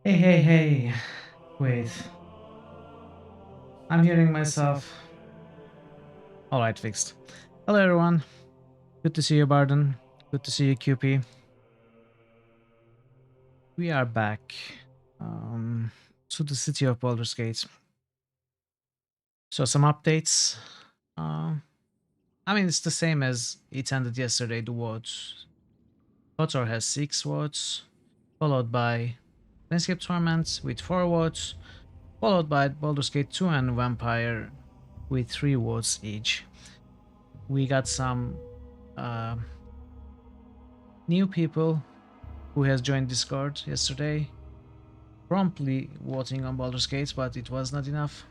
Hey. Wait, I'm hearing myself. Alright, fixed. Hello, everyone. Good to see you, Barden. Good to see you, QP. We are back um, to the city of Baldur's Gate. So, some updates. Um, it's the same as it ended yesterday, the votes. KOTOR has 6 votes, followed by Landscape Torment with 4 votes, followed by Baldur's Gate 2 and Vampire with 3 votes each. We got some uh, new people who has joined Discord yesterday, promptly voting on Baldur's Gate, but it was not enough.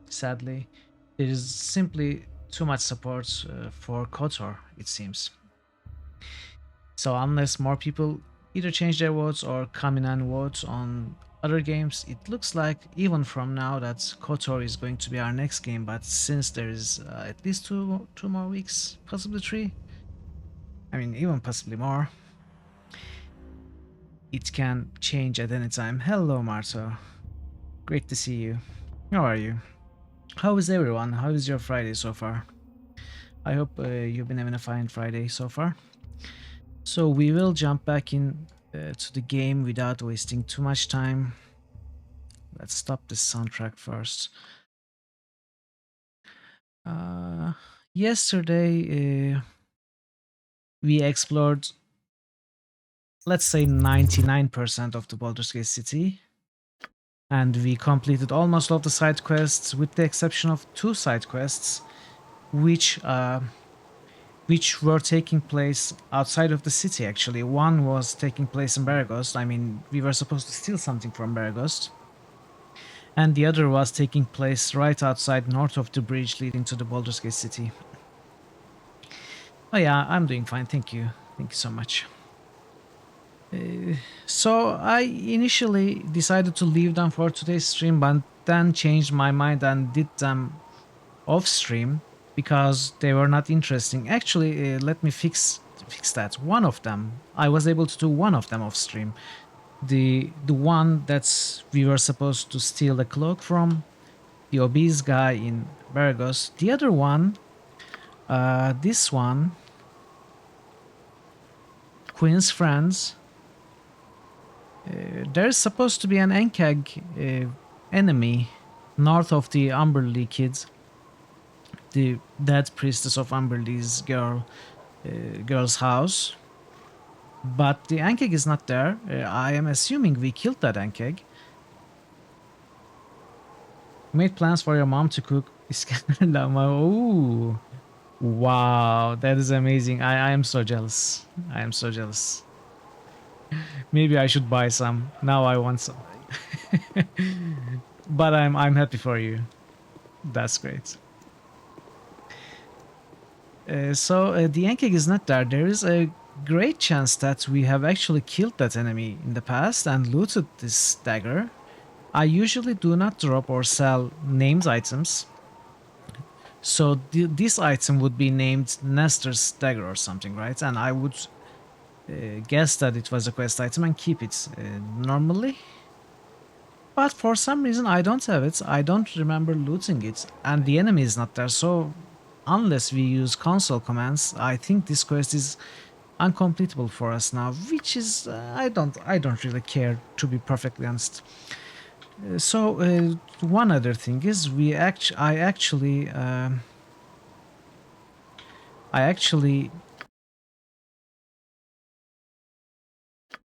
Sadly, there is simply too much support for KOTOR, it seems. So unless more people either change their votes or come in and vote on other games, it looks like even from now that KOTOR is going to be our next game. But since there is at least two more weeks, possibly 3, even possibly more, it can change at any time. Hello, Marto. Great to see you. How are you? How is everyone? How is your Friday so far? I hope you've been having a fine Friday so far. So we will jump back in to the game without wasting too much time. Let's stop this soundtrack first. Yesterday we explored, let's say, 99% of the Baldur's Gate city, and we completed almost all the side quests with the exception of 2 side quests which were taking place outside of the city. Actually, one was taking place in Baragost. We were supposed to steal something from Baragost, and the other was taking place right outside north of the bridge leading to the Baldur's Gate city. Oh yeah, I'm doing fine, thank you so much. So I initially decided to leave them for today's stream, but then changed my mind and did them off stream because they were not interesting. Actually, let me fix that. One of them, I was able to do one of them off stream. The one that's we were supposed to steal the cloak from the obese guy in Burgos. The other one, this one, Queen's friends. There's supposed to be an Ankag enemy north of the Umberlee kids, the dead priestess of Umberlee's girl's house. But the Ankeg is not there. I am assuming we killed that Ankeg. Made plans for your mom to cook Iskandar Lama. Ooh. Wow, that is amazing. I am so jealous. I am so jealous. Maybe I should buy some. Now I want some. But I'm happy for you. That's great. So the Ankeg is not there. There is a great chance that we have actually killed that enemy in the past and looted this dagger. I usually do not drop or sell named items. So this item would be named Nestor's dagger or something, right? And I would guess that it was a quest item and keep it normally. But for some reason I don't have it. I don't remember looting it, and the enemy is not there. So unless we use console commands, I think this quest is uncompletable for us now, which is I don't really care, to be perfectly honest. So one other thing is I actually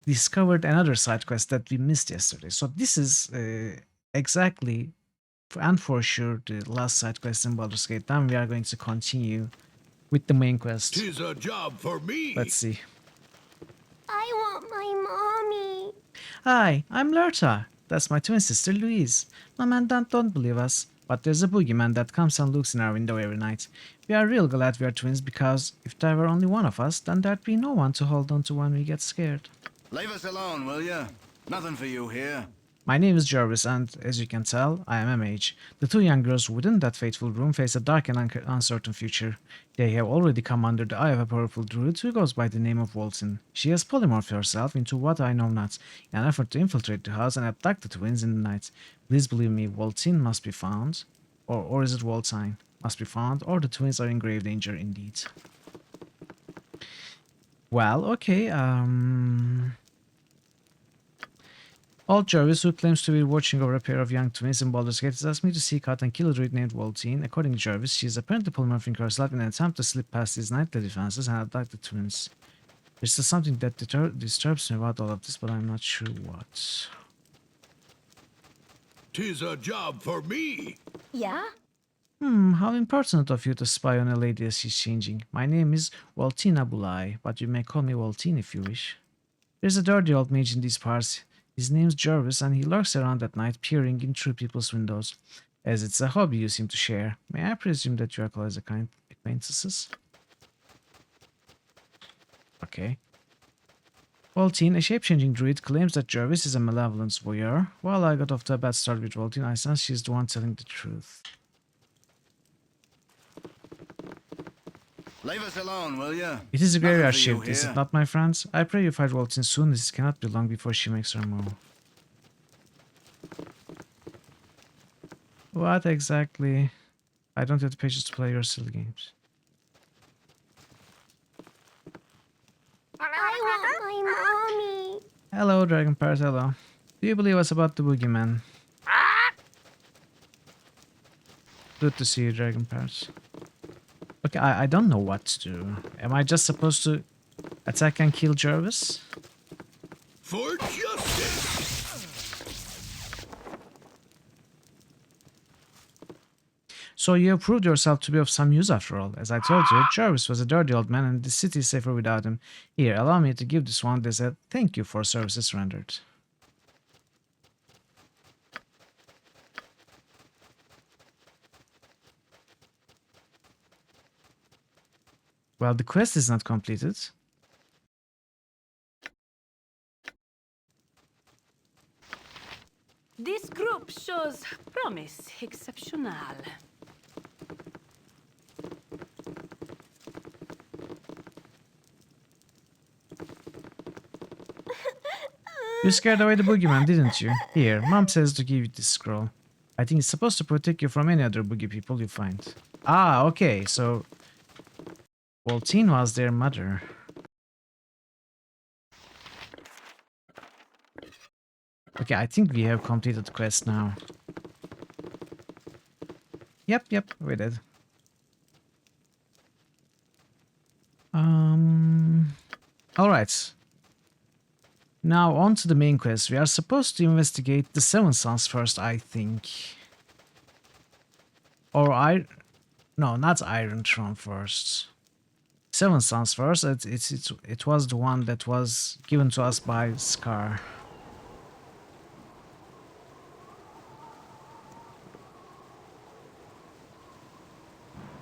discovered another side quest that we missed yesterday. So this is exactly and for sure the last side quest in Baldur's Gate. Then we are going to continue with the main quest. 'Tis a job for me. Let's see. I want my mommy. Hi, I'm Lerta. That's my twin sister Louise. Mom and Dad don't believe us, but there's a boogeyman that comes and looks in our window every night. We are real glad we are twins because if there were only one of us, then there'd be no one to hold on to when we get scared. Leave us alone, will you? Nothing for you here. My name is Jarvis, and as you can tell, I am a mage. The two young girls within that fateful room face a dark and uncertain future. They have already come under the eye of a powerful druid who goes by the name of Walton. She has polymorphed herself into what I know not, in an effort to infiltrate the house and abduct the twins in the night. Please believe me, Walton must be found. Or is it Waltine? Must be found, or the twins are in grave danger indeed. Well, okay, Old Jarvis, who claims to be watching over a pair of young twins in Baldur's Gate, has asked me to seek out and kill a druid named Waltine. According to Jarvis, she is apparently polymorphing herself in an attempt to slip past his nightly defenses and abduct the twins. There's still something that disturbs me about all of this, but I'm not sure what. 'Tis a job for me. Yeah? How impertinent of you to spy on a lady as she's changing. My name is Waltine Abulai, but you may call me Waltine if you wish. There's a dirty old mage in these parts. His name's Jarvis, and he lurks around at night, peering in through people's windows. As it's a hobby you seem to share, may I presume that you are close acquaintances? Okay. Waltine, a shape-changing druid, claims that Jarvis is a malevolent voyeur. While I got off to a bad start with Waltine, I sense she's the one telling the truth. Leave us alone, will ya? It is a Nothing graveyard for you shift, is here. it not, my friends? I pray you fight Waltine soon. This cannot be long before she makes her move. What exactly? I don't have the patience to play your silly games. I want my mommy. Hello, Dragon Parrot, hello. Do you believe us about the boogeyman? Good to see you, Dragon Parrot. Okay, I don't know what to do. Am I just supposed to attack and kill Jarvis? For justice. So you have proved yourself to be of some use after all. As I told you, Jarvis was a dirty old man and the city is safer without him. Here, allow me to give this one as a thank you for services rendered. Well, the quest is not completed. This group shows promise exceptional. You scared away the boogeyman, didn't you? Here, Mom says to give you this scroll. I think it's supposed to protect you from any other boogie people you find. Ah, okay, so Waltine was their mother. Okay, I think we have completed the quest now. Yep, we did. Alright. Now on to the main quest. We are supposed to investigate the Seven Sons first, I think. Or no, not Iron Throne first. Seven Sons first. It was the one that was given to us by Scar.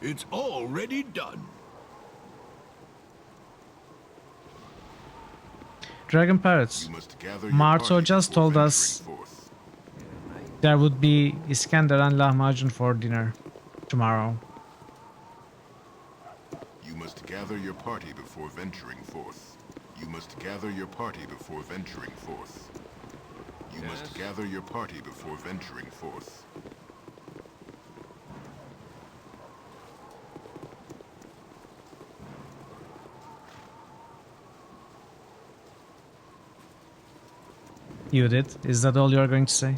It's already done. Dragon Parrots. You must gather your Marto party just before told us venturing forth. there would be Iskandar and lahmacun for dinner tomorrow. You must gather your party before venturing forth. You must gather your party before venturing forth. You must gather your party before venturing forth. You did? Is that all you're going to say?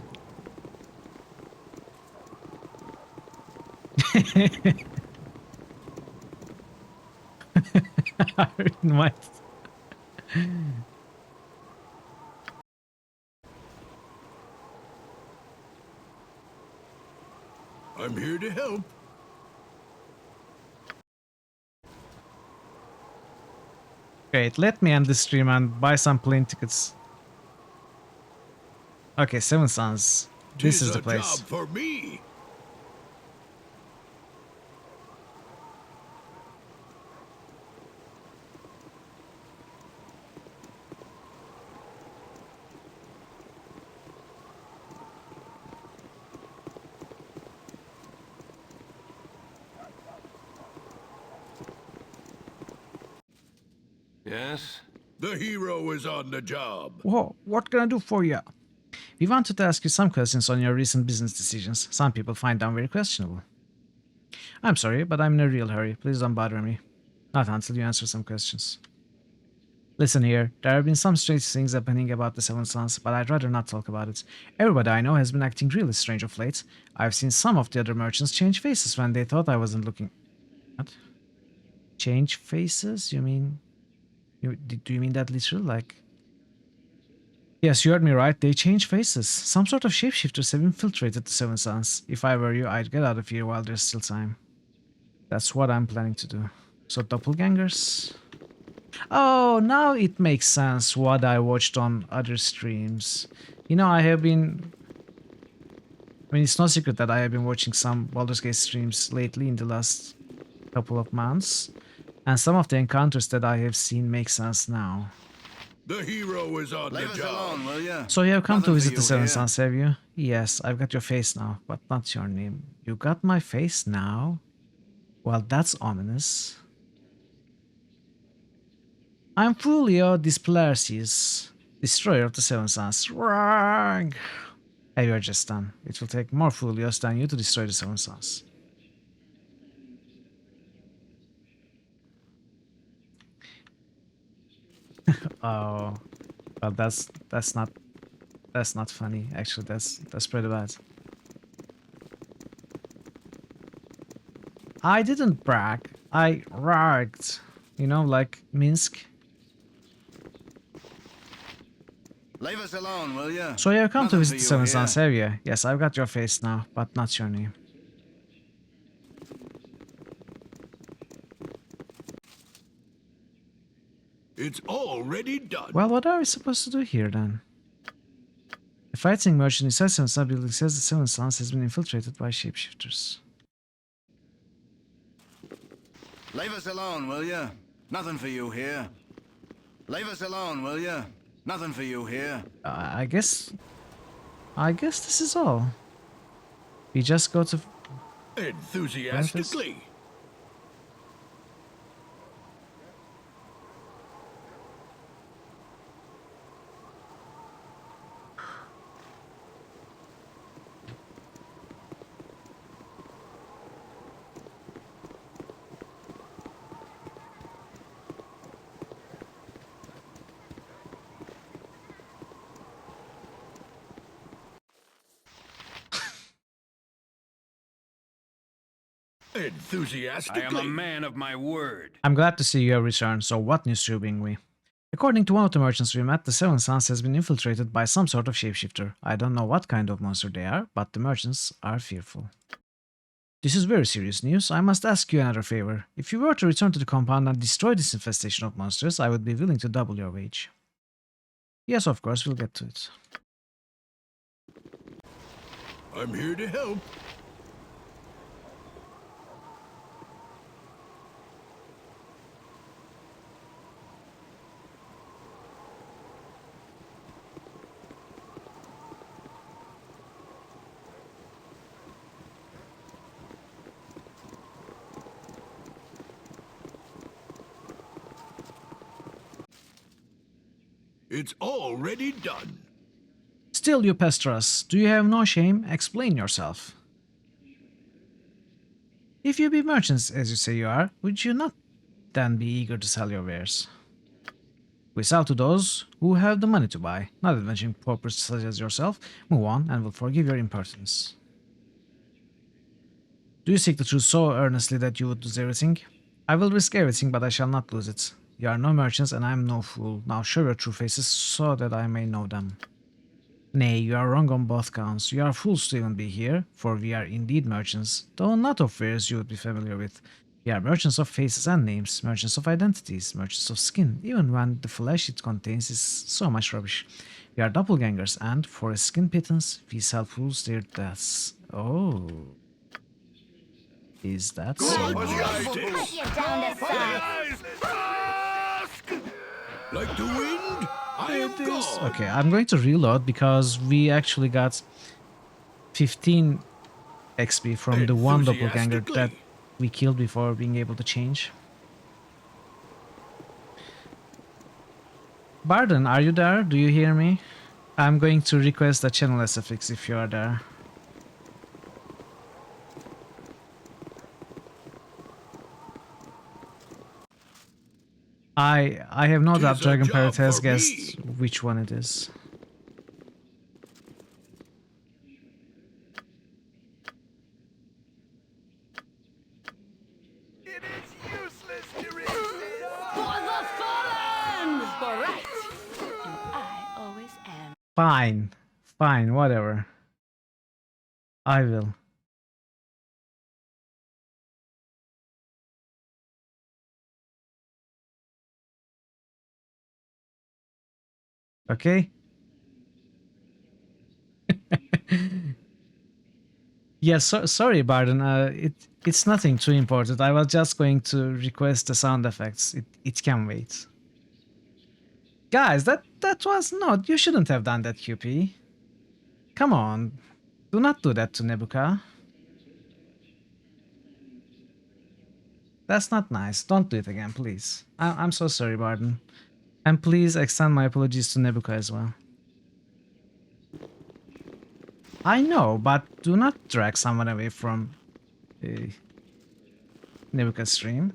What? I'm here to help. Great, let me end the stream and buy some plane tickets. Okay, Seven Sons. This 'Tis is the a place. job for me. Yes? The hero is on the job. Whoa, what can I do for you? We wanted to ask you some questions on your recent business decisions. Some people find them very questionable. I'm sorry, but I'm in a real hurry. Please don't bother me. Not until you answer some questions. Listen here, there have been some strange things happening about the Seven Sons, but I'd rather not talk about it. Everybody I know has been acting really strange of late. I've seen some of the other merchants change faces when they thought I wasn't looking. What? Change faces? You mean... do you mean that literal? Like... Yes, you heard me right, they change faces. Some sort of shapeshifters have infiltrated the Seven Sons. If I were you, I'd get out of here while there's still time. That's what I'm planning to do. So doppelgangers? Oh, now it makes sense what I watched on other streams. You know, I have been... I mean, it's no secret that I have been watching some Baldur's Gate streams lately in the last couple of months. And some of the encounters that I have seen make sense now. The hero is on the job. Alone, will ya? So you have come to Nothing for visit you the Seven here. Sons, have you? Yes, I've got your face now, but not your name. You got my face now? Well, that's ominous. I'm Fulio Displarces, destroyer of the Seven Sons. Rang! Hey, you're just done. It will take more Fulios than you to destroy the Seven Sons. Oh, well, that's not funny. Actually, that's pretty bad. I didn't brag. I ragged. You know, like Minsk. Leave us alone, will ya? So you have come to Nothing visit for the you Seven here. Sons, have you? Yes, I've got your face now, but not your name. It's already done. Well, what are we supposed to do here then? The fighting merchant inside Seven Sons building says the Seven Sons has been infiltrated by shapeshifters. Leave us alone, will ya? Nothing for you here. Leave us alone, will ya? Nothing for you here. I guess this is all. We just go to... Enthusiastically. Enthusiastically. I am a man of my word. I'm glad to see you have returned, so what news do you bring me? According to one of the merchants we met, the Seven Sons has been infiltrated by some sort of shapeshifter. I don't know what kind of monster they are, but the merchants are fearful. This is very serious news. I must ask you another favor. If you were to return to the compound and destroy this infestation of monsters, I would be willing to double your wage. Yes, of course, we'll get to it. I'm here to help. It's already done. Still, you pester us. Do you have no shame? Explain yourself. If you be merchants, as you say you are, would you not then be eager to sell your wares? We sell to those who have the money to buy, not adventuring paupers such as yourself. Move on, and we'll forgive your impertinence. Do you seek the truth so earnestly that you would lose everything? I will risk everything, but I shall not lose it. You are no merchants, and I am no fool. Now show your true faces so that I may know them. Nay, you are wrong on both counts. You are fools to even be here, for we are indeed merchants, though not of wares you would be familiar with. We are merchants of faces and names, merchants of identities, merchants of skin, even when the flesh it contains is so much rubbish. We are doppelgangers, and, for a skin pittance, we sell fools their deaths. Oh. Is that so? Put you down to size. Like the wind, I am gone. Okay, I'm going to reload because we actually got 15 XP from the one doppelganger that we killed before being able to change. Barden, are you there? Do you hear me? I'm going to request a channel SFX if you are there. I have no doubt 'Tis a Dragon job Parrot has for guessed me. which one it is. For the fallen! For right. And I always am. Fine. Fine, whatever. I will. Okay? Yes, sorry, Barden. It's nothing too important. I was just going to request the sound effects. It can wait. Guys, that was not. You shouldn't have done that, QP. Come on, do not do that to Nebuka. That's not nice. Don't do it again, please. I'm so sorry, Barden. And please extend my apologies to Nebuka as well. I know, but do not drag someone away from Nebuka's stream.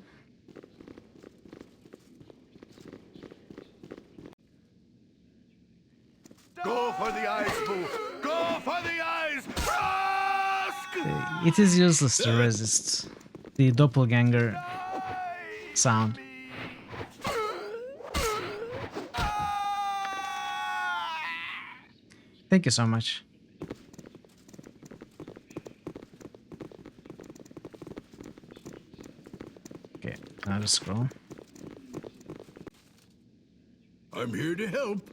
Go for the eyes, Boo! Go for the eyes! Frosk! It is useless to resist the doppelganger sound. Thank you so much. Okay, another scroll. I'm here to help.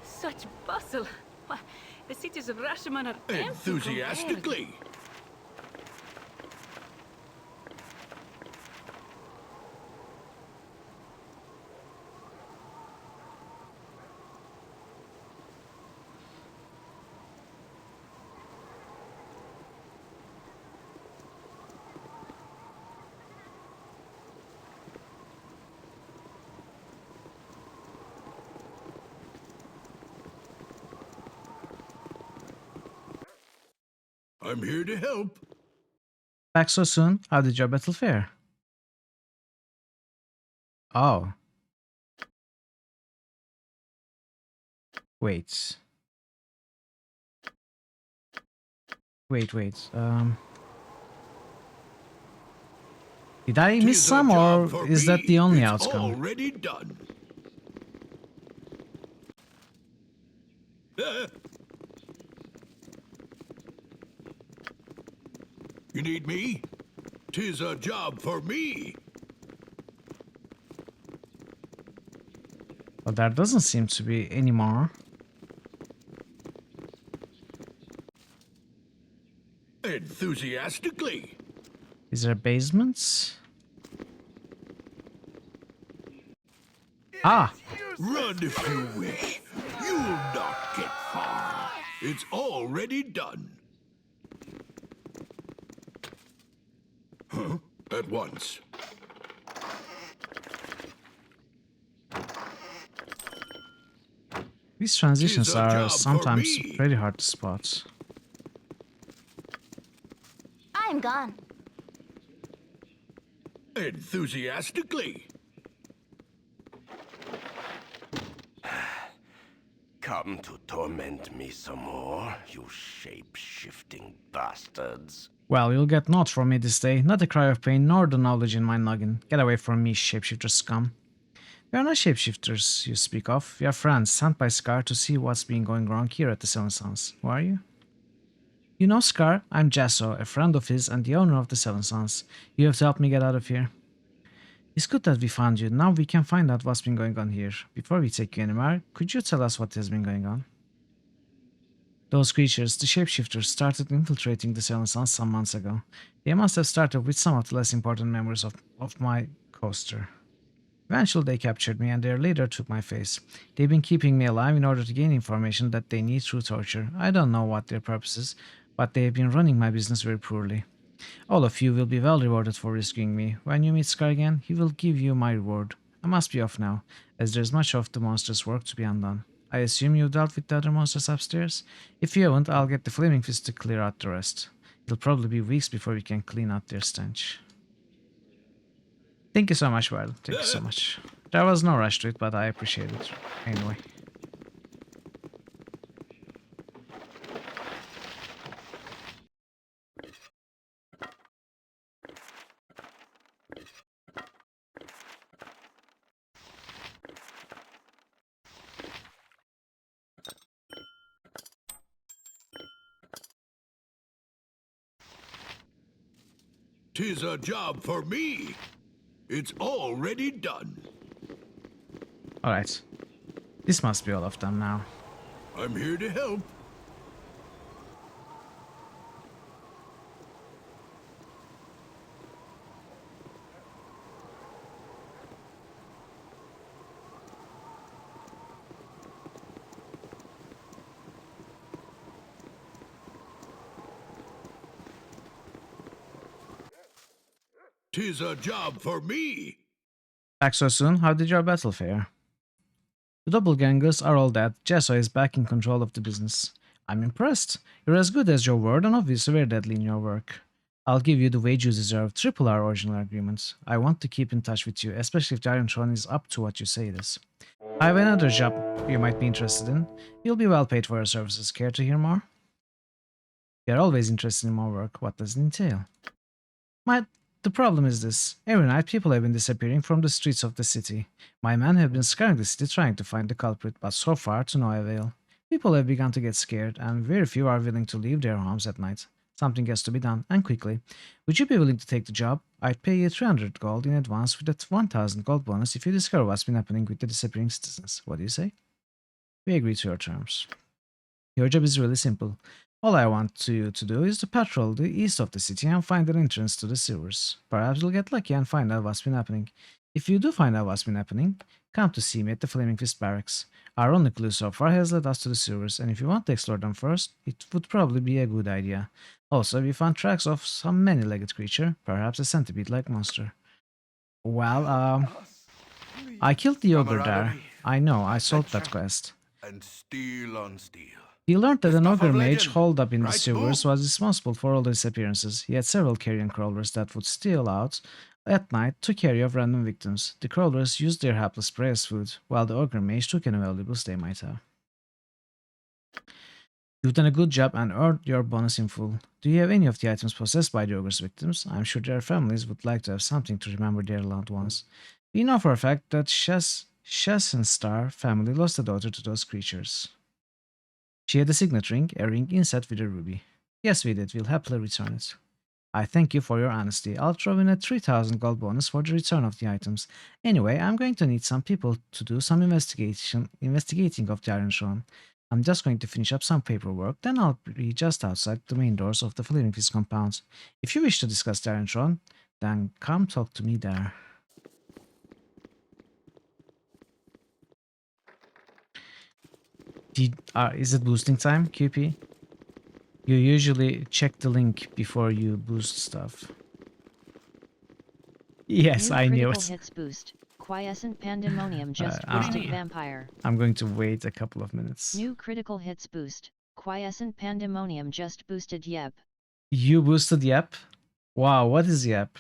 Such bustle. Why, the cities of Rashomon are empty compared. Enthusiastically. I'm here to help. Back so soon? How did your battle fare? Oh. Wait. Wait. Did I miss 'Tis a some, job or for is that me. the only It's outcome? already done. You need me? 'Tis a job for me. Well, there doesn't seem to be any more. Enthusiastically. Is there basements? Ah! Run if you wish. You'll not get far. It's already done. Huh? At once. These transitions 'Tis a are job for sometimes me. pretty hard to spot. I'm gone. Enthusiastically. Come to torment me some more, you shape-shifting bastards. Well, you'll get naught from me this day, not a cry of pain nor the knowledge in my noggin. Get away from me, shapeshifter scum. We are not shapeshifters you speak of. We are friends sent by Scar to see what's been going wrong here at the Seven Sons. Who are you? You know Scar, I'm Jasso, a friend of his and the owner of the Seven Sons. You have to help me get out of here. It's good that we found you. Now we can find out what's been going on here. Before we take you anywhere, could you tell us what has been going on? Those creatures, the shapeshifters, started infiltrating the Seven Sons some months ago. They must have started with some of the less important members of my coaster. Eventually they captured me and they later took my face. They've been keeping me alive in order to gain information that they need through torture. I don't know what their purpose is, but they have been running my business very poorly. All of you will be well rewarded for rescuing me. When you meet Scar again, he will give you my reward. I must be off now, as there's much of the monster's work to be undone. I assume you dealt with the other monsters upstairs? If you haven't, I'll get the Flaming Fist to clear out the rest. It'll probably be weeks before we can clean out their stench. Thank you so much, Wild. Thank you so much. There was no rush to it, but I appreciate it. Anyway. Tis a job for me. It's already done. Alright. This must be all of them now. I'm here to help. Tis a job for me. Back so soon? How did your battle fare? The doppelgangers are all dead. Jesso is back in control of the business. I'm impressed. You're as good as your word and obviously very deadly in your work. I'll give you the wage you deserve, triple our original agreement. I want to keep in touch with you, especially if the Iron Throne is up to what you say it is. I have another job you might be interested in. You'll be well paid for your services. Care to hear more? You're always interested in more work. What does it entail? The problem is this. Every night people have been disappearing from the streets of the city. My men have been scouring the city trying to find the culprit, but so far to no avail. People have begun to get scared, and very few are willing to leave their homes at night. Something has to be done, and quickly. Would you be willing to take the job? I'd pay you 300 gold in advance with a 1000 gold bonus if you discover what's been happening with the disappearing citizens. What do you say? We agree to your terms. Your job is really simple. All I want you to do is to patrol the east of the city and find an entrance to the sewers. Perhaps you'll get lucky and find out what's been happening. If you do find out what's been happening, come to see me at the Flaming Fist Barracks. Our only clue so far has led us to the sewers, and if you want to explore them first, it would probably be a good idea. Also, we found tracks of some many-legged creature, perhaps a centipede-like monster. Well, I killed the ogre there. I know, I solved that quest. And steel on steel. He learned that The an stuff of ogre mage legend. holed up in the Right, sewers Boo? was responsible for all the disappearances. He had several carrion crawlers that would steal out at night to carry off random victims. The crawlers used their helpless prey as food, while the ogre mage took any valuables they might have. You've done a good job and earned your bonus in full. Do you have any of the items possessed by the ogre's victims? I'm sure their families would like to have something to remember their loved ones. We know for a fact that Shasenstar family lost a daughter to those creatures. She had a signet ring inset with a ruby. Yes, we did. We'll happily return it. I thank you for your honesty. I'll throw in a 3000 gold bonus for the return of the items. Anyway, I'm going to need some people to do some investigating of the Iron Throne. I'm just going to finish up some paperwork, then I'll be just outside the main doors of the Flaming Fist compound. If you wish to discuss the Iron Throne, then come talk to me there. Is it boosting time, QP? You usually check the link before you boost stuff. Yes, New I knew critical it. hits boost. Quiescent Pandemonium just I'm- boosted Vampire. I'm going to wait a couple of minutes. New critical hits boost. Quiescent Pandemonium just boosted Yep. You boosted Yep? Wow, what is Yep?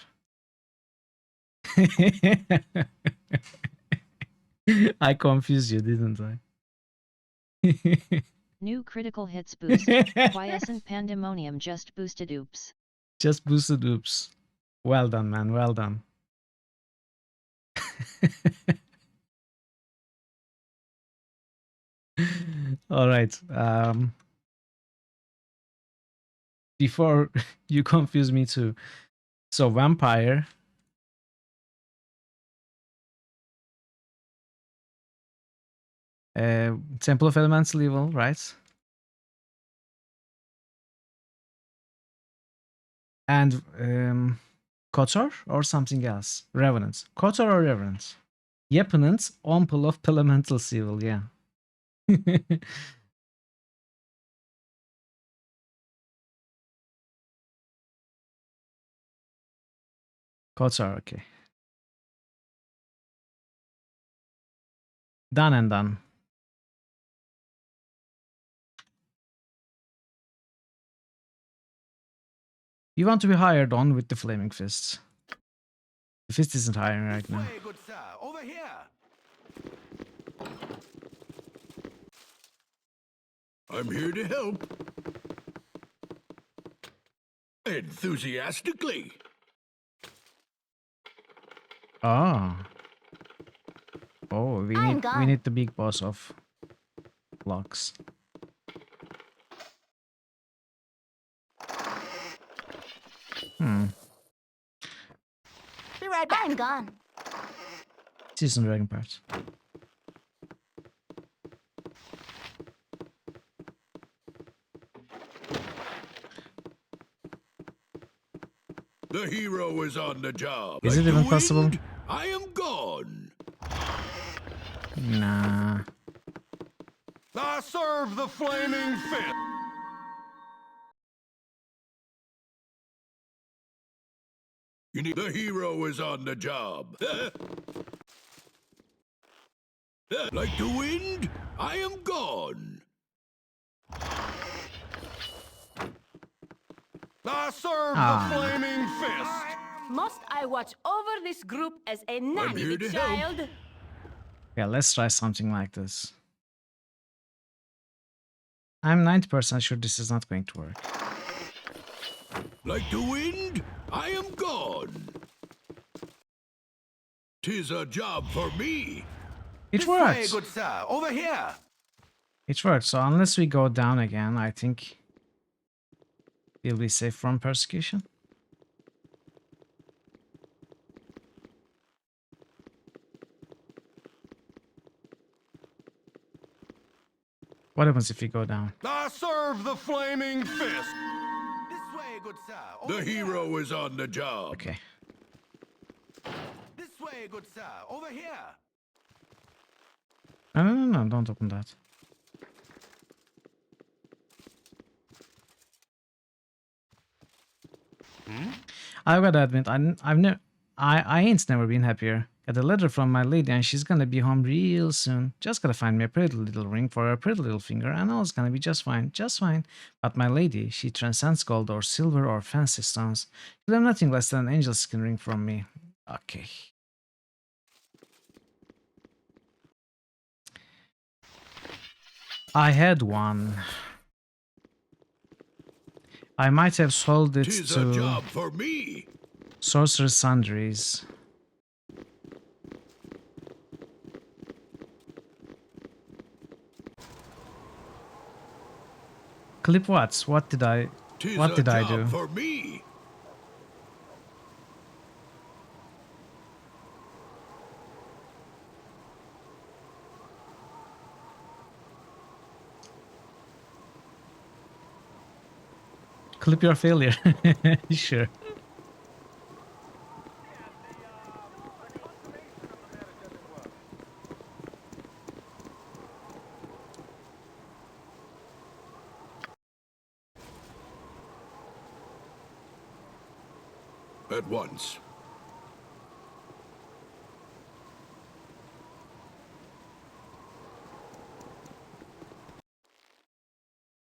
I confused you, didn't I? New critical hits boost. Quiescent Pandemonium just boosted Oops. Just boosted Oops. Well done, man. Well done. All right. Before you confuse me too. So vampire. Temple of Elemental Evil, right? And Kotor or something else? Revenant. Kotor or Revenant? Yepenant, Omple of Elemental Evil, yeah. Kotor, okay. Done and done. You want to be hired on with the flaming fists. The fist isn't hiring right now. Way, good sir. Over here. I'm here to help. Enthusiastically. Oh. Oh, we I'm need gone. the big boss of blocks. Be right back. I'm gone. Season dragon part. The hero is on the job. Is Like it even the possible? wind, I am gone. Nah. I serve the flaming fist. You need the hero is on the job. Like the wind, I am gone. I serve Ah. the flaming fist. Must I watch over this group as a here nanny to help. child? Yeah, let's try something like this. I'm 90% sure this is not going to work. Like the wind, I am gone. 'Tis a job for me. It This way, works! good sir. Over here. It works, so unless we go down again, I think we'll be safe from persecution. What happens if we go down? I serve the flaming fist. This way, good sir. Over The here. hero is on the job. Okay. This way, good sir. Over here. No, don't open that. I've gotta admit, I ain't never been happier. Got a letter from my lady and she's gonna be home real soon. Just gotta find me a pretty little ring for her pretty little finger and all's gonna be just fine, just fine. But my lady, she transcends gold or silver or fancy stones. You'll have nothing less than an angel skin ring from me. Okay. I had one. I might have sold it 'Tis a to job for me. Sorcerer's Sundries. Clip what? What did I 'Tis What a did I job do? for me. Clip your failure. Sure. At once.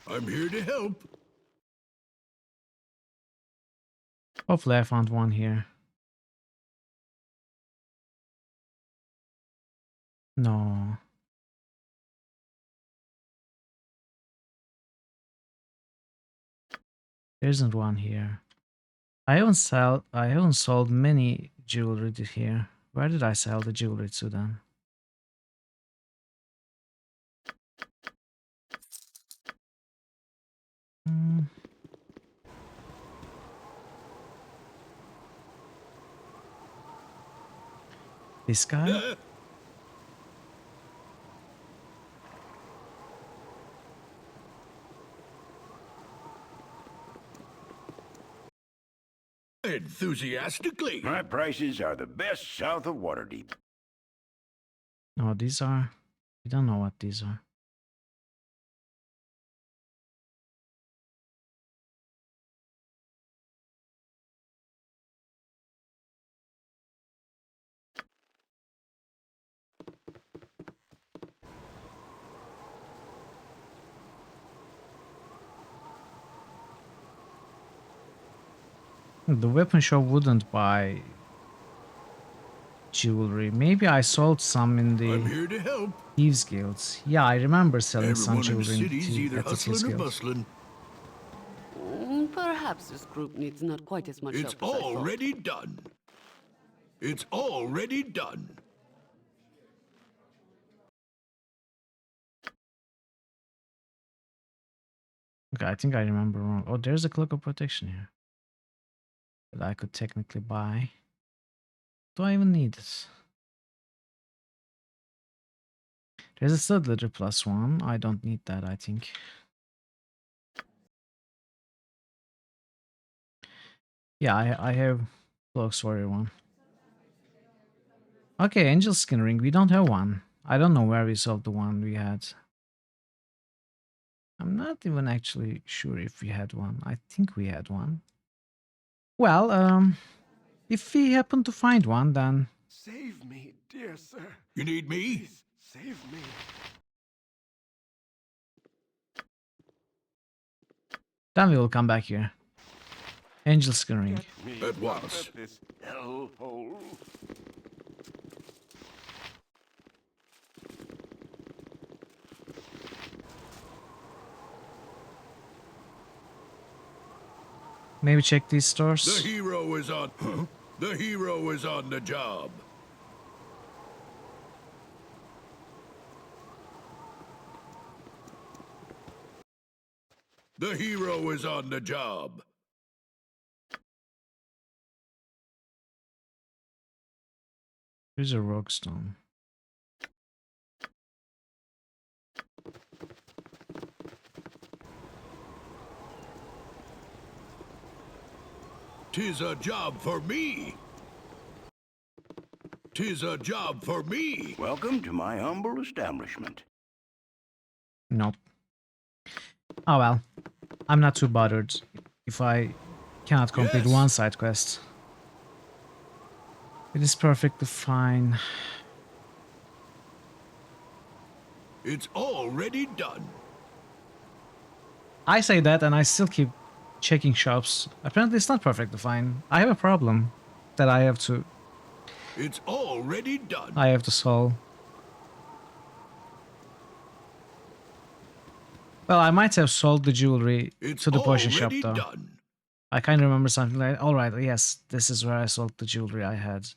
I'm here to help. Hopefully I found one here. No. There isn't one here. I haven't sold many jewelry here. Where did I sell the jewelry to then? Hmm. This guy? Enthusiastically. My prices are the best south of Waterdeep. No, these are... We don't know what these are. The weapon shop wouldn't buy jewelry. Maybe I sold some in I'm the here to help. Thieves Guilds. Yeah, I remember selling some Everyone in the jewelry in city's either at the Thieves hustling or Guild. bustling. Perhaps this group needs not quite as much It's help as I thought. already done. It's already done. Okay, I think I remember wrong. Oh, there's a cloak of protection here that I could technically buy. Do I even need it? There's a stud letter +1. I don't need that, I think. Yeah, I have Cloaks Warrior 1. Okay, Angel Skin Ring. We don't have one. I don't know where we sold the one we had. I'm not even actually sure if we had one. I think we had one. Well, if we happen to find one, then Save me, dear sir. You need me? Please, save me. we will come back here. Angel Skin Ring. Me At out once. of this hellhole. Maybe check these The stores. hero is on. Huh? The hero is on the job. The hero is on the job. Here's a rogue stone. Tis a job for me. Tis a job for me. Welcome to my humble establishment. Nope. Oh well. I'm not too bothered if I cannot complete Yes. one side quest. It is perfectly fine. It's already done. I say that and I still keep checking shops. Apparently it's not perfectly fine. I have a problem that I have to It's already done. solve. Well, I might have sold the jewelry It's to the potion shop already though. done. I kind of remember something like, alright, yes, this is where I sold the jewelry I had.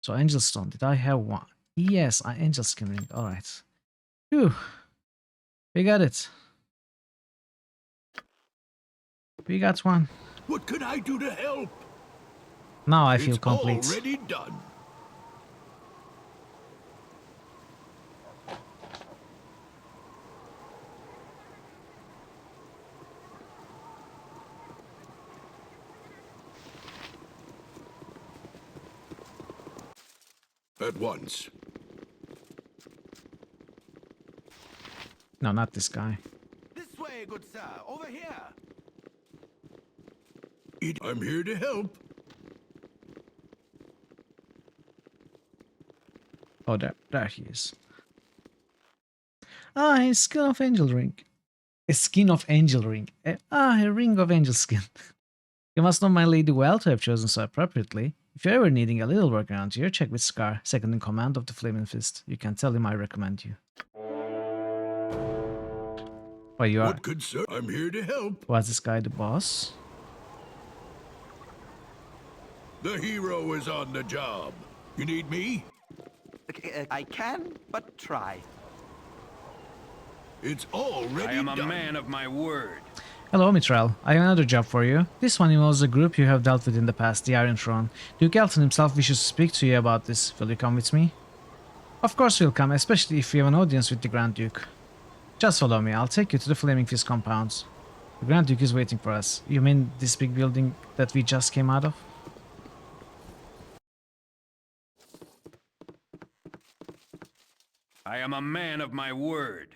So Angel Stone, did I have one? Yes, Angel Skin Ring, alright. Phew. We got it. We got one. What can I do to help? Now I feel It's complete. already done. At once. No, not this guy. This way, good sir. Over here. I'm here to help. Oh, there he is. Ah, a skin of angel ring. A skin of angel ring. A ring of angel skin. You must know my lady well to have chosen so appropriately. If you're ever needing a little work around here, check with Scar, second in command of the Flaming Fist. You can tell him I recommend you. Oh, you are. What good sir? I'm here to help. Was this guy the boss? The hero is on the job. You need me? I can, but try. It's already I am a done. man of my word. Hello, Mithril. I have another job for you. This one involves a group you have dealt with in the past, the Iron Throne. Duke Elton himself wishes to speak to you about this. Will you come with me? Of course we'll come, especially if you have an audience with the Grand Duke. Just follow me, I'll take you to the Flaming Fist compounds. The Grand Duke is waiting for us. You mean this big building that we just came out of? I am a man of my word.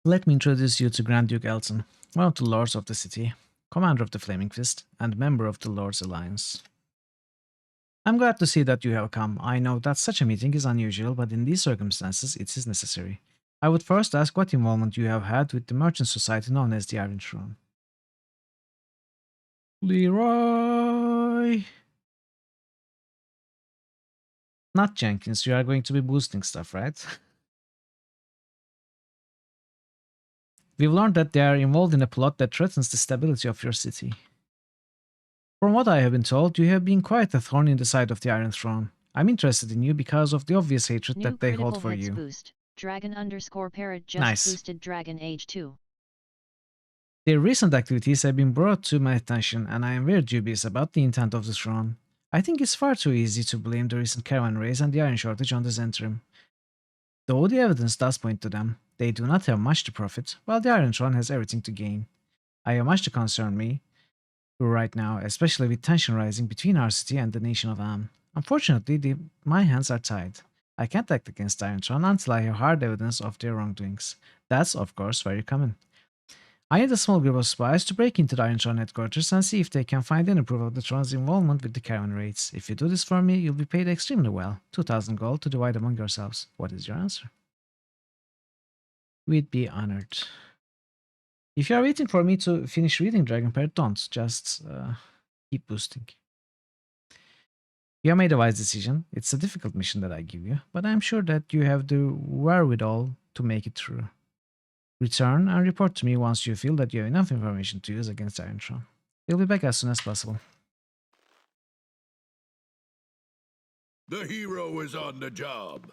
Let me introduce you to Grand Duke Elton, one of the lords of the city, commander of the Flaming Fist, and member of the Lords Alliance. I'm glad to see that you have come. I know that such a meeting is unusual, but in these circumstances it is necessary. I would first ask what involvement you have had with the merchant society known as the Iron Throne. Leroy. Not Jenkins, you are going to be boosting stuff, right? We've learned that they are involved in a plot that threatens the stability of your city. From what I have been told, you have been quite a thorn in the side of the Iron Throne. I'm interested in you because of the obvious hatred New that they hold critical for hits you. boost. Dragon_Parrot just Nice. boosted Dragon Age 2. Their recent activities have been brought to my attention, and I am very dubious about the intent of the throne. I think it's far too easy to blame the recent caravan raids and the iron shortage on the Zentrum. Though the evidence does point to them, they do not have much to profit, while the Iron Throne has everything to gain. I have much to concern me right now, especially with tension rising between our city and the nation of Am. Unfortunately, my hands are tied. I can't act against Iron Throne until I have hard evidence of their wrongdoings. That's, of course, very common. I need a small group of spies to break into the Iron Throne headquarters and see if they can find any proof of the Throne's involvement with the caravan raids. If you do this for me, you'll be paid extremely well. 2,000 gold to divide among yourselves. What is your answer? We'd be honored. If you are waiting for me to finish reading Dragon Parrot, don't. Just keep boosting. You have made a wise decision. It's a difficult mission that I give you, but I'm sure that you have the wherewithal to make it through. Return and report to me once you feel that you have enough information to use against Iron Throne. We'll be back as soon as possible. The hero is on the job.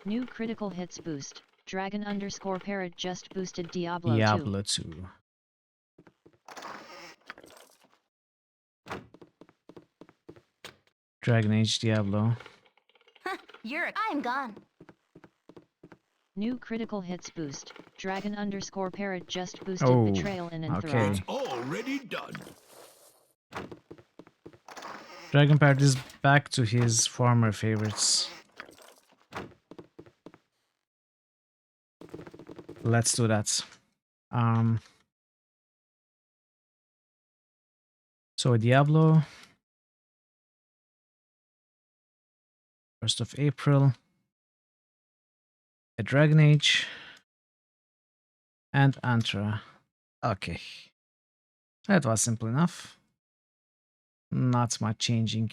New critical hits boost. Dragon_Parrot just boosted Diablo 2. Diablo 2. Dragon Age Diablo. I'm gone. New critical hits boost. Dragon_Parrot just boosted Betrayal in Enthrall. Okay. It's already done. Dragon Parrot is back to his former favorites. Let's do that. So Diablo, 1st of April, a Dragon Age, and Antra. Okay, that was simple enough. Not much changing.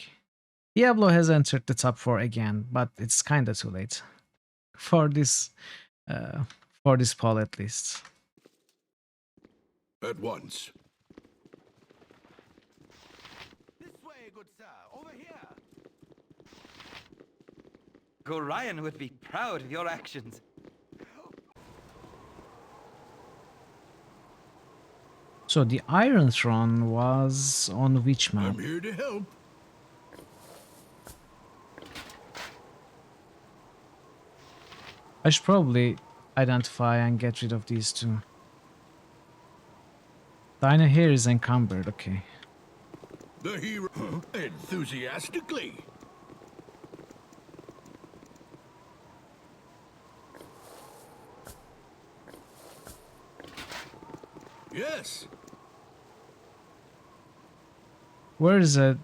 Diablo has entered the top 4 again, but it's kinda too late for this poll at least. At once. This way, good sir. Over here. Gorion would be proud of your actions. So the Iron Throne was on which map? I'm here to help. I should probably identify and get rid of these two. Dino here is encumbered, okay. The hero enthusiastically. Yes. Where is an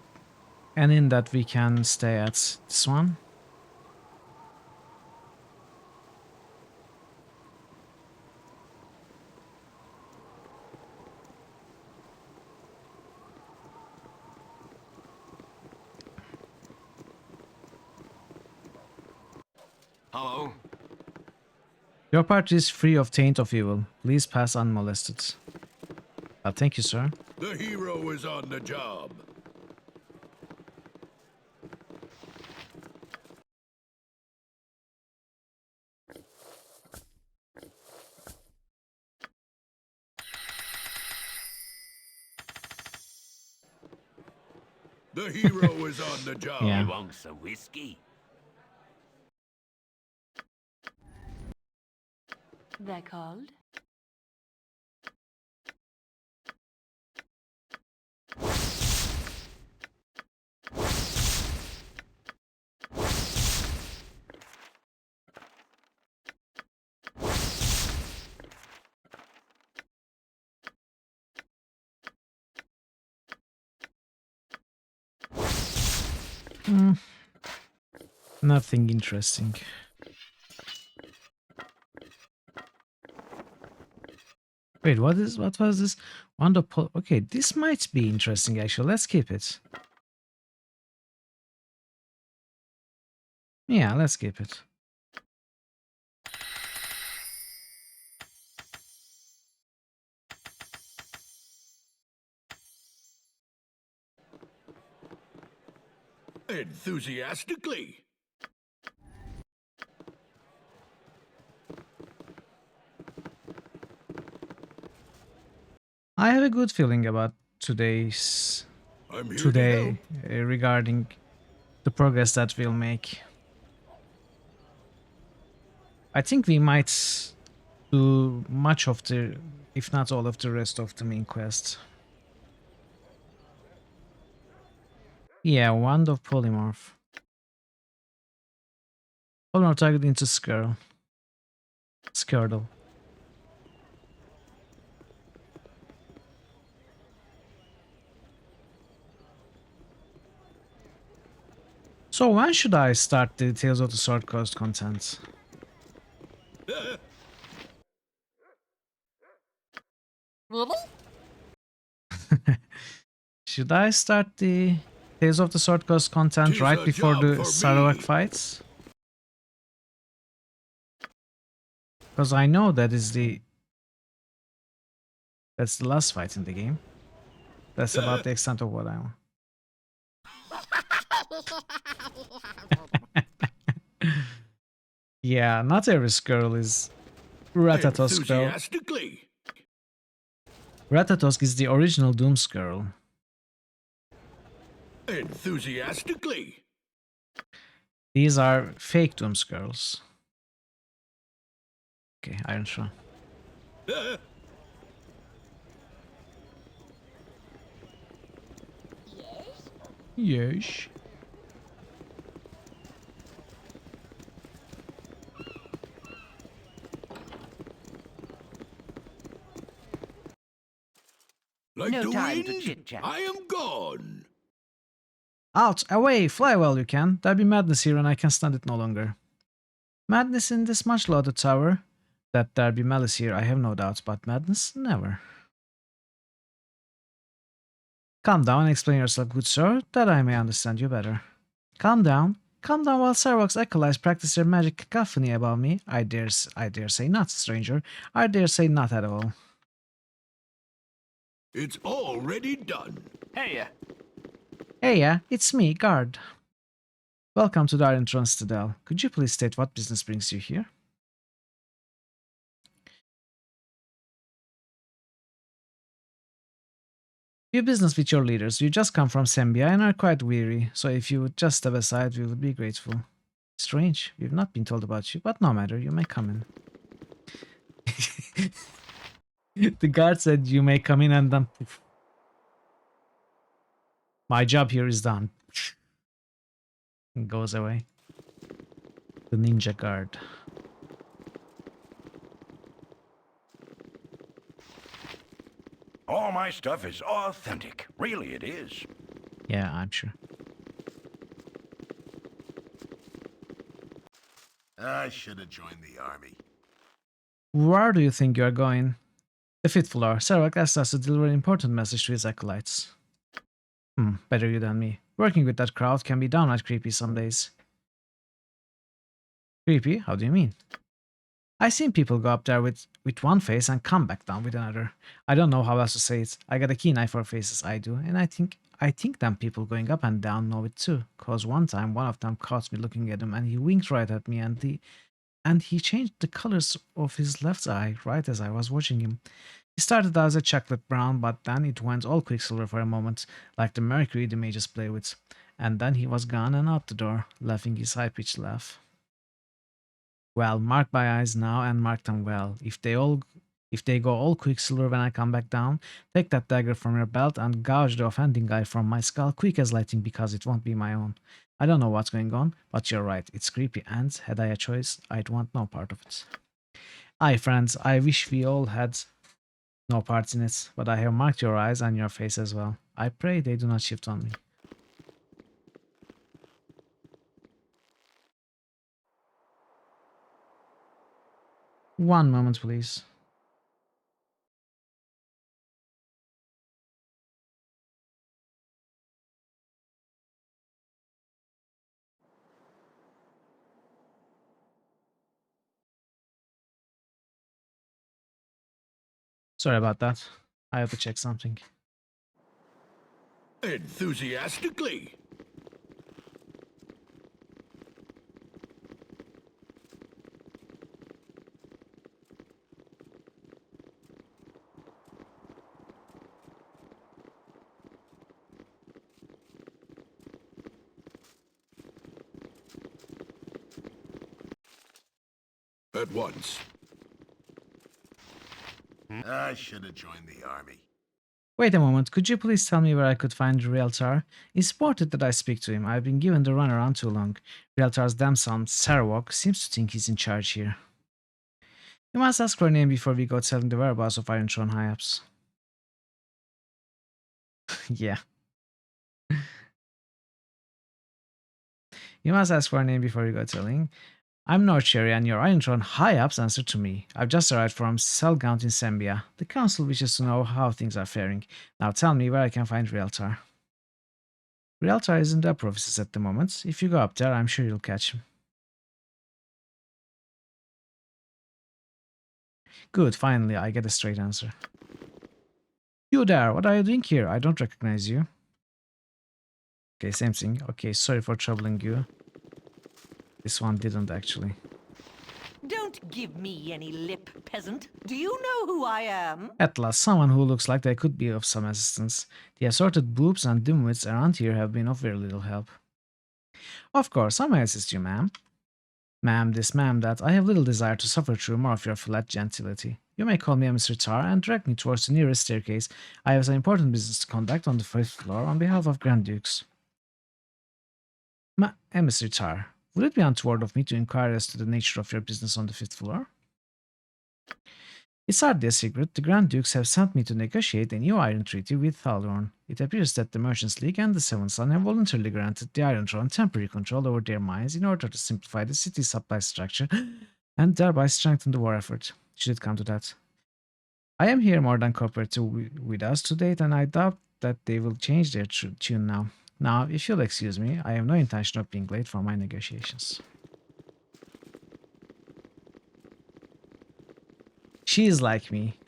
inn that we can stay at? This one? Hello? Your party is free of taint of evil. Please pass unmolested. Thank you, sir. The hero is on the job. The hero is on the job. Yeah. You want some whiskey? They're called? Nothing interesting. Wait, what was this? Wonderful. Okay, this might be interesting actually. Let's keep it. Yeah, let's keep it. Enthusiastically. I have a good feeling about today's I'm here to help. today regarding the progress that we'll make. I think we might do much of the, if not all of the rest of the main quest. Yeah, wand of polymorph. Polymorph target into Skirl. Skirtle. So when should I start the Tales of the Sword Coast content? Really? Should I start the Tales of the Sword Coast content Tis right a before job the for Sarawak me. fights? Because I know that's the last fight in the game. That's about the extent of what I want. Yeah, not every Skirl is Ratatosk though. Enthusiastically. Ratatosk is the original Doom Skirl. Enthusiastically. These are fake Doom Skirls. Okay, Iron Shroud. Yes. Like No the time to wind, chit-chat. I am gone. Out, away, fly while you can. There be madness here and I can stand it no longer. Madness in this much lauded tower. That there be malice here, I have no doubts, but madness, never. Calm down and explain yourself, good sir, that I may understand you better. Calm down. Calm down while Sarwak's acolytes practice their magic cacophony above me. I dare say not, stranger. I dare say not at all. It's already done. Hey, Hey, yeah, it's me, Guard. Welcome to the Iron Throne Citadel. Could you please state what business brings you here? You business with your leaders. You just come from Sambia and are quite weary, so if you would just step aside, we would be grateful. Strange, we've not been told about you, but no matter, you may come in. The guard said you may come in and then poof. My job here is done. And goes away. The ninja guard. All my stuff is authentic. Really, it is. Yeah, I'm sure. I should have joined the army. Where do you think you are going? The fitful hour. Sarawak asked us to deliver an important message to his acolytes. Better you than me. Working with that crowd can be downright creepy some days. Creepy? How do you mean? I've seen people go up there with one face and come back down with another. I don't know how else to say it. I got a keen eye for faces, I do, and I think them people going up and down know it too. Cause one time one of them caught me looking at him and he winked right at me and he changed the colors of his left eye right as I was watching him. He started out as a chocolate brown, but then it went all quicksilver for a moment, like the mercury the mages play with. And then he was gone and out the door, laughing his high-pitched laugh. Well, mark my eyes now and mark them well. If they go all quicksilver when I come back down, take that dagger from your belt and gouge the offending guy from my skull quick as lightning because it won't be my own. I don't know what's going on, but you're right, it's creepy and, had I a choice, I'd want no part of it. Aye, friends, I wish we all had no parts in it, but I have marked your eyes and your face as well. I pray they do not shift on me. One moment, please. Sorry about that. I have to check something. Enthusiastically. At once. I should have joined the army. Wait a moment, could you please tell me where I could find Realtar? It's important that I speak to him. I've been given the runaround too long. Realtar's damn son, Sarawak, seems to think he's in charge here. You must ask for a name before we go telling the whereabouts of Iron Throne high-ups. Yeah. You must ask for a name before you go telling. I'm North Cherry, and your Iron Throne high-ups answer to me. I've just arrived from Selgaunt in Sembia. The council wishes to know how things are faring. Now tell me where I can find Realtar. Realtar is in the upper offices at the moment. If you go up there, I'm sure you'll catch him. Good, finally, I get a straight answer. You there, what are you doing here? I don't recognize you. Okay, same thing. Okay, sorry for troubling you. This one didn't actually. Don't give me any lip, peasant. Do you know who I am? At last, someone who looks like they could be of some assistance. The assorted boobs and dimwits around here have been of very little help. Of course, I may assist you, ma'am. Ma'am this, ma'am that, I have little desire to suffer through more of your flat gentility. You may call me Mr. Tar and direct me towards the nearest staircase. I have some important business to conduct on the 5th floor on behalf of Grand Dukes. Mr. Tar, would it be untoward of me to inquire as to the nature of your business on the 5th floor? It's hardly a secret. The Grand Dukes have sent me to negotiate a new iron treaty with Baldur. It appears that the Merchants League and the Seven Sun have voluntarily granted the Iron Throne temporary control over their mines in order to simplify the city's supply structure and thereby strengthen the war effort, should it come to that. I am here more than cooperative with us to date, and I doubt that they will change their tune now. Now, if you'll excuse me, I have no intention of being late for my negotiations. She is like me.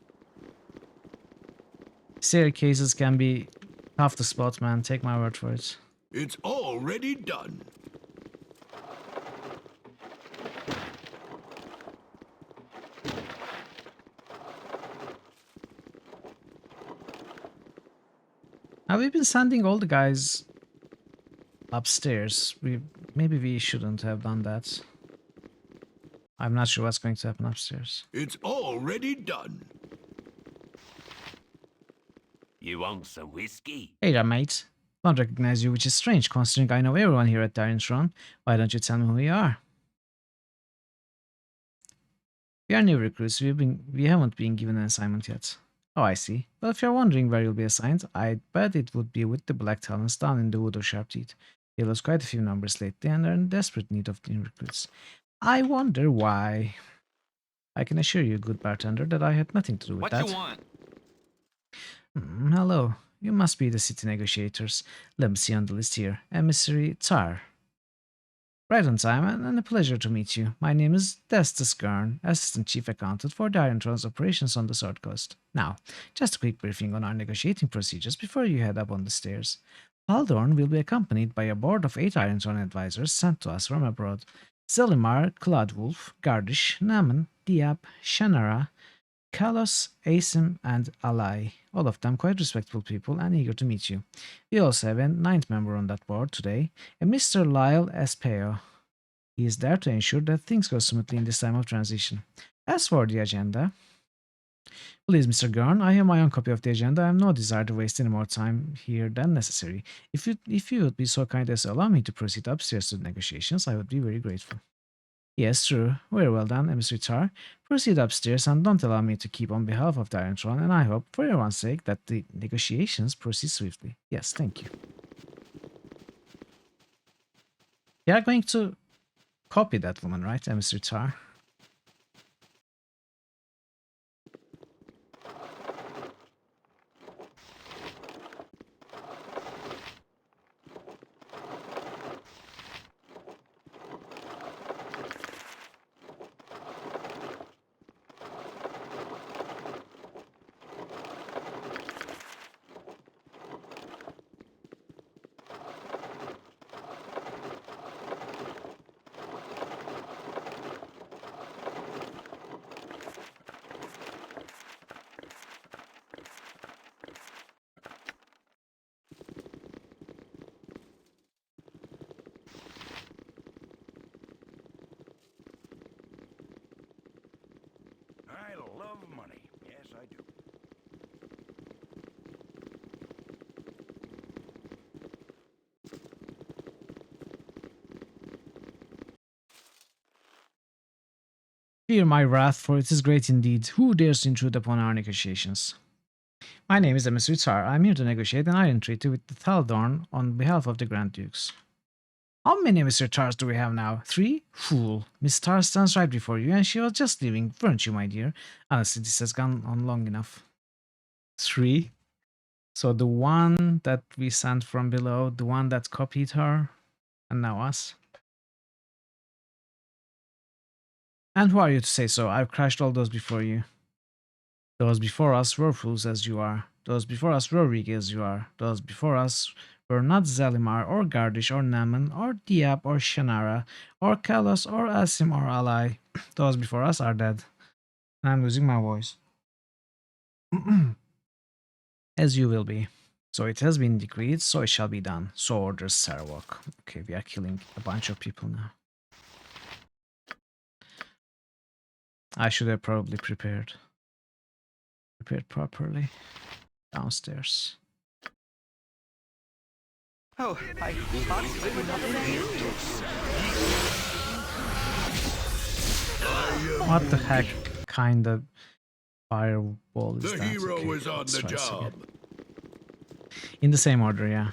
Staircases can be tough to spot, man. Take my word for it. It's already done. Now we've been sending all the guys upstairs. Maybe we shouldn't have done that. I'm not sure what's going to happen upstairs. It's already done. You want some whiskey? Hey there, mate. Don't recognize you, which is strange considering I know everyone here at Iron Throne. Why don't you tell me who you are? We are new recruits. We haven't been given an assignment yet. Oh, I see. Well, if you're wondering where you'll be assigned, I'd bet it would be with the Black Talons down in the Wood of Sharp Teeth. They lost quite a few numbers lately and are in desperate need of new recruits. I wonder why. I can assure you, good bartender, that I had nothing to do with that. What you want? Hello. You must be the city negotiators. Let me see on the list here. Emissary Tar. Right on time, and a pleasure to meet you. My name is Destus Gurn, Assistant Chief Accountant for the Iron Throne's operations on the Sword Coast. Now, just a quick briefing on our negotiating procedures before you head up on the stairs. Baldur will be accompanied by a board of 8 Iron Throne advisors sent to us from abroad. Zelimar, Cloudwolf, Gardish, Naman, Diab, Shannara, Kalos, Asim, and Alai. All of them quite respectable people and eager to meet you. We also have a 9th member on that board today, a Mr. Lyle Espeo. He is there to ensure that things go smoothly in this time of transition. As for the agenda, please, Mr. Gurn, I have my own copy of the agenda. I have no desire to waste any more time here than necessary. If you would be so kind as to allow me to proceed upstairs to the negotiations, I would be very grateful. Yes, true. Very well done, Emissary Tar. Proceed upstairs and don't allow me to keep on behalf of the Iron Throne, and I hope, for everyone's sake, that the negotiations proceed swiftly. Yes, thank you. You are going to copy that woman, right, Emissary Tar? I do. Fear my wrath, for it is great indeed. Who dares intrude upon our negotiations? My name is Emissary Tsar. I am here to negotiate an iron treaty with the Thaldorn on behalf of the Grand Dukes. How many Emissary Tsars do we have now? 3? Fool. Miss Tsar stands right before you, and she was just leaving, weren't you, my dear? Honestly, this has gone on long enough. 3? So the one that we sent from below, the one that copied her, and now us. And who are you to say so? I've crashed all those before you. Those before us were fools as you are. Those before us were weak as you are. Those before us were not Zalimar or Gardish or Naman or Diab or Shannara or Kalos or Asim or Alai. Those before us are dead. I'm losing my voice. As you will be. So it has been decreed, so it shall be done. So orders Sarawak. Okay, we are killing a bunch of people now. I should have probably prepared properly. Downstairs. Oh, I thought we would not be. What the heck kind of fireball is The that? hero Okay, is on let's the try this job. again. In the same order, yeah.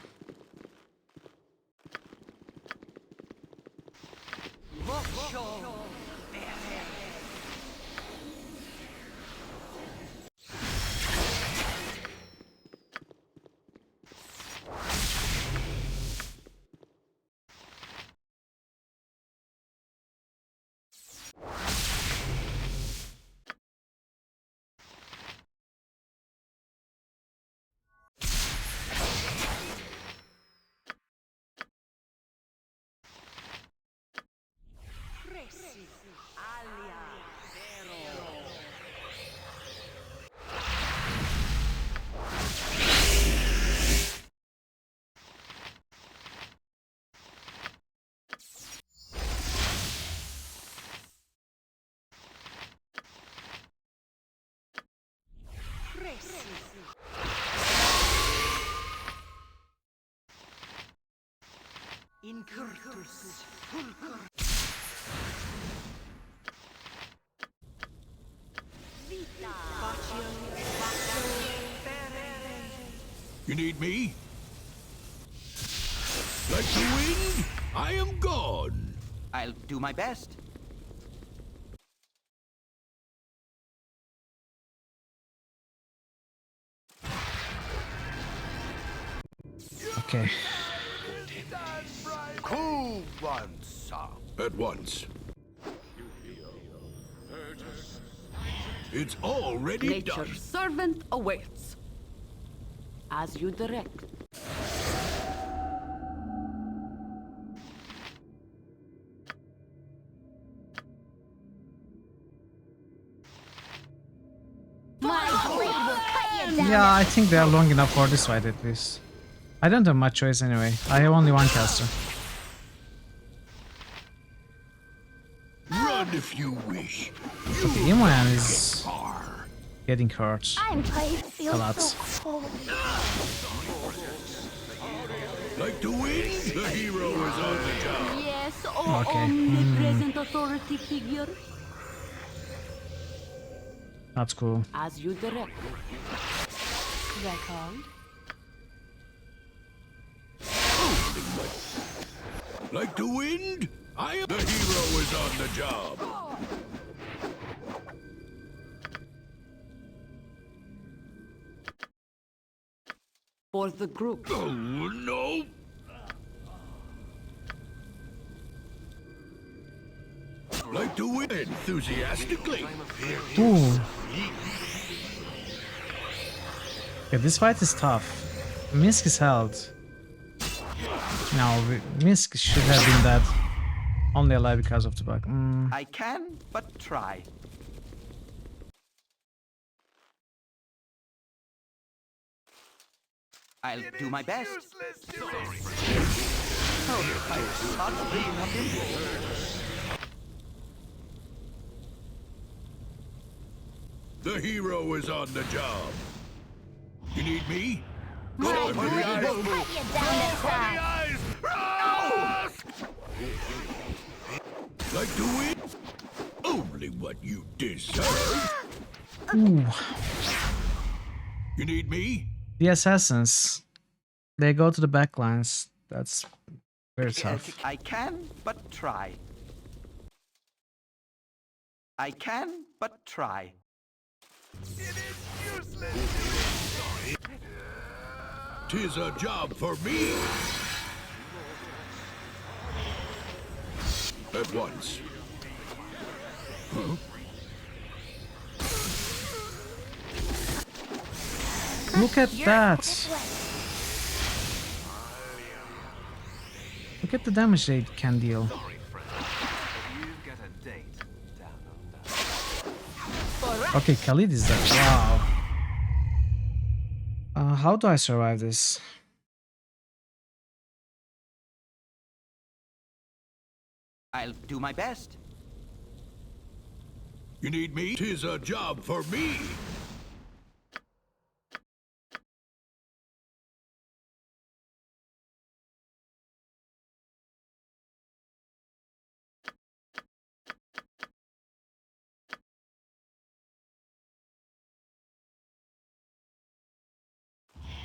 You need me? Like the wind? I am gone. I'll do my best. Okay. Cool one, sir. At once. It's already Nature's done. servant awaits. As you direct. Yeah, I think they are long enough for this fight at least. I don't have much choice anyway. I have only one caster. Run if you wish. Okay, Imoyan is Far. getting hurt I'm playing a lot. Like the wind, the hero is on the job. Yes, oh Okay. omnipresent authority figure. That's cool. As you direct. Record. Like the wind, I am. The hero is on the job. For the group. Oh no! Like the wind, enthusiastically. Ooh. Yeah, this fight is tough. Misk is held. No, Misk should have been dead. Only alive because of the bug. I can but try. I'll do my best. Oh, I thought we would not be. The hero is on the job. You need me? My I'm blade ready to will go. cut you down to size. Like to win? Only what you deserve. Ooh. You need me? The assassins. They go to the backlines. That's very tough. I can, but try. I can, but try. Tis a job for me. At once. Huh? Look at that! Look at the damage they can deal. Okay, Khalid is dead. Wow. How do I survive this? I'll do my best. You need me? Tis a job for me.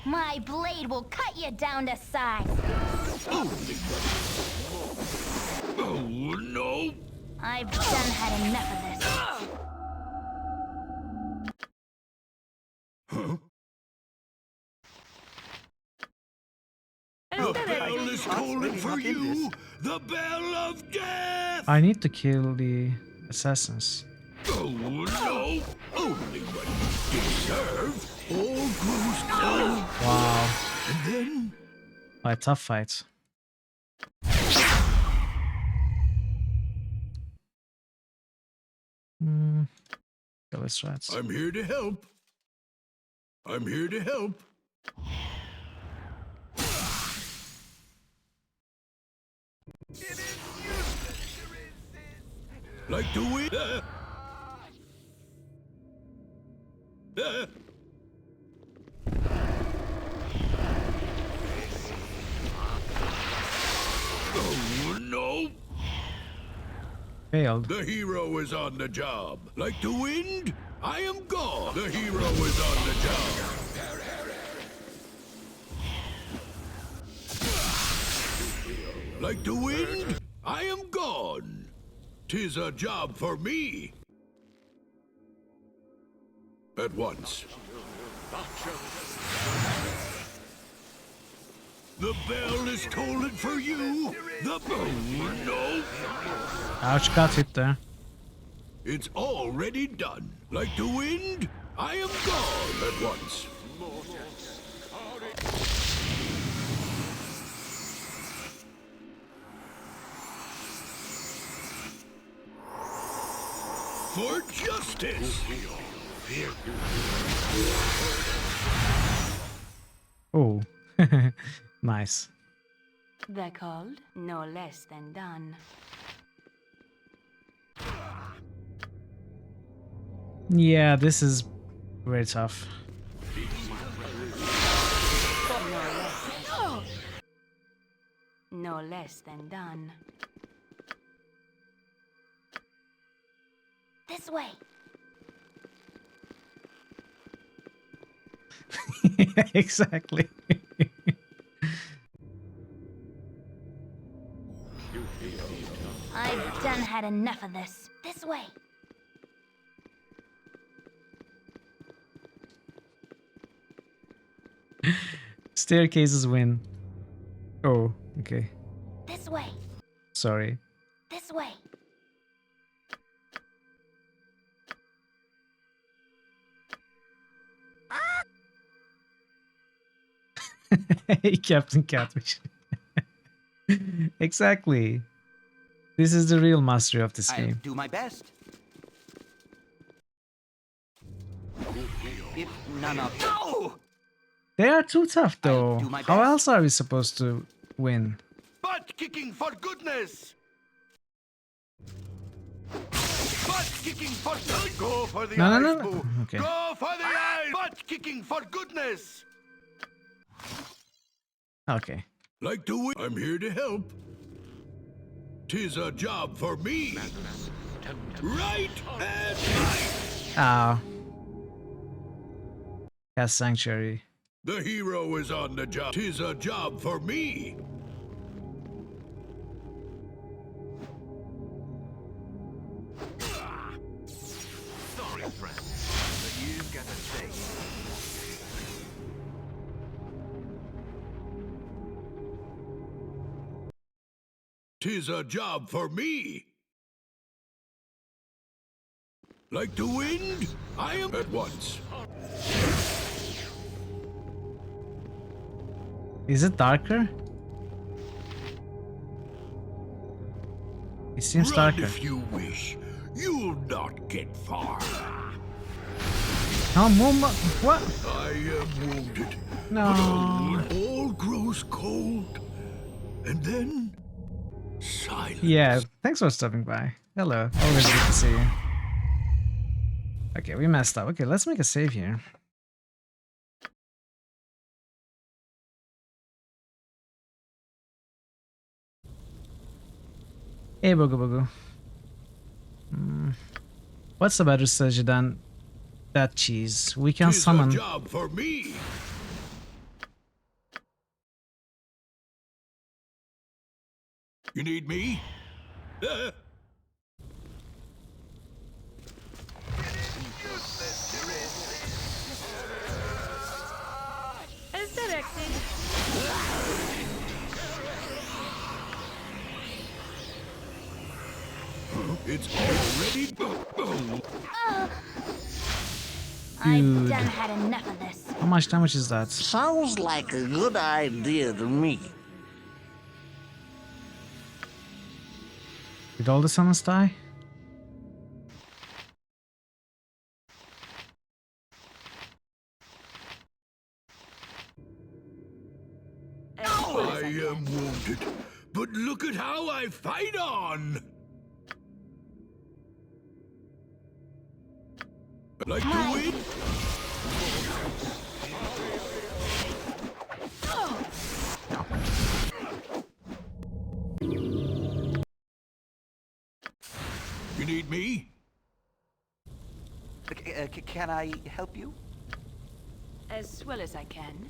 My blade will cut you down to size. Oh, no. I've done had enough of this. Huh? The bell is tolling for you. The bell of death. I need to kill the assassins. Oh, no. Only what you deserve. All grows cold. Wow. And then... A tough fight. Okay, let's try it. I'm here to help. I'm here to help. Like to win? Oh, no. Failed. The hero is on the job. Like the wind? I am gone. The hero is on the job. Like the wind? I am gone. 'Tis a job for me. At once. The bell is tolling for you. The oh no. Ouch, got it there. It's already done. Like the wind, I am gone at once. For justice. Oh, nice. They're called no less than done. Yeah, this is very tough. No less than done. This way. Exactly. I've done had enough of this. This way. Staircases win. Oh, okay. This way. Sorry. This way. Hey, Captain Catfish. Exactly. This is the real mastery of this I'll game. do my best. If none of no! They are too tough though. do my How best. else are we supposed to win? Butt kicking for goodness! Butt kicking for go for the No, no, eyes, no, no. boo. Okay. Go for the eyes. Butt kicking for goodness. Okay. Like to win. I'm here to help. 'Tis a job for me. Right and right. Oh. Cast Sanctuary. The hero is on the job. 'Tis a job for me. Sorry, friend. But you get a say. 'Tis a job for me. Like the wind, I am at once. Is it darker? It seems Run darker. if you wish. You'll not get far. No, move. What? I am wounded. No. But all grows cold. And then silence. Yeah, thanks for stopping by. Hello. Always good to see you. Okay, we messed up. Okay, let's make a save here. Hey, Bogu Bogu. What's a better strategy than that cheese? We can 'Tis summon. a job for me. You need me? As directed. It's already. Dude, I've done had enough of this. how much damage is that? Sounds like a good idea to me. Did all the summons die? I am wounded, but look at how I fight on! Like to win? You need me? Can I help you? As well as I can.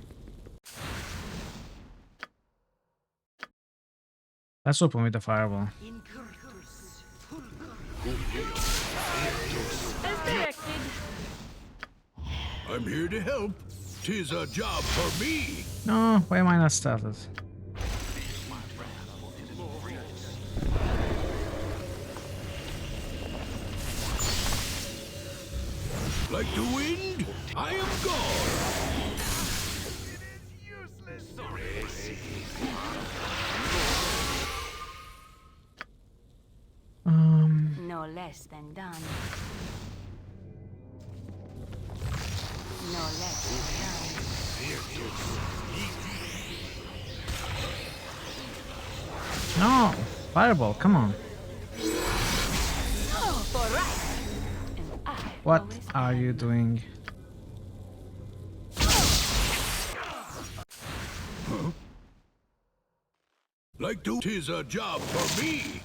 Let's open with the fireball. As directed. I'm here to help. 'Tis a job for me. No, why am I not started? Like the wind, I am gone. No less than done. No less than done. No, fireball, come on. Oh, for right. And I What always are am. you doing? Like to. 'Tis a job for me.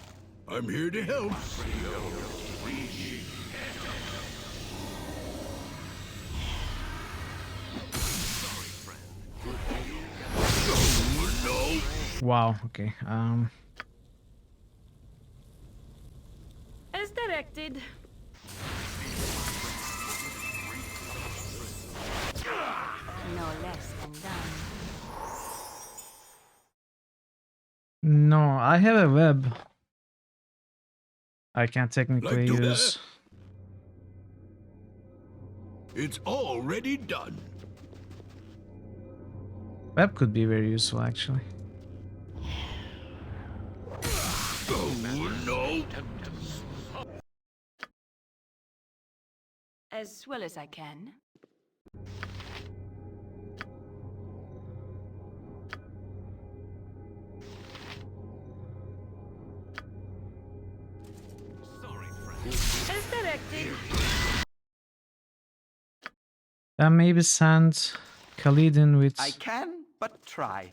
I'm here to help. Oh, Wow, okay. As directed. No less than done. No, I have a web. I can't technically Like to- use. It's already done. Web could be very useful actually. Oh, no. As well as I can. As directed. Then maybe send Khalid in with... I can, but try.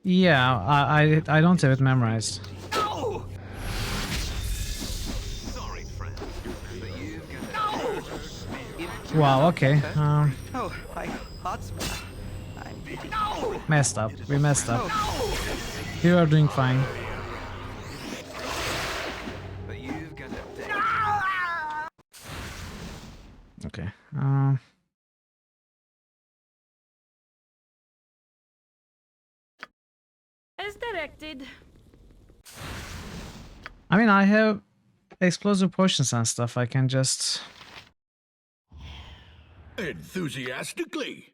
Yeah, I don't have it memorized. No! Sorry, friend. No! Wow, okay. Oh, my heart's... I'm getting... No! Messed up. We messed up. No! You are doing fine. But you've got a date. Okay. As directed. I mean, I have explosive potions and stuff. I can just... Enthusiastically.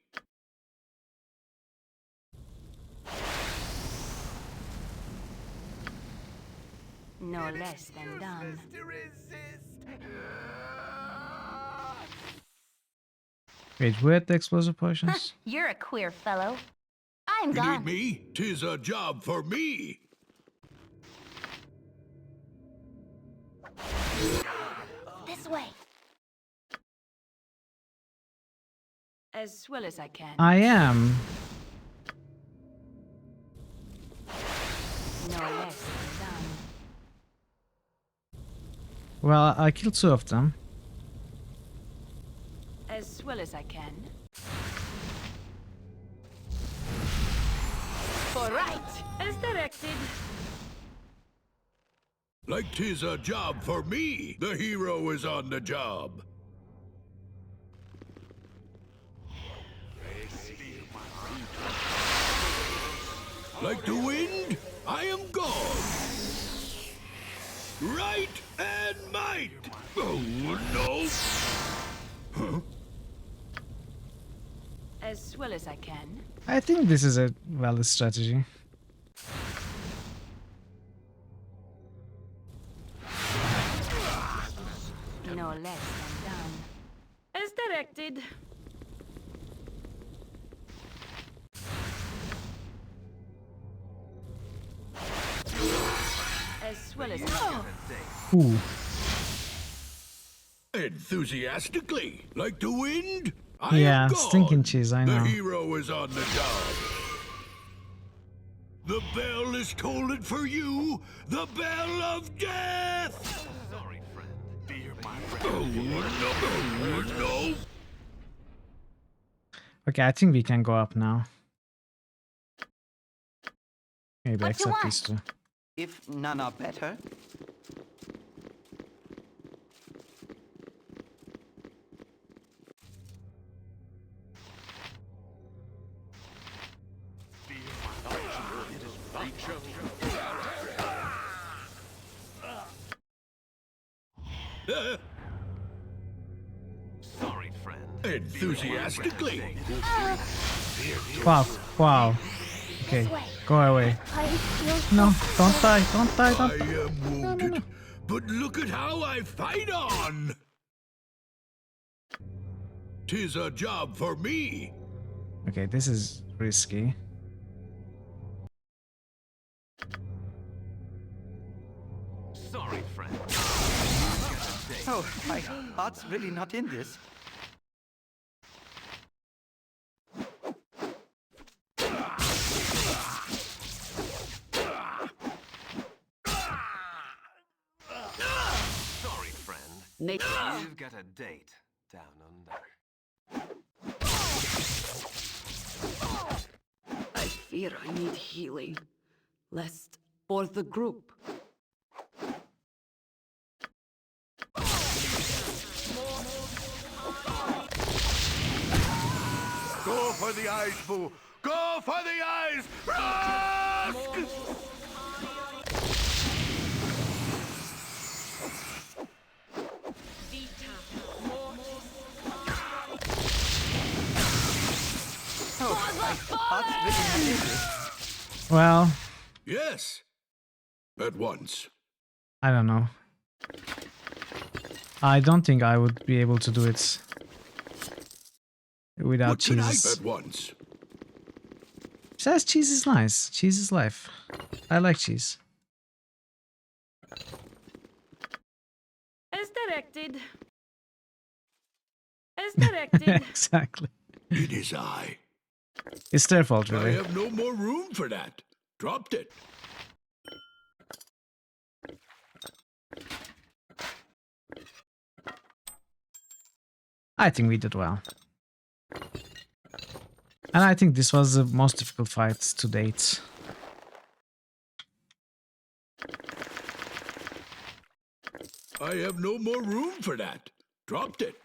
No less than done. Wait, who had the explosive potions? You're a queer fellow. I'm You need gone. me? 'Tis a job for me. This way. As well as I can. I am. No less than done. Well, I killed 2 of them. As well as I can. For right. As directed. Like 'tis a job for me. The hero is on the job. Like the wind, I am gone. Right and might. Oh, no. Huh? As well as I can. I think this is a valid strategy. No less than done. As directed. As well as I can. Ooh. Enthusiastically, like the wind, I Yeah, am gone. stinking cheese, I know. The hero is on the job. The bell is tolling for you, the bell of death. Sorry, friend. Fear my Oh no! Oh no! Okay, I think we can go up now. Maybe What you except these want? 2. If none are better, Sorry, friend. Enthusiastically. Wow, wow. Okay, go away. No, don't die, don't die, I don't die. am wounded, but look at how I fight on. 'Tis a job for me. Okay, this is risky. Sorry, friend. oh, my heart's really not in this. Sorry, friend. Nature. You've got a date down under. I fear I need healing. Lest for the group. Go for the eyes, Boo. Go for the eyes. Rusk! Oh, my heart's really not in this. Well, Yes. At once. I don't know. I don't think I would be able to do it without What can I cheese. at once? Besides, cheese is nice. Cheese is life. I like cheese. directed. As directed. Exactly. It is I. It's their fault, I really. have no more room for that. Dropped it. I think we did well. And I think this was the most difficult fight to date. I have no more room for that. Dropped it.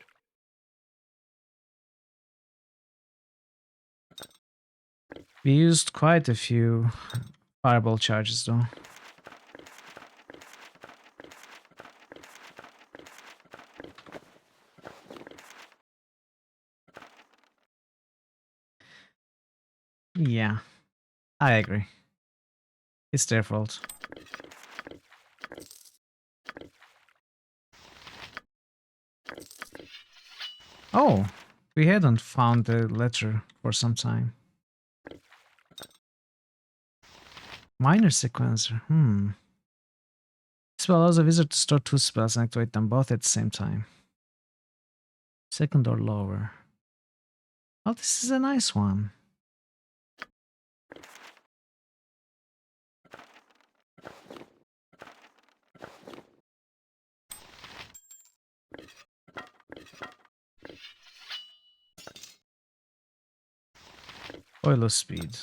We used quite a few fireball charges, though. Yeah, I agree. It's their fault. Oh, we hadn't found the letter for some time. Minor sequencer. This allows a wizard to store 2 spells and activate them both at the same time. Second or lower. Oh, this is a nice one. Oilo speed.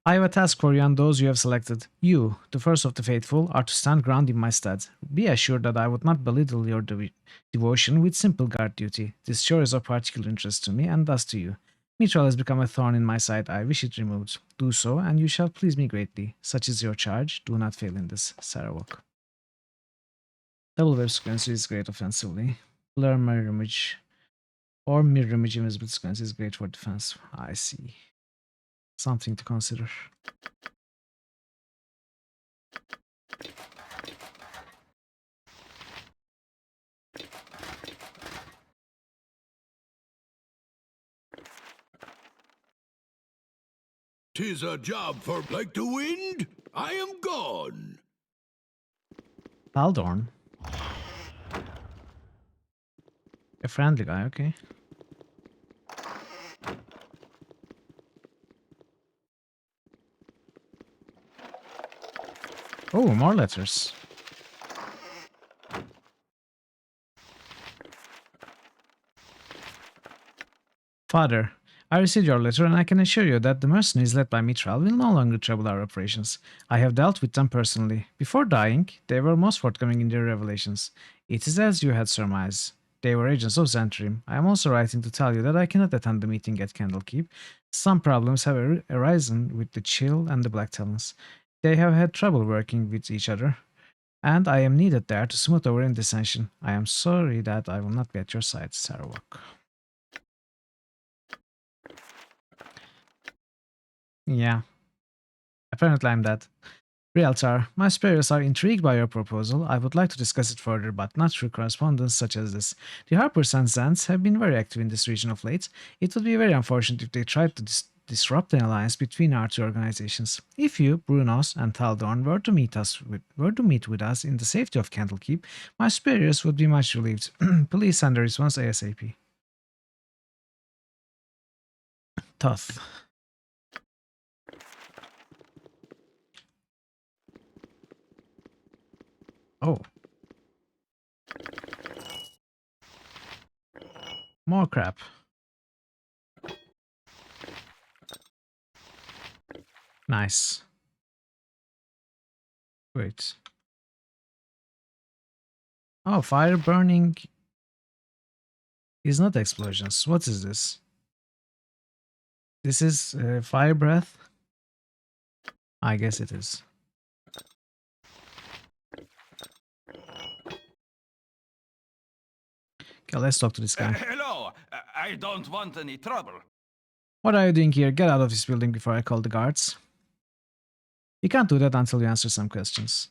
I have a task for you and those you have selected. You, the first of the faithful, are to stand ground in my stead. Be assured that I would not belittle your devotion with simple guard duty. This chore is of particular interest to me and thus to you. Mithril has become a thorn in my side. I wish it removed. Do so, and you shall please me greatly. Such is your charge. Do not fail in this. Sarawak. Double web sequence is great offensively. Blur mirror image or mirror image invisible sequence is great for defense. I see. Something to consider. Tis a job for like the wind. I am gone. Baldur. A friendly guy, okay. Oh, more letters. Father, I received your letter and I can assure you that the mercenaries led by Mithril will no longer trouble our operations. I have dealt with them personally. Before dying, they were most forthcoming in their revelations. It is as you had surmised. They were agents of Zentrim. I am also writing to tell you that I cannot attend the meeting at Candlekeep. Some problems have arisen with the Chill and the Black Talons. They have had trouble working with each other, and I am needed there to smooth over any dissension. I am sorry that I will not be at your side, Sarawak. Yeah, apparently I'm dead. Realtar, my superiors are intrigued by your proposal. I would like to discuss it further, but not through correspondence such as this. The Harpers and Zants have been very active in this region of late. It would be very unfortunate if they tried to disrupt an alliance between our two organizations. If you, Brunos, and Taldorn were to meet with us in the safety of Candlekeep, my superiors would be much relieved. Please send a response ASAP. Tough. Oh. More crap. Nice. Wait. Oh, fire burning is not explosions. What is this? This is fire breath? I guess it is. Okay, let's talk to this guy. Hello, I don't want any trouble. What are you doing here? Get out of this building before I call the guards. You can't do that until you answer some questions.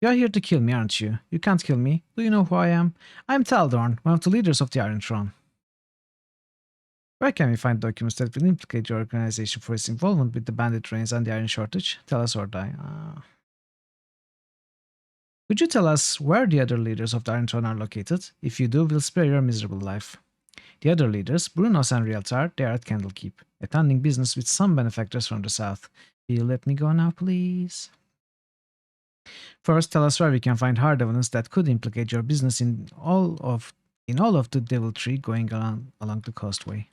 You are here to kill me, aren't you? You can't kill me. Do you know who I am? I'm Taldorn, one of the leaders of the Iron Throne. Where can we find documents that will implicate your organization for its involvement with the bandit trains and the iron shortage? Tell us or die. Could you tell us where the other leaders of the Iron Throne are located? If you do, we'll spare your miserable life. The other leaders, Brunos and Rialtar, they are at Candlekeep, attending business with some benefactors from the south. Will you let me go now, please? First, tell us where we can find hard evidence that could implicate your business in all of the deviltry going along the coastway.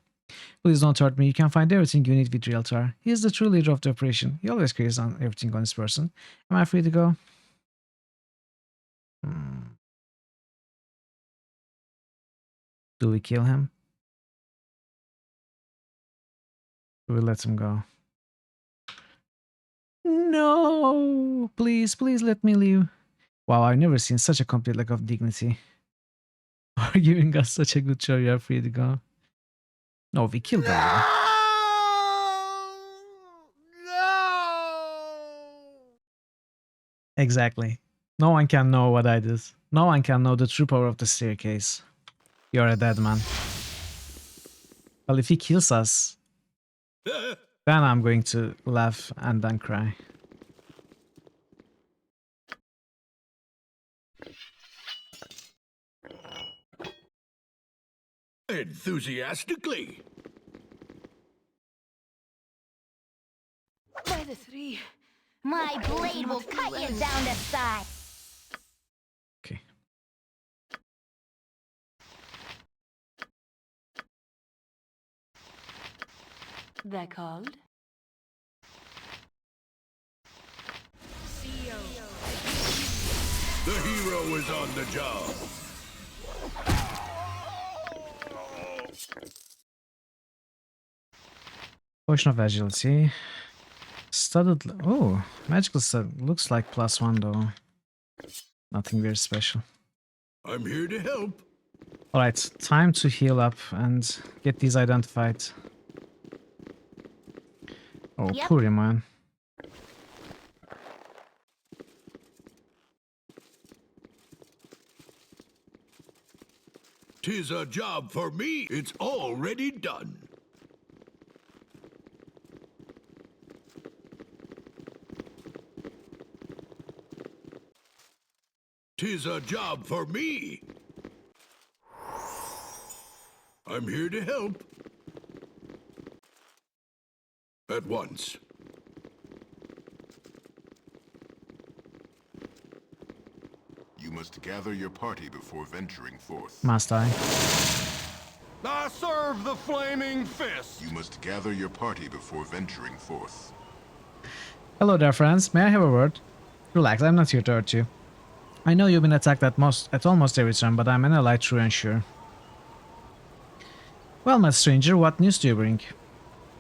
Please don't hurt me. You can find everything you need with Rialtar. He is the true leader of the operation. He always carries on everything on his person. Am I free to go? Do we kill him? Do we let him go? No! Please, please let me leave. Wow, I've never seen such a complete lack of dignity. For giving us such a good show, you are free to go. No, we killed Baldur. Exactly. No one can know what I did. No one can know the true power of the staircase. You're a dead man. Well, if he kills us, then I'm going to laugh and then cry. Enthusiastically. By the three, my blade will cut you down to size. Okay. They're called? The hero is on the job. Potion of agility. Studded. Oh, magical stud. Looks like +1 though. Nothing very special. I'm here to help. Alright, time to heal up and get these identified. Oh, Yep. poor man. Tis a job for me. It's already done. Tis a job for me. I'm here to help. At once. You must gather your party before venturing forth. Must I? I serve the flaming fist. You must gather your party before venturing forth. Hello there, friends. May I have a word? Relax, I'm not here to hurt you. I know you've been attacked at almost every turn, but I'm an ally true and sure. Well, my stranger, what news do you bring?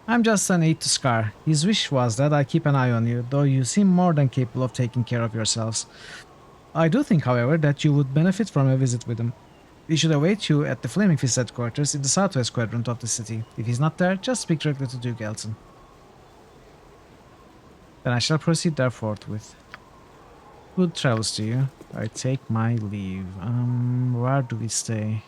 I'm just an aide to Scar. His wish was that I keep an eye on you, though you seem more than capable of taking care of yourselves. I do think, however, that you would benefit from a visit with him. We should await you at the Flaming Fist headquarters in the southwest quadrant of the city. If he's not there, just speak directly to Duke Elton. Then I shall proceed there forthwith. Good travels to you. I take my leave. Where do we stay?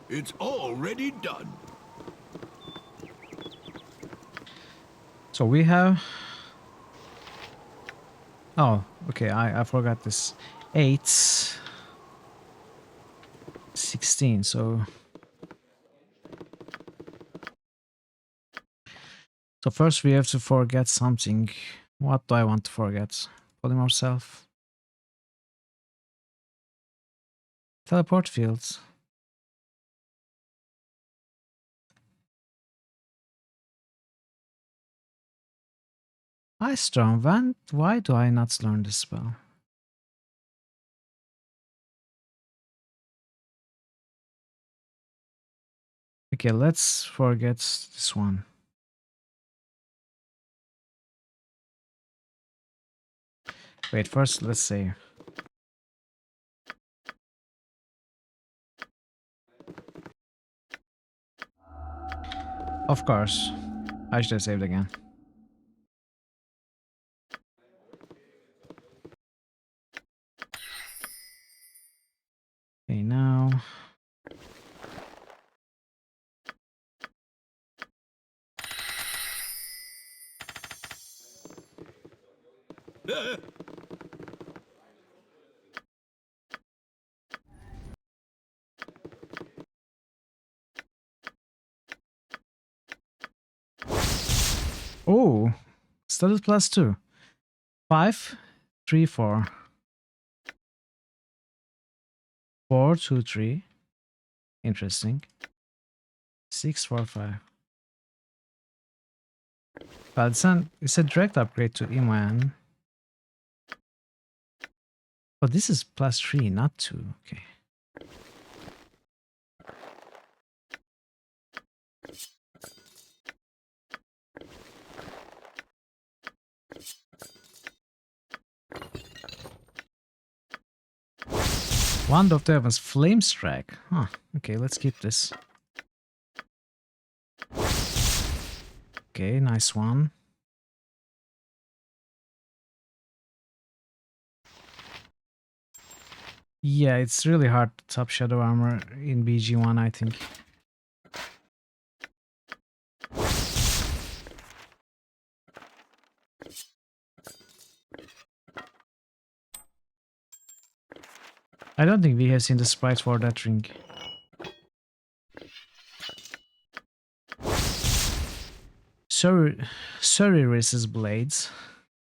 It's already done. So we have... Oh, okay, I forgot this. 8... 16, so... So first we have to forget something. What do I want to forget? Polymorph self. Teleport fields. Ice Storm, why do I not learn this spell? Okay, let's forget this one. Wait, first let's save. Of course. I should have saved again. Okay, now. Oh, status +2. 5, 3, 4. 4, 2, 3. Interesting. 6, 4, 5. But it's a direct upgrade to Iman. But this is +3, not 2. Okay. Wand of the Heavens, Flame Strike. Huh. Okay, let's keep this. Okay, nice one. Yeah, it's really hard to top Shadow Armor in BG1, I think. I don't think we have seen the sprite for that ring. Surrey races blades.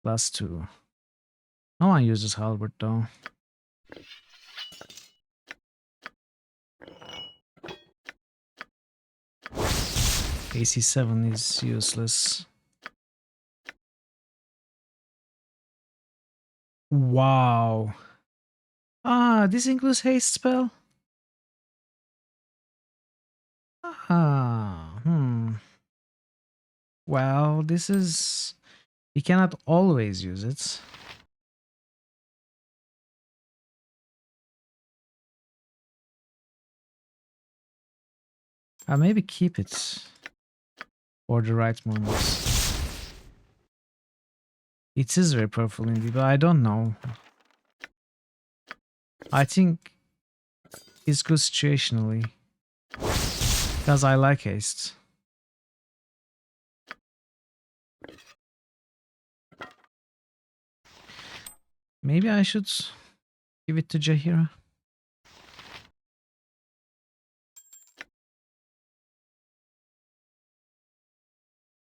+2. No one uses halberd though. AC7 is useless. Wow. Ah, this includes haste spell? Ah, Well, this is... You cannot always use it. I'll maybe keep it for the right moments. It is very powerful indeed, but I don't know. I think it's good situationally. Because I like haste. Maybe I should give it to Jaheira.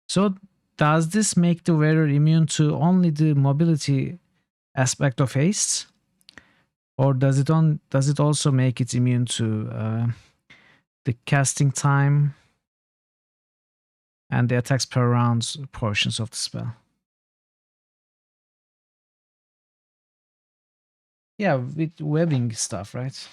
So does this make the wearer immune to only the mobility aspect of haste? Or does it also make it immune to the casting time and the attacks per round portions of the spell? Yeah, with webbing stuff, right?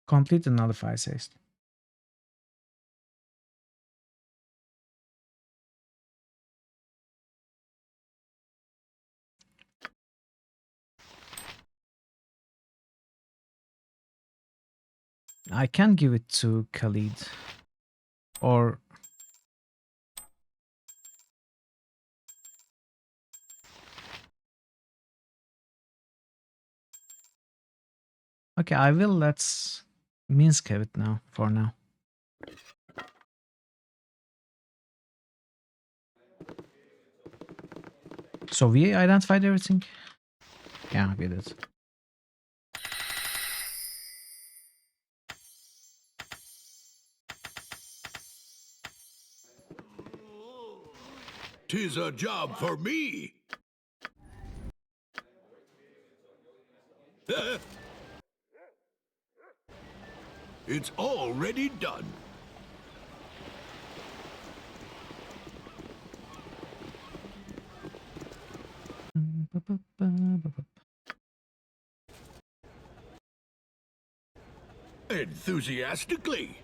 Complete and nullifies haste. I can give it to Khalid. Or... Okay, I will let Minsk have it now, for now. So we identified everything? Yeah, we did. Tis a job for me. It's already done. Enthusiastically.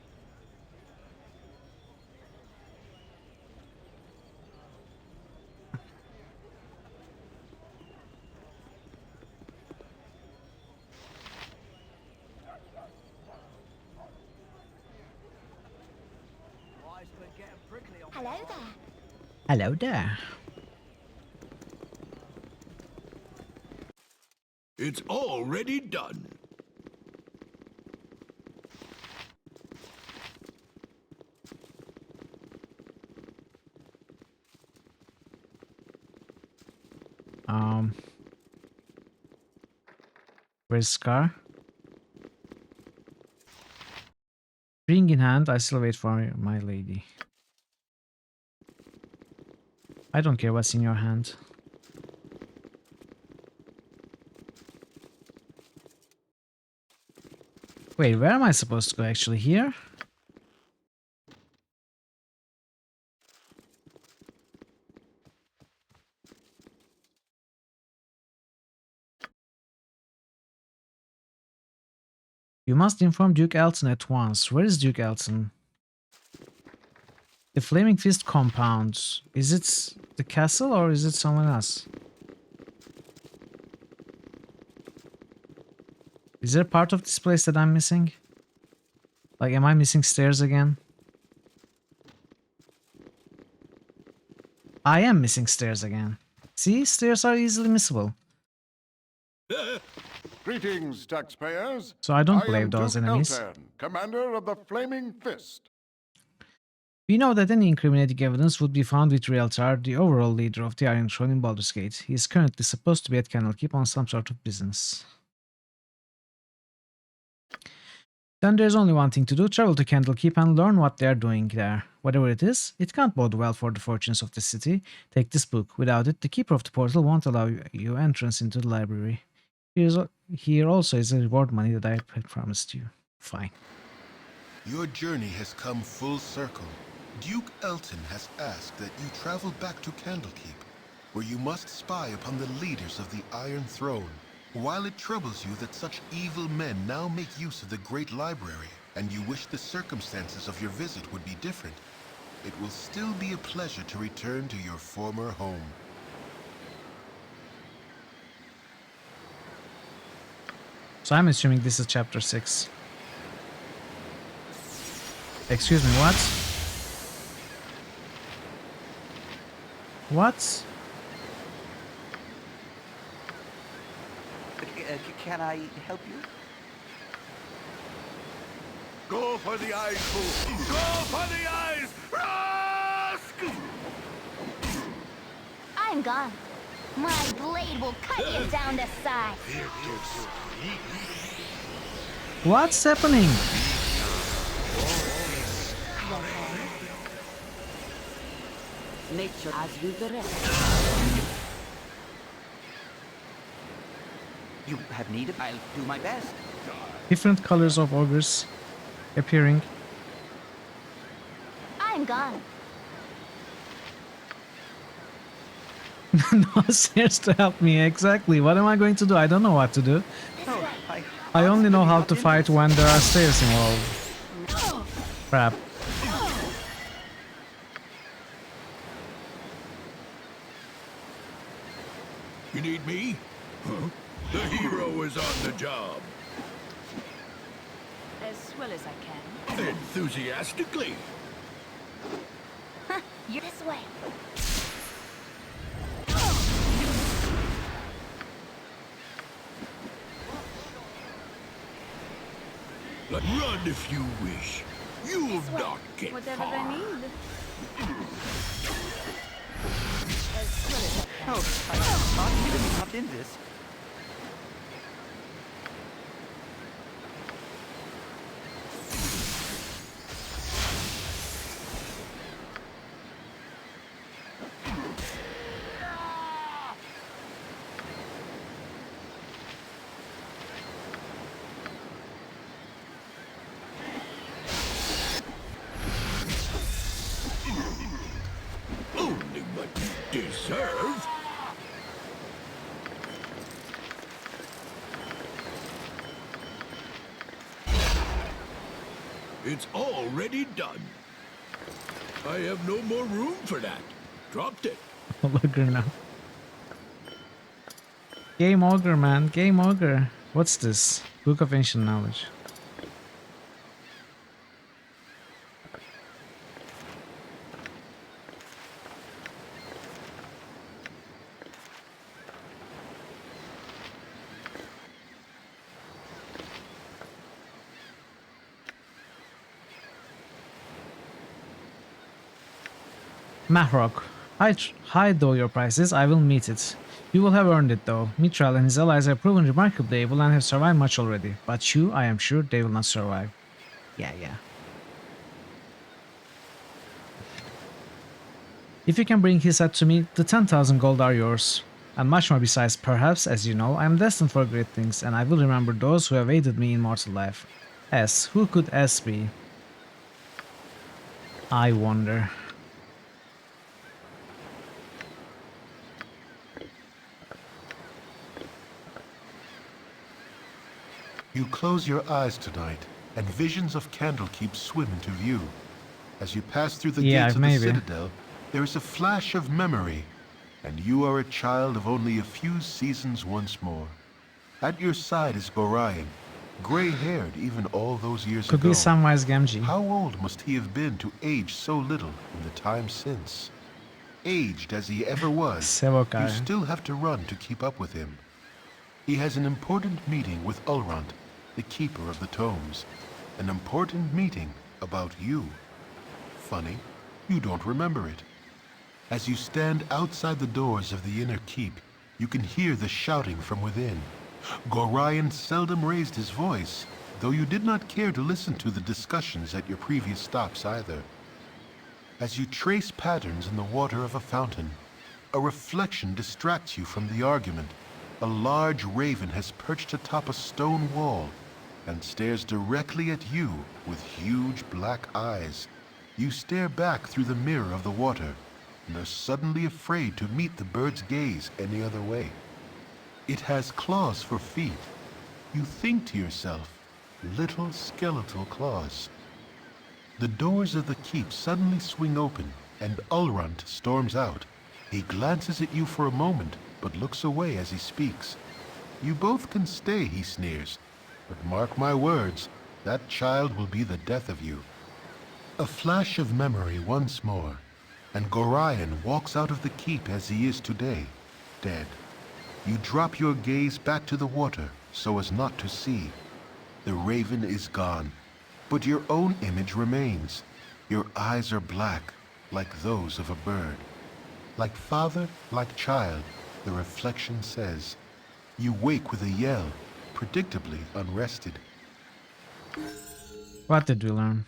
Hello there. It's already done. Where's Scar? Ring in hand, I still wait for my lady. I don't care what's in your hand. Wait, where am I supposed to go actually? Here? You must inform Duke Elton at once. Where is Duke Elton? The Flaming Fist compound. Is it the castle or is it someone else? Is there part of this place that I'm missing? Like, am I missing stairs again? I am missing stairs again. See, stairs are easily missable. Greetings, taxpayers. So I don't I believe am those Duke enemies. Elton, commander of the Flaming Fist. We know that any incriminating evidence would be found with Realtar, the overall leader of the Iron Throne in Baldur's Gate. He is currently supposed to be at Candlekeep on some sort of business. Then there's only one thing to do, travel to Candlekeep and learn what they're doing there. Whatever it is, it can't bode well for the fortunes of the city. Take this book. Without it, the keeper of the portal won't allow you entrance into the library. Here also is the reward money that I had promised you. Fine. Your journey has come full circle. Duke Elton has asked that you travel back to Candlekeep, where you must spy upon the leaders of the Iron Throne. While it troubles you that such evil men now make use of the Great Library, and you wish the circumstances of your visit would be different, it will still be a pleasure to return to your former home. So I'm assuming this is chapter 6. Excuse me, what? What? Can I help you? Go for the eyes, fool! Go for the eyes! Rask! I'm gone. My blade will cut you down to size. What's happening? Nature as you direct. You have need of... I'll do my best. Different colors of ogres appearing. I'm gone. No stairs to help me, exactly. What am I going to do? I don't know what to do. Oh, I only know how to fight when there are stairs involved. Crap. You need me? Huh? The hero is on the job. As well as I can. Enthusiastically. You're this way. Run if you wish. You will not get Whatever far. they need. Oh, I thought you didn't come in this. Only what you deserve. It's already done. I have no more room for that. Dropped it. Ogre now. Game Ogre, man. Game Ogre. What's this? Book of Ancient Knowledge. Mahrok, high though your price is, I will meet it. You will have earned it though. Mithral and his allies have proven remarkably able and have survived much already. But you, I am sure, they will not survive. Yeah. If you can bring his head to me, the 10,000 gold are yours. And much more besides, perhaps, as you know, I am destined for great things, and I will remember those who have aided me in mortal life. S. Who could S be? I wonder. You close your eyes tonight, and visions of Candlekeep swim into view. As you pass through the gates of the Citadel, there is a flash of memory, and you are a child of only a few seasons once more. At your side is Gorion, gray-haired even all those years ago. Could be Samwise Gamgee. How old must he have been to age so little in the time since? Aged as he ever was, you still have to run to keep up with him. He has an important meeting with Ulrond, the keeper of the tomes. An important meeting about you. Funny, you don't remember it. As you stand outside the doors of the inner keep, you can hear the shouting from within. Gorion seldom raised his voice, though you did not care to listen to the discussions at your previous stops either. As you trace patterns in the water of a fountain, a reflection distracts you from the argument. A large raven has perched atop a stone wall and stares directly at you with huge black eyes. You stare back through the mirror of the water and are suddenly afraid to meet the bird's gaze any other way. It has claws for feet. You think to yourself, little skeletal claws. The doors of the keep suddenly swing open and Ulrond storms out. He glances at you for a moment, but looks away as he speaks. You both can stay, he sneers, but mark my words, that child will be the death of you. A flash of memory once more, and Gorion walks out of the keep as he is today, dead. You drop your gaze back to the water so as not to see. The raven is gone, but your own image remains. Your eyes are black, like those of a bird. Like father, like child, the reflection says. You wake with a yell, predictably unrested. What did we learn?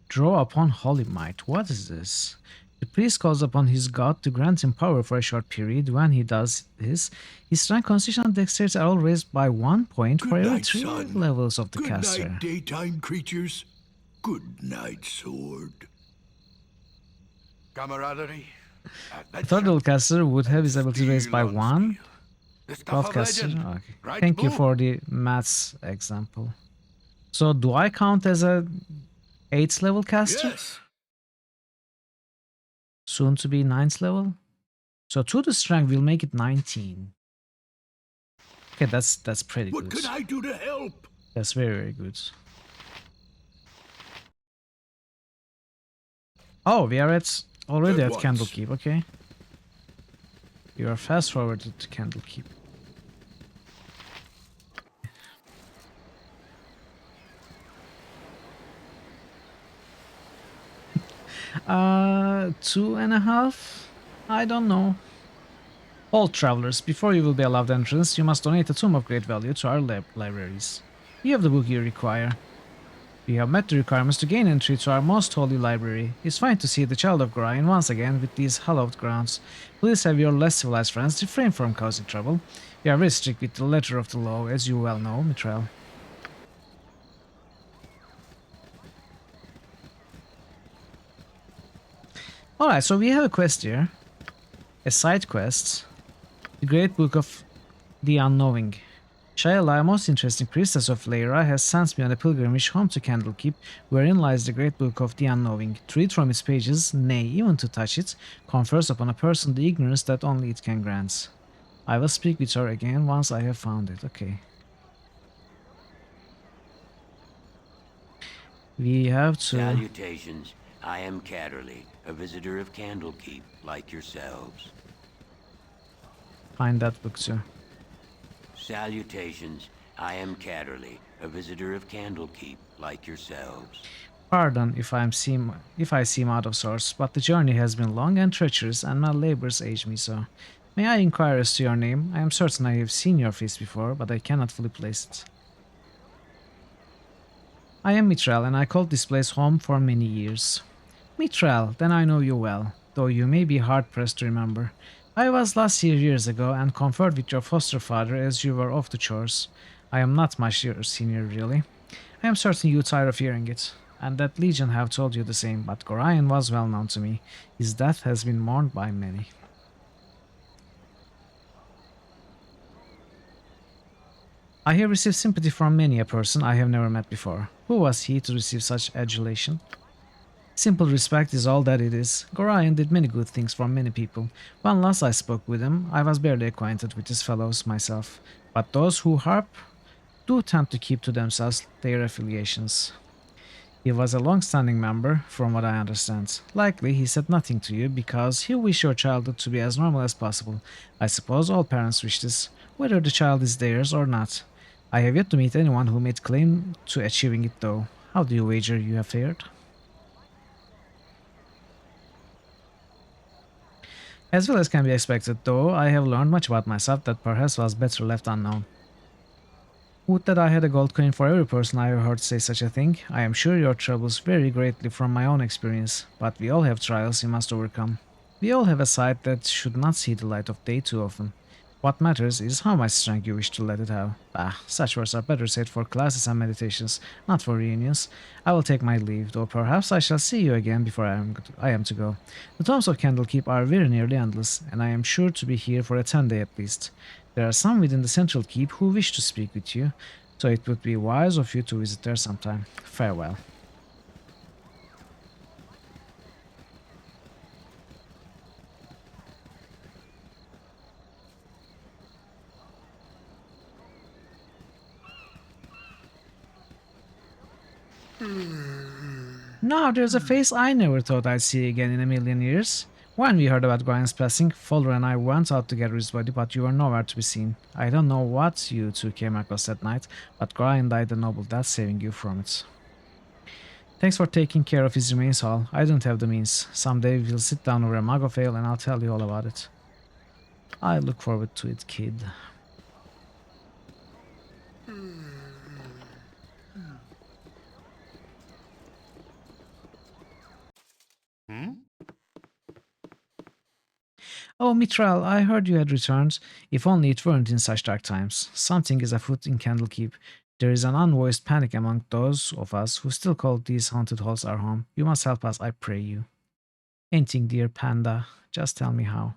Draw upon Holy Might. What is this? The priest calls upon his god to grant him power for a short period. When he does this, his strength, constitution, and dexterity are all raised by 1 point for every 3 levels of the caster. Good night, daytime creatures. Good night, sword. Camaraderie. The third level caster would have his ability raised by 1. 12th caster. Okay. Right, Thank you Boo? for the maths example. So do I count as a 8th level caster? Yes. Soon to be 9th level. So 2 to strength will make it 19. Okay, that's pretty What good. can I do to help? That's very, very good. Oh, we are already at Candlekeep, okay. You are fast forwarded to Candlekeep. Uh, 2.5? I don't know. All travelers, before you will be allowed entrance, you must donate a tome of great value to our libraries. You have the book you require. You have met the requirements to gain entry to our most holy library. It's fine to see the child of Gorion once again with these hallowed grounds. Please have your less civilized friends refrain from causing trouble. We are very strict with the letter of the law, as you well know, Mithral. Alright, so we have a quest here. A side quest. The Great Book of the Unknowing. Shayla, a most interesting priestess of Lyra, has sent me on a pilgrimage home to Candlekeep, wherein lies the Great Book of the Unknowing. To read from its pages, nay, even to touch it, confers upon a person the ignorance that only it can grant. I will speak with her again once I have found it. Okay. We have to... Salutations. I am Catterley, a visitor of Candlekeep, like yourselves. Find that book too. Salutations. I am Catterley, a visitor of Candlekeep, like yourselves. Pardon if I seem out of sorts, but the journey has been long and treacherous, and my labors age me so. May I inquire as to your name? I am certain I have seen your face before, but I cannot fully place it. I am Mitral, and I called this place home for many years. Mitral, then I know you well, though you may be hard-pressed to remember. I was last here years ago, and conferred with your foster father as you were off to chores. I am not much your senior, really. I am certain you tire of hearing it, and that Legion have told you the same, but Gorion was well known to me. His death has been mourned by many. I have received sympathy from many a person I have never met before. Who was he to receive such adulation? Simple respect is all that it is. Gorion did many good things for many people. When last I spoke with him, I was barely acquainted with his fellows myself. But those who harp do tend to keep to themselves their affiliations. He was a long-standing member, from what I understand. Likely he said nothing to you because he wished your childhood to be as normal as possible. I suppose all parents wish this, whether the child is theirs or not. I have yet to meet anyone who made claim to achieving it though. How do you wager you have fared? As well as can be expected, though, I have learned much about myself that perhaps was better left unknown. Would that I had a gold coin for every person I have heard say such a thing. I am sure your troubles vary greatly from my own experience, but we all have trials we must overcome. We all have a side that should not see the light of day too often. What matters is how much strength you wish to let it have. Such words are better said for classes and meditations, not for reunions. I will take my leave, though perhaps I shall see you again before I am to go. The tombs of Candlekeep are very nearly endless, and I am sure to be here for a 10-day at least. There are some within the central keep who wish to speak with you, so it would be wise of you to visit there sometime. Farewell. Now there's a face I never thought I'd see again in a million years. When we heard about Gwine's passing, Folder and I went out to gather his body, but you were nowhere to be seen. I don't know what you two came across that night, but Gwine died a noble death, saving you from it. Thanks for taking care of his remains, Hall. I don't have the means. Someday we'll sit down over a mug of ale and I'll tell you all about it. I look forward to it, kid. Oh, Mitral, I heard you had returned. If only it weren't in such dark times. Something is afoot in Candlekeep. There is an unvoiced panic among those of us who still call these haunted halls our home. You must help us, I pray you. Anything, dear panda. Just tell me how.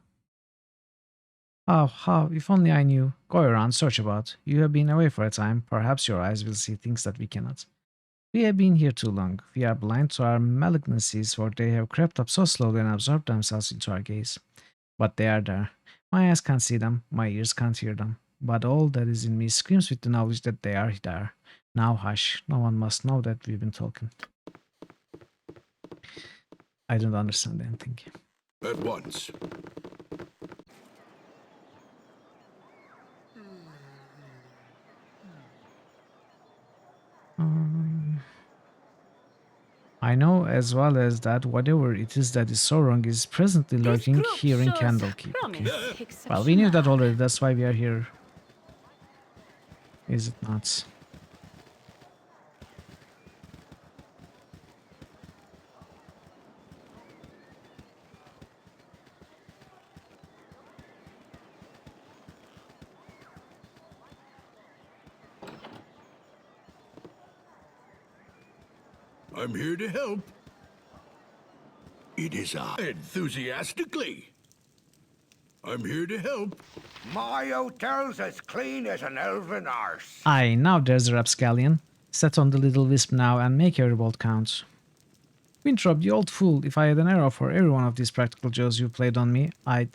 How? If only I knew. Go around, search about. You have been away for a time. Perhaps your eyes will see things that we cannot. We have been here too long. We are blind to our malignancies, for they have crept up so slowly and absorbed themselves into our gaze. But they are there. My eyes can't see them, my ears can't hear them. But all that is in me screams with the knowledge that they are there. Now hush, no one must know that we've been talking. I don't understand anything. At once. I know as well as that whatever it is that is so wrong is presently lurking here in Candlekeep. Okay. Well, we knew that already, that's why we are here. Is it not? I'm here to help. It is enthusiastically. I'm here to help. My hotel's as clean as an elven arse. Aye, now there's a rapscallion. Set on the little wisp now and make every bolt count. Winthrop, you old fool, if I had an arrow for every one of these practical jokes you played on me, I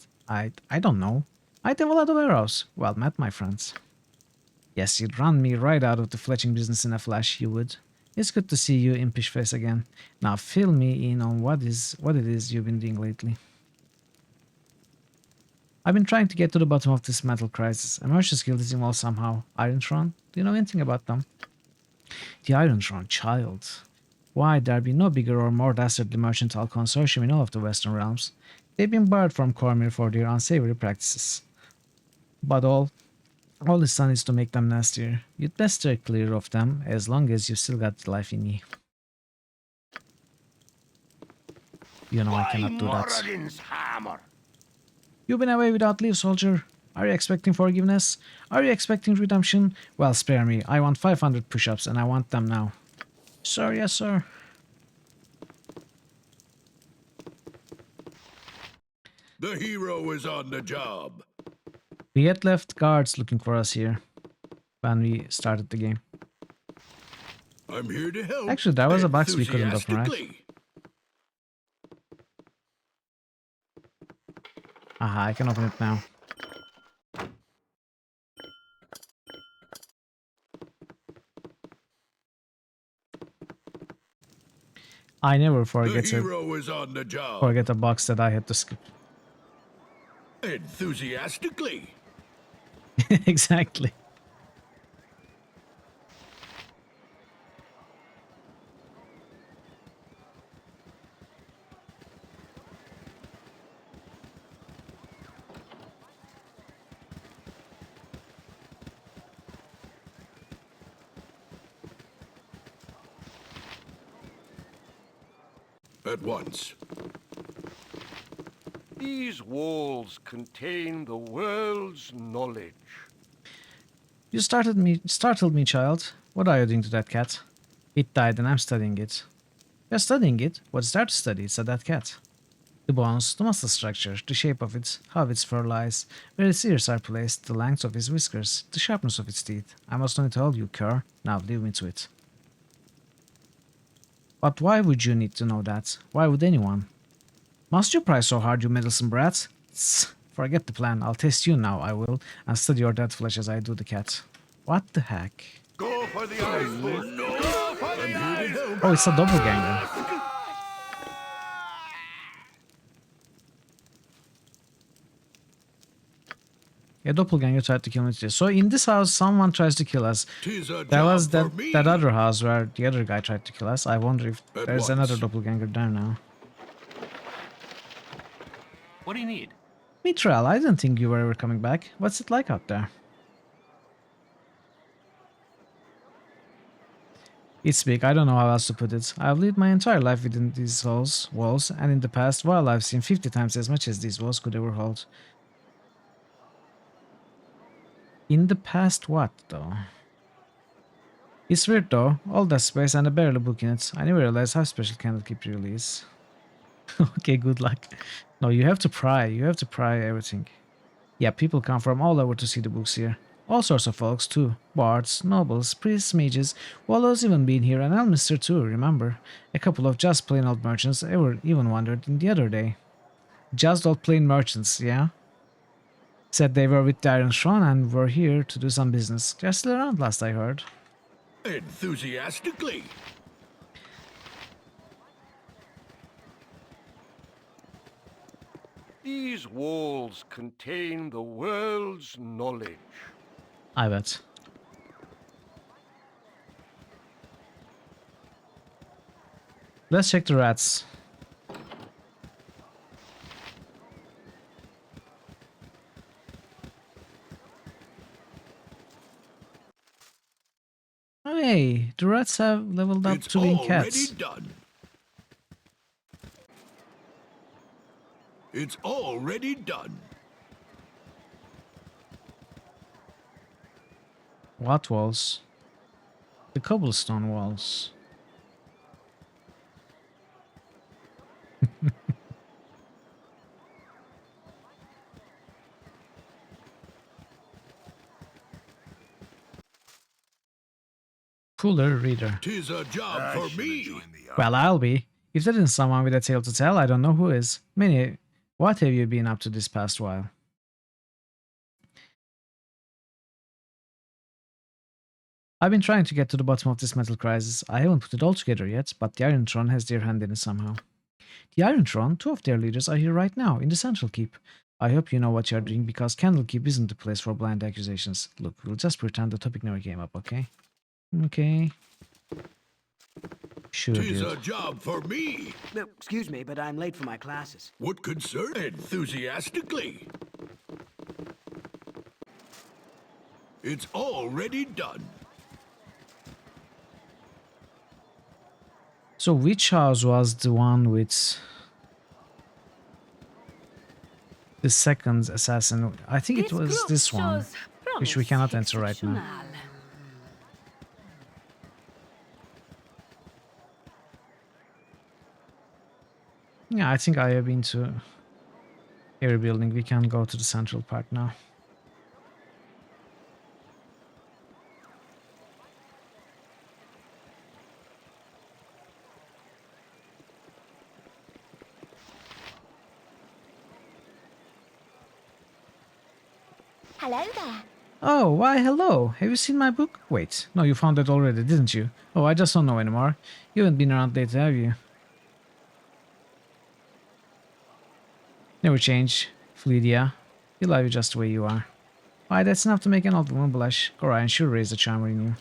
don't know. I'd have a lot of arrows. Well met, my friends. Yes, you'd run me right out of the fletching business in a flash, you would. It's good to see you, impish face, again. Now fill me in on what it is you've been doing lately. I've been trying to get to the bottom of this metal crisis. A merchant's guild is involved somehow. Iron Throne? Do you know anything about them? The Iron Throne, child. why there be no bigger or more dastardly mercantile consortium in all of the Western realms. They've been barred from Cormyr for their unsavory practices. But all is done is to make them nastier. You'd best stay clear of them as long as you've still got life in you. You know I cannot do that. Moradin's hammer. You've been away without leave, soldier. Are you expecting forgiveness? Are you expecting redemption? Well, spare me. I want 500 push-ups and I want them now. Sir, yes, sir. The hero is on the job. We had left guards looking for us here when we started the game. I'm here to help. Actually, there was a box we couldn't open, right? enthusiastically. Aha, I can open it now. I never The forget hero is on the job. a box that I had to skip. Enthusiastically. Exactly. At once. These walls contain the world's knowledge. You startled me, child. What are you doing to that cat? It died and I'm studying it. You're studying it? What's there to study? It's a dead cat. The bones, the muscle structure, the shape of it, how its fur lies, where its ears are placed, the length of its whiskers, the sharpness of its teeth. I must know it all, you cur. Now leave me to it. But why would you need to know that? Why would anyone? Must you pry so hard, you meddlesome brat? Tss, forget the plan. I'll test you now, I will, and study your dead flesh as I do the cat. What the heck? Go for the eyes, fool. Go for the eyes. Oh, it's a doppelganger. A doppelganger tried to kill me today. So in this house, someone tries to kill us. Tis a There was job for me. that other house where the other guy tried to kill us. I wonder if At there's once. another doppelganger there now. What do you need? Mithril, I didn't think you were ever coming back. What's it like out there? It's big, I don't know how else to put it. I've lived my entire life within these walls, and in the past, well, I've seen 50 times as much as these walls could ever hold. In the past what, though? It's weird, though. All that space and a barely book in it. I never realized how special Candlekeep really is. Okay, good luck. No, you have to pry. You have to pry everything. Yeah, people come from all over to see the books here. All sorts of folks, too. Bards, nobles, priests, mages, wallows even been here, and Elminster too, remember? A couple of just plain old merchants even wandered in the other day. Just old plain merchants, yeah? Said they were with the Iron Throne and were here to do some business. They're still around, last I heard. Enthusiastically. These walls contain the world's knowledge. I bet. Let's check the rats. Hey, the rats have leveled up It's to being already cats. done. It's already done. What walls? The cobblestone walls. Cooler reader. Tis a job for me. Well, I'll be. If that isn't someone with a tale to tell, I don't know who is. Minnie, what have you been up to this past while? I've been trying to get to the bottom of this metal crisis. I haven't put it all together yet, but the Iron Throne has their hand in it somehow. The Iron Throne, two of their leaders are here right now, in the Central Keep. I hope you know what you're doing, because Candlekeep isn't the place for blind accusations. Look, we'll just pretend the topic never came up, okay? Okay. Sure, 'Tis dude. a job for me. No, excuse me, but I'm late for my classes. What concern? Enthusiastically. It's already done. So which house was the one with the second assassin? I think it was group this one, shows which we promise cannot enter right now. exceptional. Yeah, I think I have been to every building. We can go to the central part now. Hello there. Oh, why hello. Have you seen my book? Wait, no, you found it already, didn't you? Oh, I just don't know anymore. You haven't been around lately, have you? Never change, Fleedia. You love you just the way you are. Why, that's enough to make an old woman blush. Orion sure raised the charmer in you.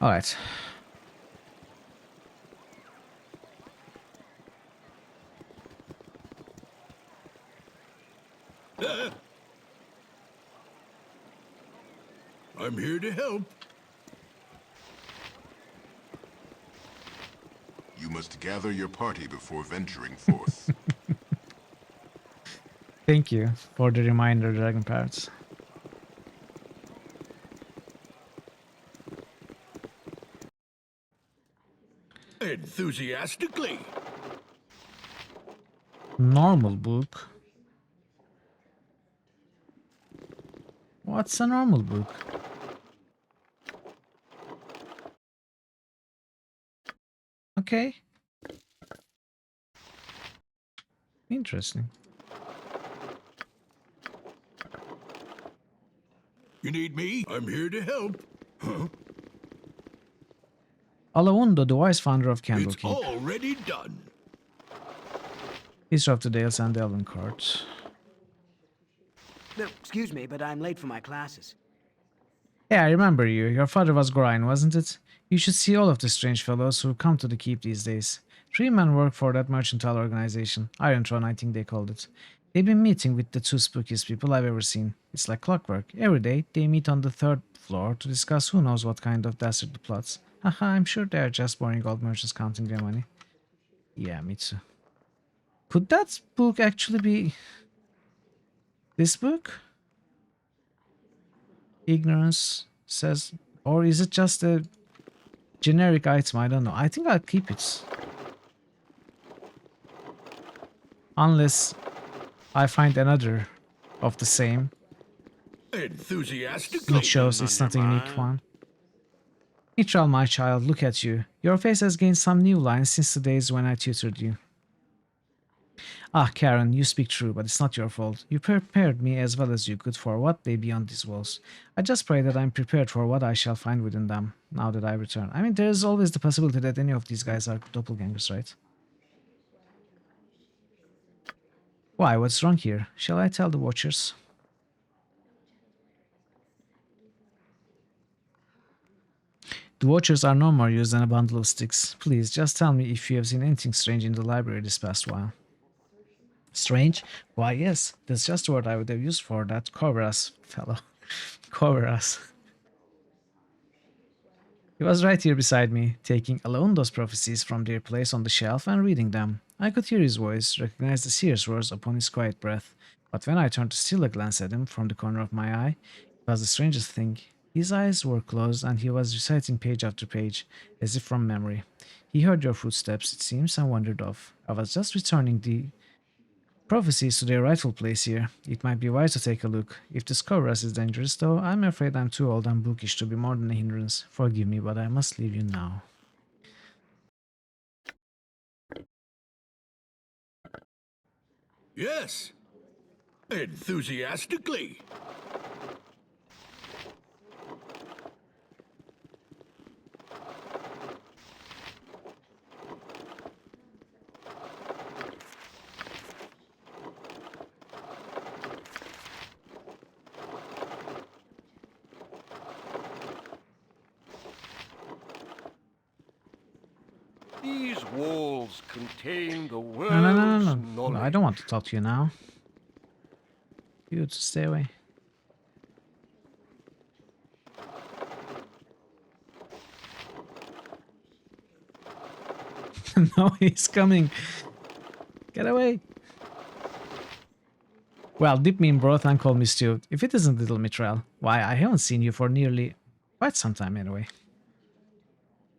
Alright. I'm here to help. You must gather your party before venturing forth. Thank you for the reminder, Dragon Parrots. Enthusiastically. Normal book? What's a normal book? Okay. Interesting. You need me? I'm here to help. Huh? Alaundo, the wise founder of It's Candlekeep. already done. History of the Dales and the Elven Court. No, excuse me, but I'm late for my classes. Yeah, I remember you. Your father was Grind, wasn't it? You should see all of the strange fellows who come to the keep these days. 3 men work for that mercantile organization. Iron Throne, I think they called it. They've been meeting with the two spookiest people I've ever seen. It's like clockwork. Every day, they meet on the 3rd floor to discuss who knows what kind of dastardly plots. Haha, I'm sure they're just boring old merchants counting their money. Yeah, me too. Could that book actually be this book? Ignorance says, or is it just a generic item? I don't know. I think I'll keep it. Unless I find another of the same, Enthusiastically. which shows it's not a unique one. Mitral, my child, look at you. Your face has gained some new lines since the days when I tutored you. Ah, Karen, you speak true, but it's not your fault. You prepared me as well as you could for what lay beyond these walls. I just pray that I'm prepared for what I shall find within them, now that I return. I mean, there's always the possibility that any of these guys are doppelgangers, right? Why, what's wrong here? Shall I tell the Watchers? The Watchers are no more used than a bundle of sticks. Please, just tell me if you have seen anything strange in the library this past while. Strange? Why, yes, that's just the word I would have used for that Corvus fellow. Corvus. He was right here beside me, taking alone those prophecies from their place on the shelf and reading them. I could hear his voice, recognize the serious words upon his quiet breath, but when I turned to steal a glance at him from the corner of my eye, it was the strangest thing. His eyes were closed and he was reciting page after page, as if from memory. He heard your footsteps, it seems, and wandered off. I was just returning the prophecies to their rightful place here. It might be wise to take a look. If this Corvus is dangerous, though, I'm afraid I'm too old and bookish to be more than a hindrance. Forgive me, but I must leave you now. Yes. Enthusiastically. These walls contain the No, no, no, world's no, no. No, I knowledge. don't want to talk to you now. You to stay away. No, he's coming. Get away. Well, dip me in broth and call me Stuart. If it isn't little Mithril, why, I haven't seen you for nearly quite some time anyway.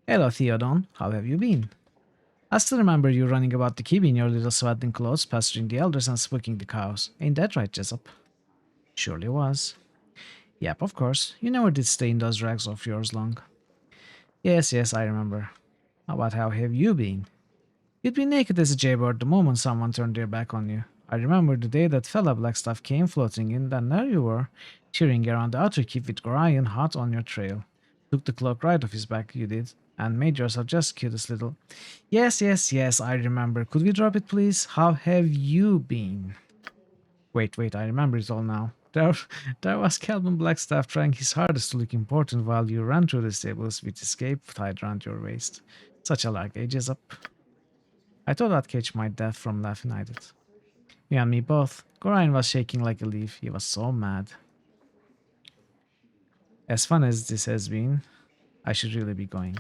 Hello, Theodon. How have you been? I still remember you running about the keep in your little swaddling clothes, pasturing the elders and spooking the cows. Ain't that right, Jessup? Surely was. Yep, of course. You never did stay in those rags of yours long. Yes, yes, I remember. But how have you been? You'd be naked as a jaybird the moment someone turned their back on you. I remember the day that fella Blackstaff came floating in, then there you were, tearing around the outer keep with Gorion hot on your trail. Took the cloak right off his back, you did, and made yourself just cutest little. Yes, yes, yes, I remember. Could we drop it, please? How have you been? Wait, I remember it all now. There was Calvin Blackstaff trying his hardest to look important while you ran through the stables with his cape tied around your waist. Such a lag, ages up. I thought I'd catch my death from laughing at it. You and me both. Gorion was shaking like a leaf. He was so mad. As fun as this has been, I should really be going.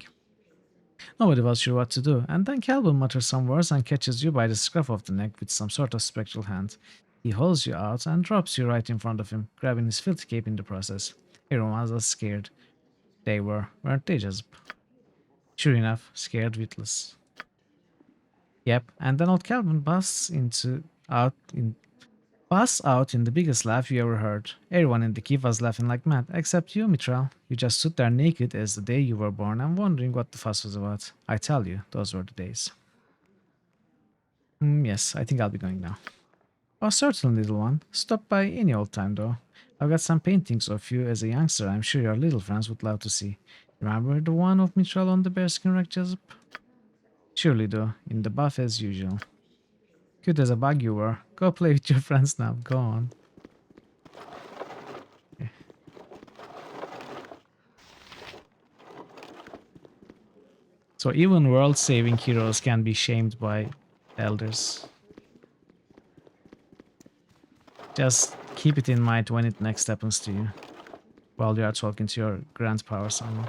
Nobody was sure what to do, and then Calvin mutters some words and catches you by the scruff of the neck with some sort of spectral hand. He hauls you out and drops you right in front of him, grabbing his filthy cape in the process. Everyone was scared. They were, weren't they, Jezp? Sure enough, scared witless. Yep, and then old Calvin busts out in the biggest laugh you ever heard. Everyone in the keep was laughing like mad, except you, Mithril. You just stood there naked as the day you were born and wondering what the fuss was about. I tell you, those were the days. Yes, I think I'll be going now. Oh, certainly, little one. Stop by any old time, though. I've got some paintings of you as a youngster I'm sure your little friends would love to see. Remember the one of Mithril on the bearskin rug, Jessup? Surely, though, in the buff as usual. Cute as a bug you were. Go play with your friends now, go on. Okay. So even world-saving heroes can be shamed by elders. Just keep it in mind when it next happens to you, while you are talking to your grandpa or someone.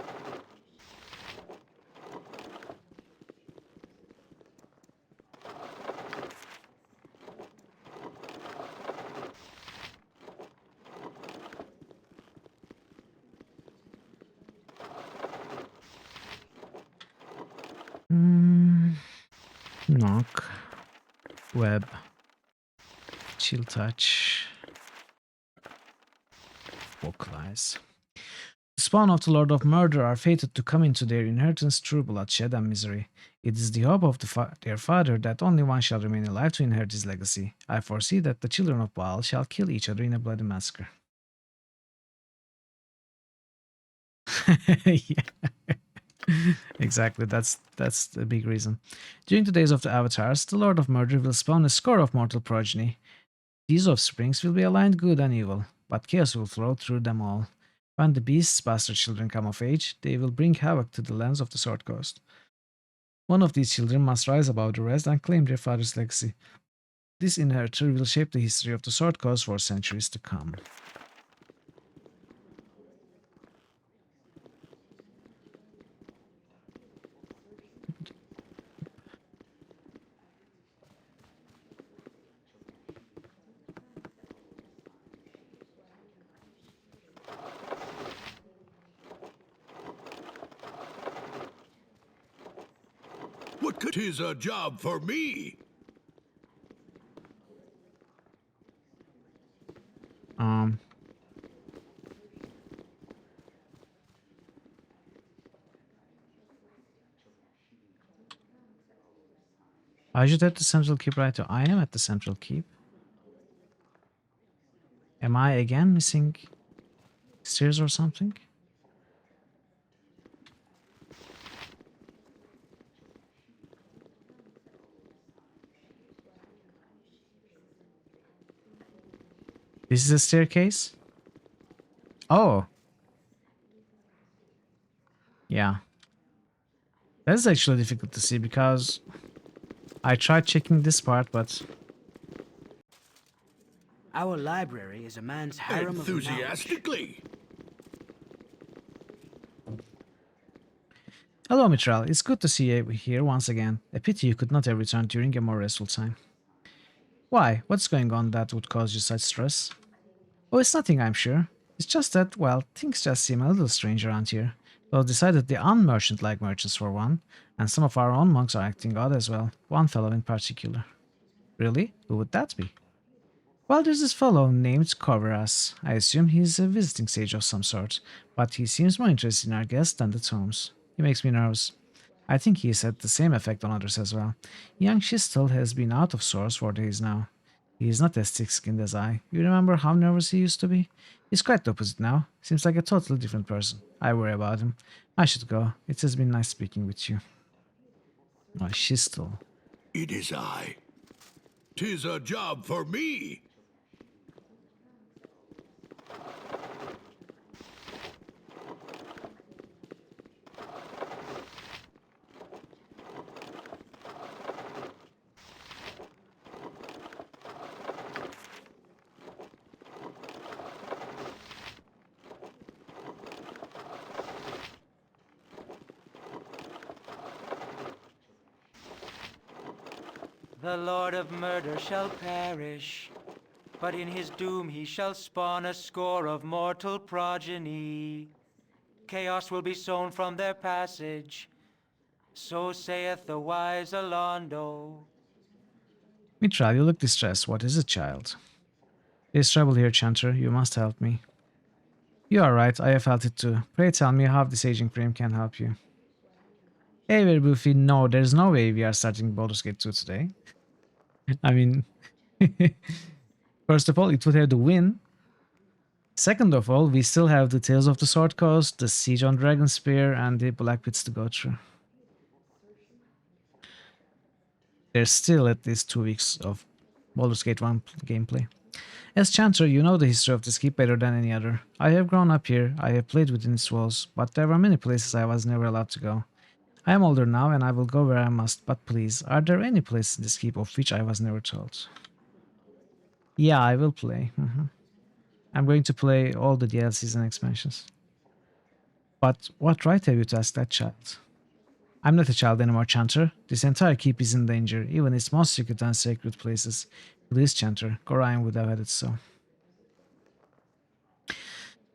Knock. Web. Chill touch. Vocalize. The spawn of the Lord of Murder are fated to come into their inheritance through bloodshed and misery. It is the hope of their father that only one shall remain alive to inherit his legacy. I foresee that the children of Baal shall kill each other in a bloody massacre. Yeah. Exactly, that's the big reason. During the days of the avatars, the Lord of Murder will spawn a score of mortal progeny. These offsprings will be aligned good and evil, but chaos will flow through them all. When the beast's bastard children come of age, they will bring havoc to the lands of the Sword Coast. One of these children must rise above the rest and claim their father's legacy. This inheritor will shape the history of the Sword Coast for centuries to come. What could 'tis a job for me? I should at the central keep right now. I am at the central keep. Am I again missing stairs or something? This is a staircase? Oh. Yeah. That is actually difficult to see because I tried checking this part, but Our library is a man's harem of knowledge. Enthusiastically. hello, Mitral. It's good to see you here once again. A pity you could not have returned during a more restful time. Why? What's going on that would cause you such stress? Oh, it's nothing, I'm sure. It's just that, well, things just seem a little strange around here. Well, decidedly unmerchant-like merchants for one, and some of our own monks are acting odd as well, one fellow in particular. Really? Who would that be? Well, there's this fellow named Koveras. I assume he's a visiting sage of some sort, but he seems more interested in our guests than the tomes. He makes me nervous. I think he's had the same effect on others as well. Young Shistel has been out of sorts for days now. He is not as thick-skinned as I. You remember how nervous he used to be? He's quite the opposite now. Seems like a totally different person. I worry about him. I should go. It has been nice speaking with you. Oh, Shistel. It is I. 'Tis a job for me. The Lord of Murder shall perish, but in his doom he shall spawn a score of mortal progeny. Chaos will be sown from their passage, so saith the wise Alondo. Mitral, you look distressed. What is it, child? There's trouble here, Chanter. You must help me. You are right. I have felt it too. Pray tell me how this aging frame can help you. Hey, very Buffy. No, there's no way we are starting Baldur's Gate 2 today. I mean, first of all, it would have to win. Second of all, we still have the Tales of the Sword Coast, the Siege on Dragonspear, and the Black Pits to go through. There's still at least 2 weeks of Baldur's Gate 1 gameplay. As Chanter, you know the history of this keep better than any other. I have grown up here, I have played within its walls, but there were many places I was never allowed to go. I am older now and I will go where I must, but please, are there any places in this keep of which I was never told? Yeah, I will play. I'm going to play all the DLCs and expansions. But what right have you to ask that child? I'm not a child anymore, Chanter. This entire keep is in danger, even its most secret and sacred places. Please, Chanter, Gorion would have had it so.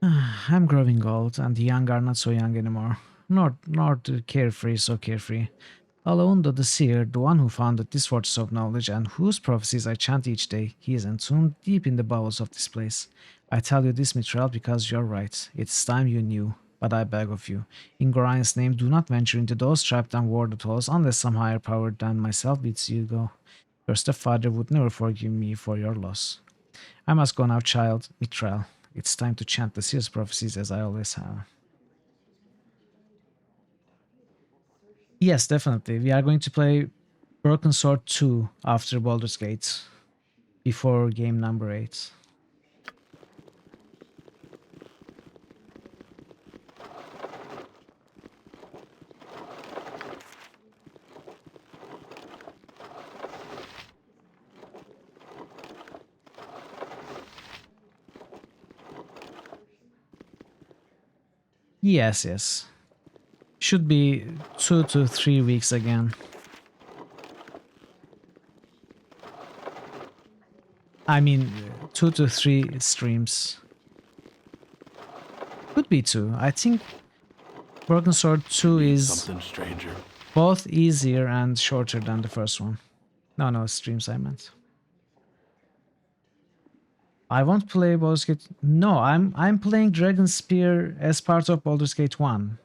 I'm growing old, and the young are not so young anymore. Nor the carefree so carefree. Alondo the Seer, the one who founded this fortress of knowledge and whose prophecies I chant each day, he is entombed deep in the bowels of this place. I tell you this, Mithril, because you're right. It's time you knew. But I beg of you, in Gorion's name, do not venture into those trapped and warded halls unless some higher power than myself bids you go. Your stepfather would never forgive me for your loss. I must go now, child. Mithril, it's time to chant the Seer's prophecies as I always have. Yes, definitely. We are going to play Broken Sword 2 after Baldur's Gate, before game number 8. Yes. Should be 2 to 3 weeks again. I mean, 2 to 3 streams. Could be 2. I think Broken Sword 2 is Something stranger. both easier and shorter than the first one. No, streams I meant. I won't play Baldur's Gate. No, I'm playing Dragonspear as part of Baldur's Gate 1.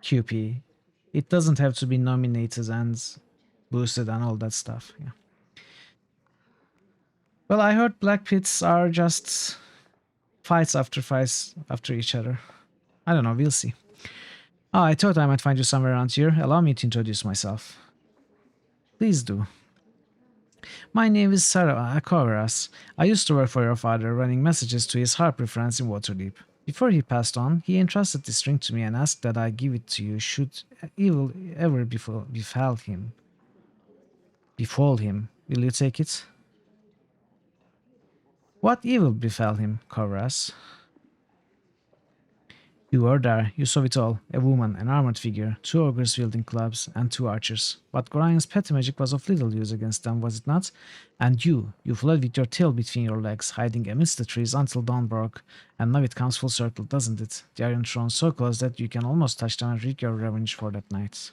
QP. It doesn't have to be nominated and boosted and all that stuff. Yeah. Well, I heard Black Pits are just fights after each other. I don't know, we'll see. Oh, I thought I might find you somewhere around here. Allow me to introduce myself. Please do. My name is Sarah Akoveras. I used to work for your father, running messages to his harp friends in Waterdeep. Before he passed on, he entrusted this ring to me and asked that I give it to you should evil ever befall him. Will you take it? What evil befell him, Kovras? You were there, you saw it all. A woman, an armored figure, 2 ogres wielding clubs, and 2 archers. But Gorian's petty magic was of little use against them, was it not? And you fled with your tail between your legs, hiding amidst the trees until dawn broke. And now it comes full circle, doesn't it? The Iron Throne so close that you can almost touch them and wreak your revenge for that night.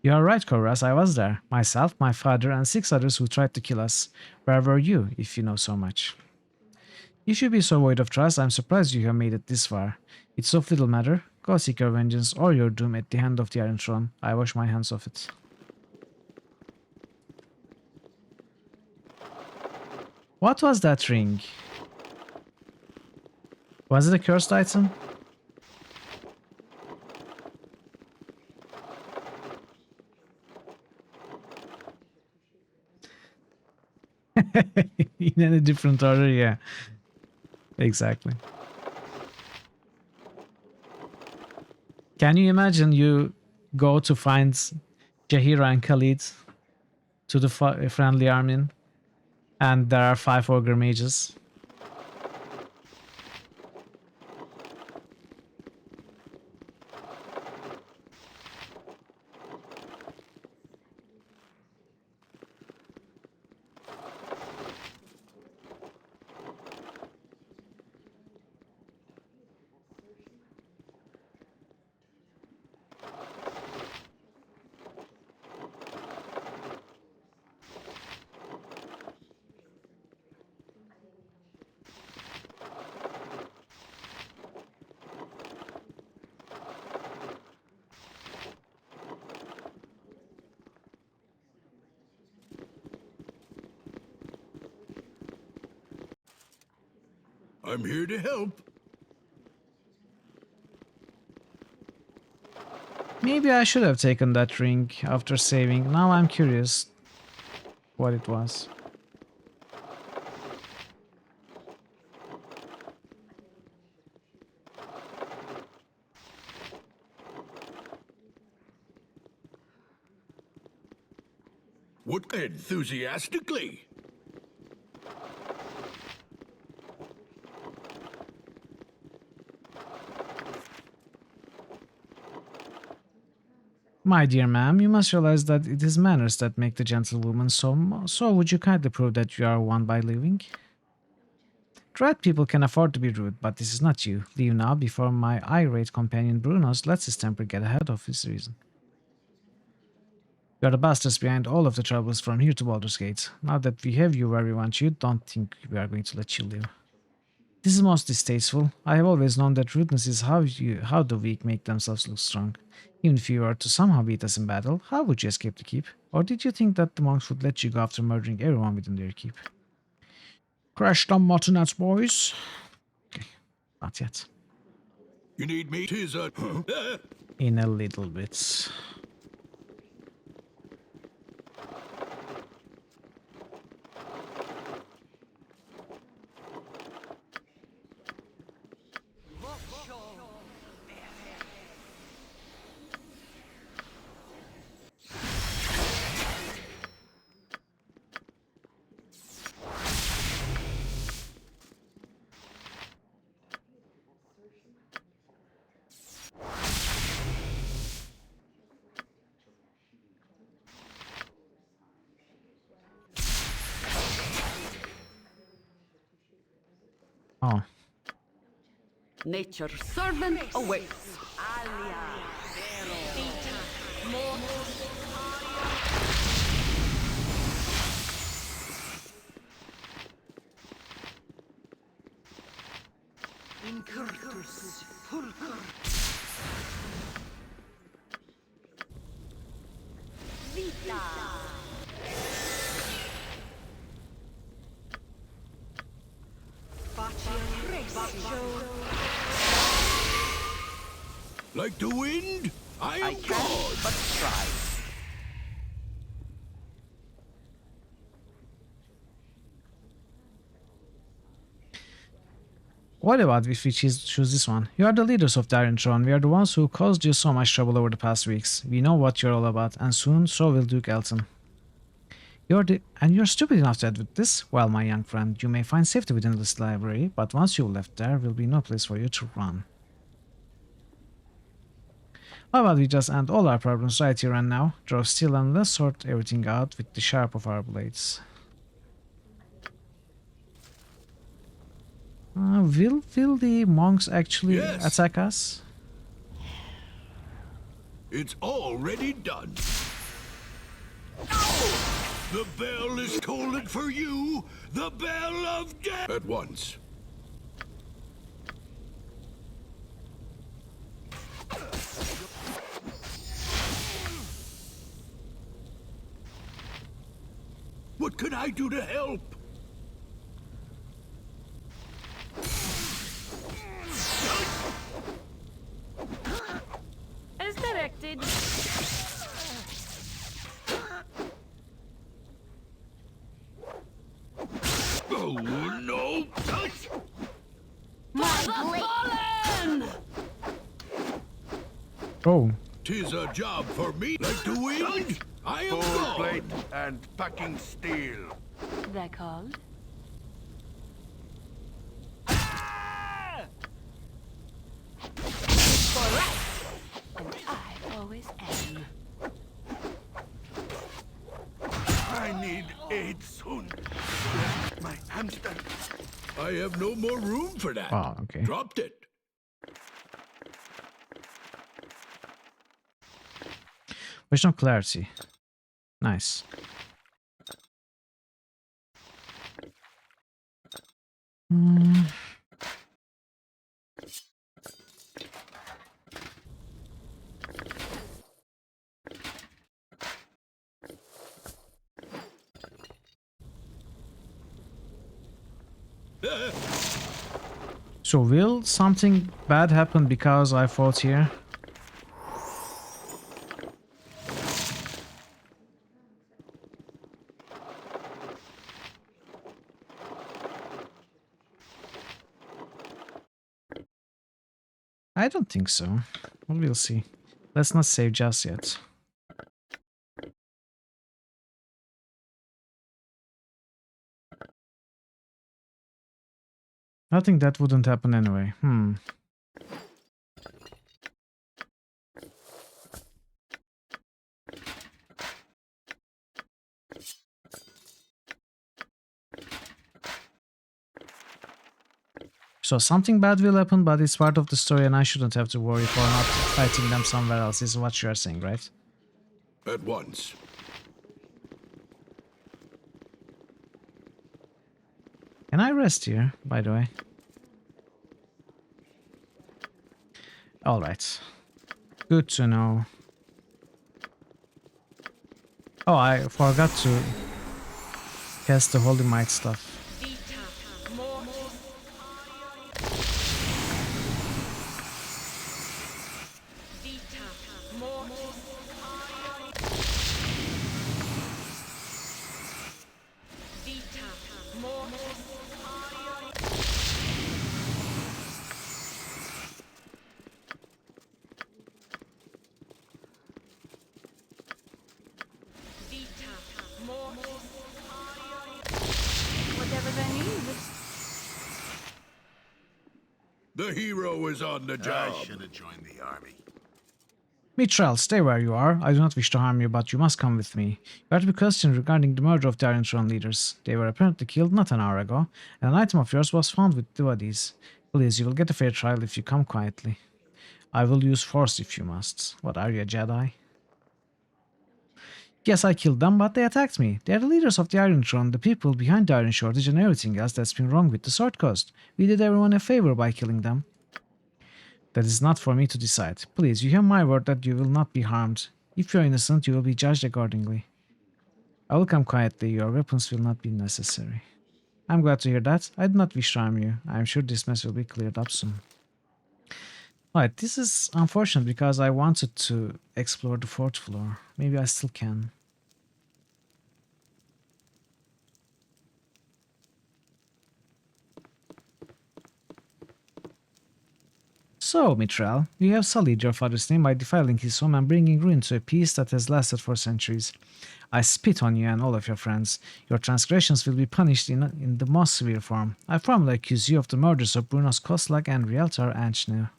You are right, Kovras, I was there. Myself, my father, and 6 others who tried to kill us. Where were you, if you know so much? If you be so void of trust, I'm surprised you have made it this far. It's of little matter. Go seek your vengeance or your doom at the hand of the Iron Throne. I wash my hands of it. What was that ring? Was it a cursed item? In a different order, yeah. Exactly. Can you imagine you go to find Jaheira and Khalid to the friendly army, and there are 5 ogre mages? I'm here to help. Maybe I should have taken that ring after saving. Now I'm curious what it was. What enthusiastically? My dear ma'am, you must realize that it is manners that make the gentlewoman so would you kindly prove that you are one by leaving? Right people can afford to be rude, but this is not you. Leave now before my irate companion Brunos lets his temper get ahead of his reason. You are the bastards behind all of the troubles from here to Baldur's Gate. Now that we have you where we want you, don't think we are going to let you live. This is most distasteful. I have always known that rudeness is how the weak make themselves look strong. Even if you were to somehow beat us in battle, how would you escape the keep? Or did you think that the monks would let you go after murdering everyone within their keep? Crash the muttonets, boys. Okay, not yet. You need me? Tis a... In a little bit. Oh. Nature's servant awaits. Incurtus fulcur. Vita. Like the wind? I am can God. but try. What about if we choose this one? You are the leaders of the Iron Throne. We are the ones who caused you so much trouble over the past weeks. We know what you're all about, and soon so will Duke Elton. You're stupid enough to admit this? Well, my young friend, you may find safety within this library, but once you've left there will be no place for you to run. How about we just end all our problems right here and now, draw steel and let's sort everything out with the sharp of our blades. Will the monks actually attack us? It's already done. The bell is tolling for you, the bell of death. At once. What can I do to help? As directed. Oh, no! For the fallen! Oh. 'Tis a job for me. Like the wind, I am Full gone. plate and packing steel. They're called. For right! And I always am. I need aid soon. My hamster. I have no more room for that. Oh, okay. Dropped it. Vision of clarity. Nice. So will something bad happen because I fought here? I don't think so. But we'll see. Let's not save just yet. I think that wouldn't happen anyway. So something bad will happen, but it's part of the story and I shouldn't have to worry for not fighting them somewhere else, is what you are saying, right? At once. Can I rest here, by the way? Alright. Good to know. Oh, I forgot to cast the Holy Might stuff. Whatever they need. The hero is on the job. I should have joined the army. Mithril, stay where you are. I do not wish to harm you, but you must come with me. You are to be questioned regarding the murder of the Iron Throne leaders. They were apparently killed not an hour ago, and an item of yours was found with the bodies. Please, you will get a fair trial if you come quietly. I will use force if you must. What, are you a Jedi? Yes, I killed them, but they attacked me. They are the leaders of the Iron Throne, the people behind the Iron Shortage and everything else that's been wrong with the Sword Coast. We did everyone a favor by killing them. That is not for me to decide. Please, you have my word that you will not be harmed. If you are innocent, you will be judged accordingly. I will come quietly. Your weapons will not be necessary. I'm glad to hear that. I do not wish to harm you. I am sure this mess will be cleared up soon. Alright, this is unfortunate because I wanted to explore the 4th floor. Maybe I still can. So, Mithril, you have sullied your father's name by defiling his home and bringing ruin to a peace that has lasted for centuries. I spit on you and all of your friends. Your transgressions will be punished in the most severe form. I formally accuse you of the murders of Brunos Koslak and Rialtar Anchnu.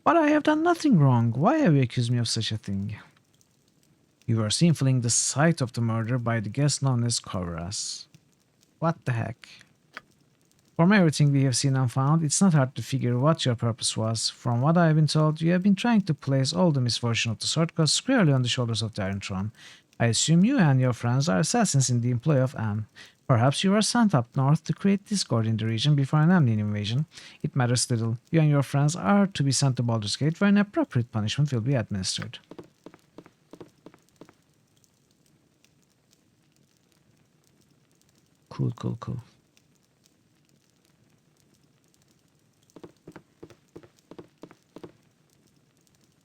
But I have done nothing wrong. Why have you accused me of such a thing? You were seen fleeing the site of the murder by the guest known as Kovaras. What the heck? From everything we have seen and found, it's not hard to figure what your purpose was. From what I have been told, you have been trying to place all the misfortune of the Sword Coast squarely on the shoulders of the Iron Throne. I assume you and your friends are assassins in the employ of Anne. Perhaps you were sent up north to create discord in the region before an Amnian invasion. It matters little. You and your friends are to be sent to Baldur's Gate, where an appropriate punishment will be administered. Cool, cool, cool.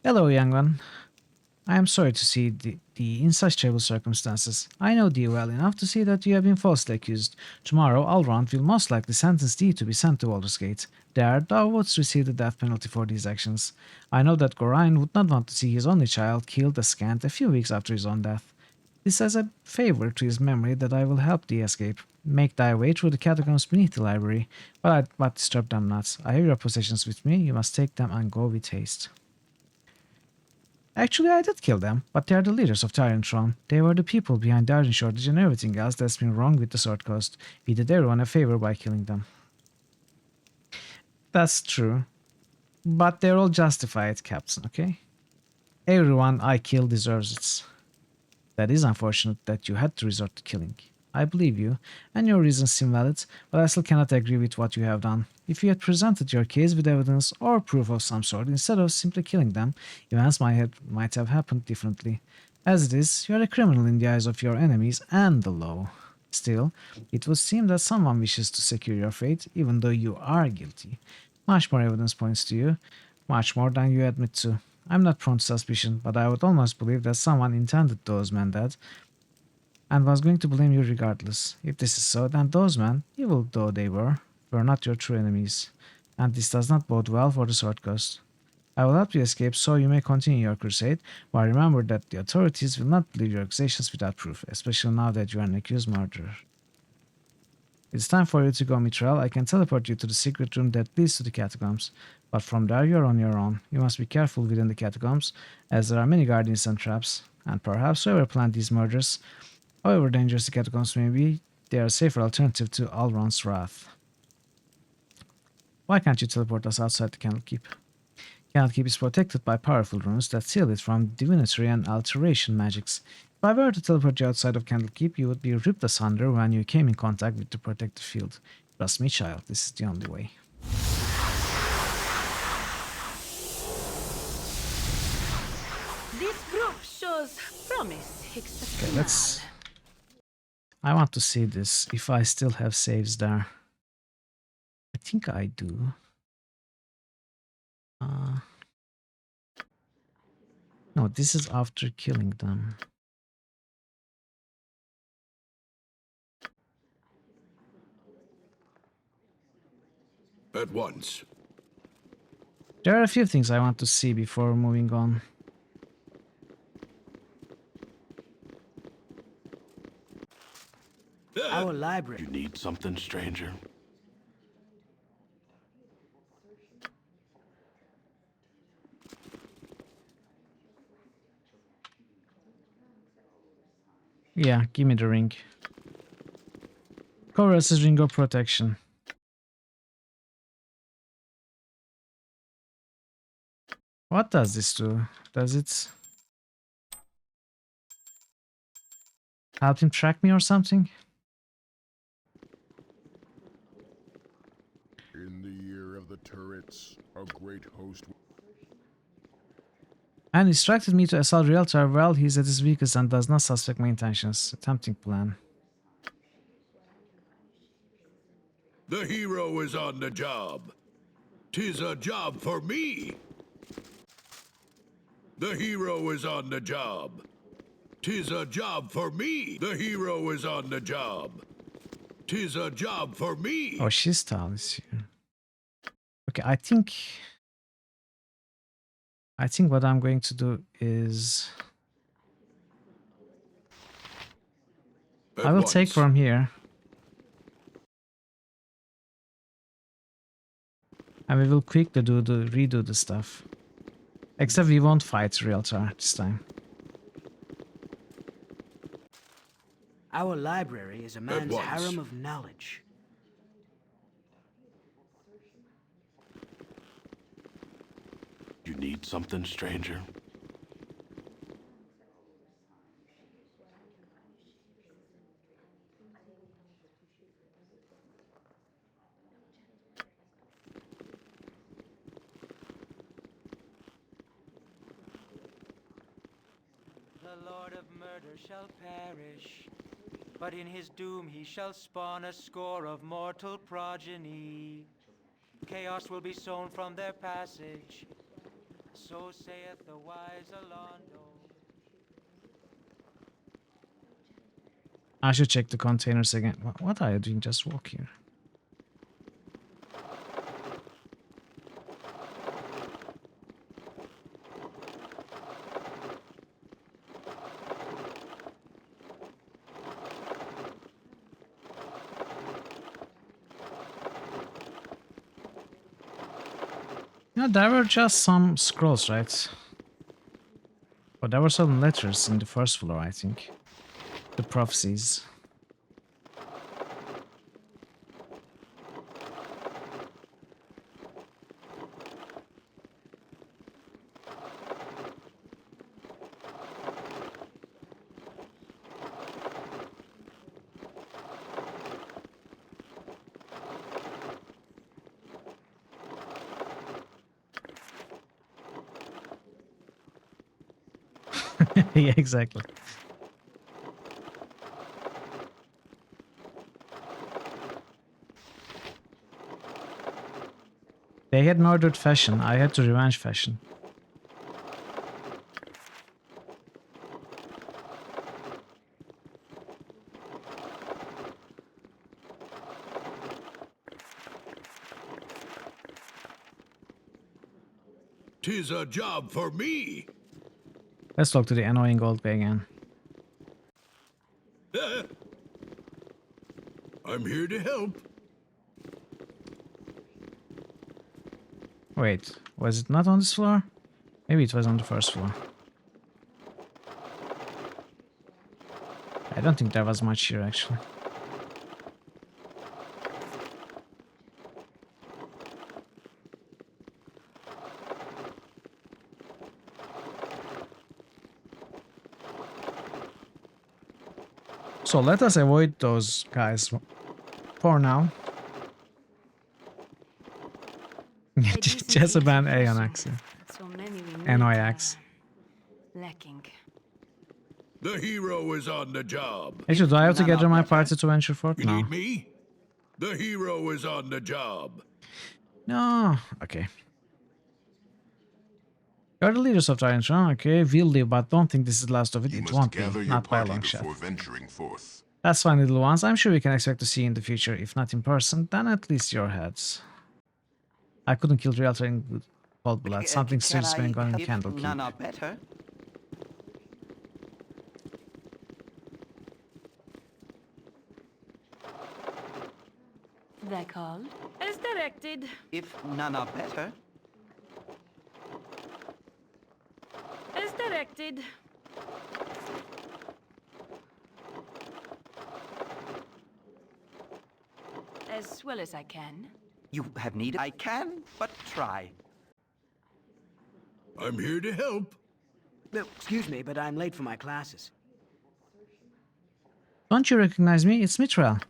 Hello, young one. I am sorry to see thee in such terrible circumstances. I know thee well enough to see that you have been falsely accused. Tomorrow, Alrond will most likely sentence thee to be sent to Baldur's Gate. There, thou wouldst receive the death penalty for these actions. I know that Gorain would not want to see his only child killed askant a few weeks after his own death. This is a favor to his memory that I will help thee escape. Make thy way through the catacombs beneath the library, but disturb them not. I have your possessions with me, you must take them and go with haste. Actually, I did kill them, but they are the leaders of the Iron Throne. They were the people behind the iron shortage and everything else that's been wrong with the Sword Coast. We did everyone a favor by killing them. That's true. But they're all justified, Captain, okay? Everyone I kill deserves it. That is unfortunate that you had to resort to killing. I believe you, and your reasons seem valid, but I still cannot agree with what you have done. If you had presented your case with evidence or proof of some sort instead of simply killing them, events might have happened differently. As it is, you are a criminal in the eyes of your enemies and the law. Still, it would seem that someone wishes to secure your fate, even though you are guilty. Much more evidence points to you, much more than you admit to. I'm not prone to suspicion, but I would almost believe that someone intended those men dead, and was going to blame you regardless. If this is so, then those men, evil though they were not your true enemies, and this does not bode well for the Sword Coast. I will help you escape so you may continue your crusade, but remember that the authorities will not believe your accusations without proof, especially now that you are an accused murderer. It's time for you to go, Mithril. I can teleport you to the secret room that leads to the catacombs, but from there you are on your own. You must be careful within the catacombs, as there are many guardians and traps, and perhaps whoever planned these murders, however dangerous the catacombs may be, they are a safer alternative to Alrond's wrath. Why can't you teleport us outside the Candlekeep? Candlekeep is protected by powerful runes that seal it from divinatory and alteration magics. If I were to teleport you outside of Candlekeep, you would be ripped asunder when you came in contact with the protected field. Trust me, child, this is the only way. This group shows promise. Okay, let's... I want to see this, if I still have saves there. I think I do. No, this is after killing them. At once. There are a few things I want to see before moving on. Our library. You need something, stranger? Yeah, give me the ring. Chorus's ring of protection. What does this do? Does it help him track me or something? In the year of the turrets, a great host... And instructed me to assault Rialtar while he's at his weakest and does not suspect my intentions. A tempting plan. The hero is on the job. 'Tis a job for me. The hero is on the job. 'Tis a job for me. The hero is on the job. 'Tis a job for me. Oh, she's tall, is she? Okay, I think what I'm going to do is I will take from here. And we will quickly redo the stuff. Except we won't fight Realtor this time. Our library is a man's harem of knowledge. You need something, stranger? The Lord of Murder shall perish, but in his doom he shall spawn a score of mortal progeny. Chaos will be sown from their passage, so saith the wise Alondo. I should check the containers again. What are you doing? Just walk here. No, there were just some scrolls, right? But there were some letters in the first floor, I think. The prophecies. Yeah, exactly. They had murdered Fashion. I had to revenge Fashion. "'Tis a job for me." Let's talk to the annoying old guy again. I'm here to help. Wait, was it not on this floor? Maybe it was on the first floor. I don't think there was much here, actually. So let us avoid those guys for now. Just a ban Aonax. So many we need, Anoyax. lacking. The hero is on the job. Actually, do I have to gather my party to venture forth? You No. need me? The hero is on the job. No. Okay. You're the leaders of Tyrant Throne. Okay, we'll live, but don't think this is the last of it. It won't be. Not by a long shot. Venturing forth. That's fine, little ones. I'm sure we can expect to see you in the future. If not in person, then at least your heads. I couldn't kill Realtor in cold blood. Something strange is going on in Candlekeep. None are better. They called as directed. If none are better. As directed. As well as I can. You have need. I can, but try. I'm here to help. Excuse me, but I'm late for my classes. Don't you recognize me? It's Mithril.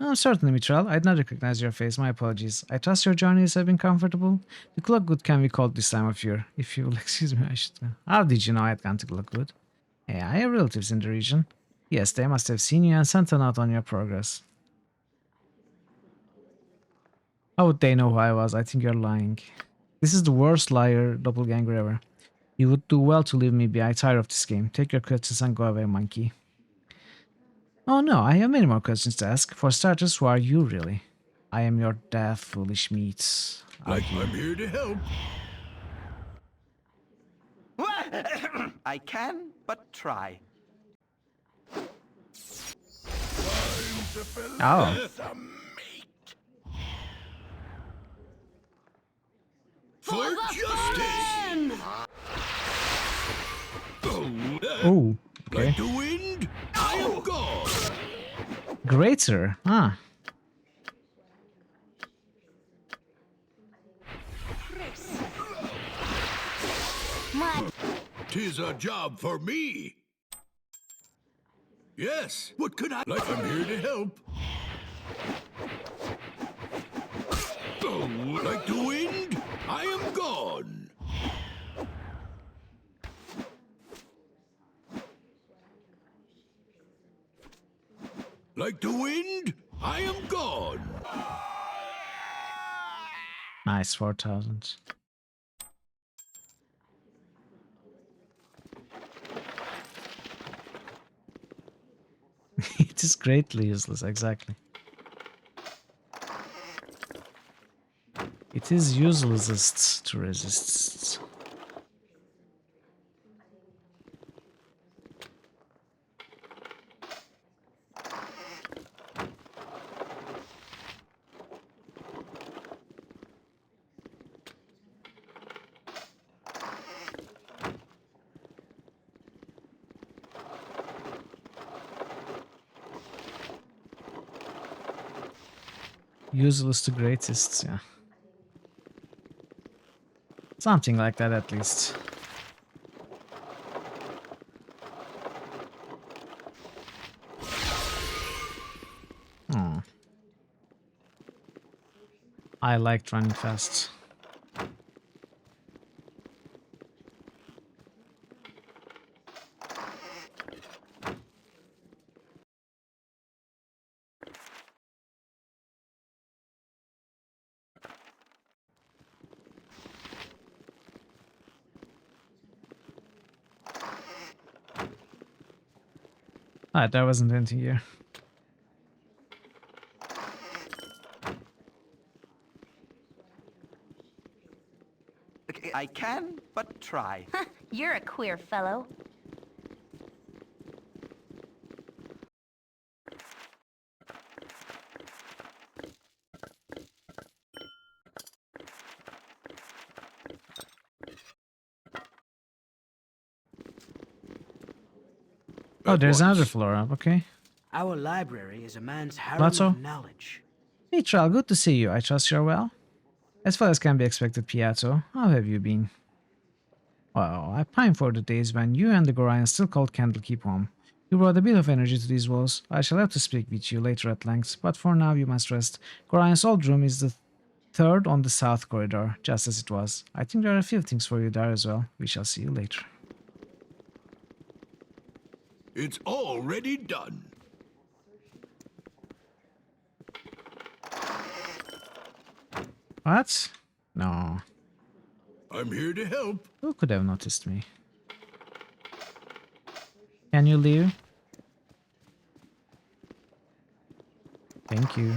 Oh, certainly, Mithril. I did not recognize your face. My apologies. I trust your journeys have been comfortable. The Clockwood can be cold this time of year. If you will excuse me, I should... How did you know I had gone to Clockwood? Yeah, I have relatives in the region. Yes, they must have seen you and sent a note on your progress. How would they know who I was? I think you're lying. This is the worst liar doppelganger ever. You would do well to leave me be. I'm tired of this game. Take your questions and go away, monkey. Oh no, I have many more questions to ask. For starters, who are you really? I am your death, foolish meats. Like I'm here to help. I can but try. Oh. For justice! Oh, okay. Like the wind, I am gone. Greater, ah. Tis a job for me. Yes, what could I... Like I'm here to help. Like the wind, I am gone. Like the wind, I am gone. Nice, 4,000. It is greatly useless, exactly. It is uselessest to resist. Useless to greatest, yeah. Something like that at least. Oh. I liked running fast. Ah, there wasn't anything here. I can but try. You're a queer fellow. Oh, there's another floor up, okay. Our library is a man's harem Lotso? of knowledge. Mitchell, good to see you. I trust you're well. As far as can be expected, Piato. How have you been? Well, I pine for the days when you and the Gorians still called Candlekeep home. You brought a bit of energy to these walls. I shall have to speak with you later at length, but for now you must rest. Gorian's old room is the third on the south corridor, just as it was. I think there are a few things for you there as well. We shall see you later. It's already done. What? No. I'm here to help. Who could have noticed me? Can you leave? Thank you.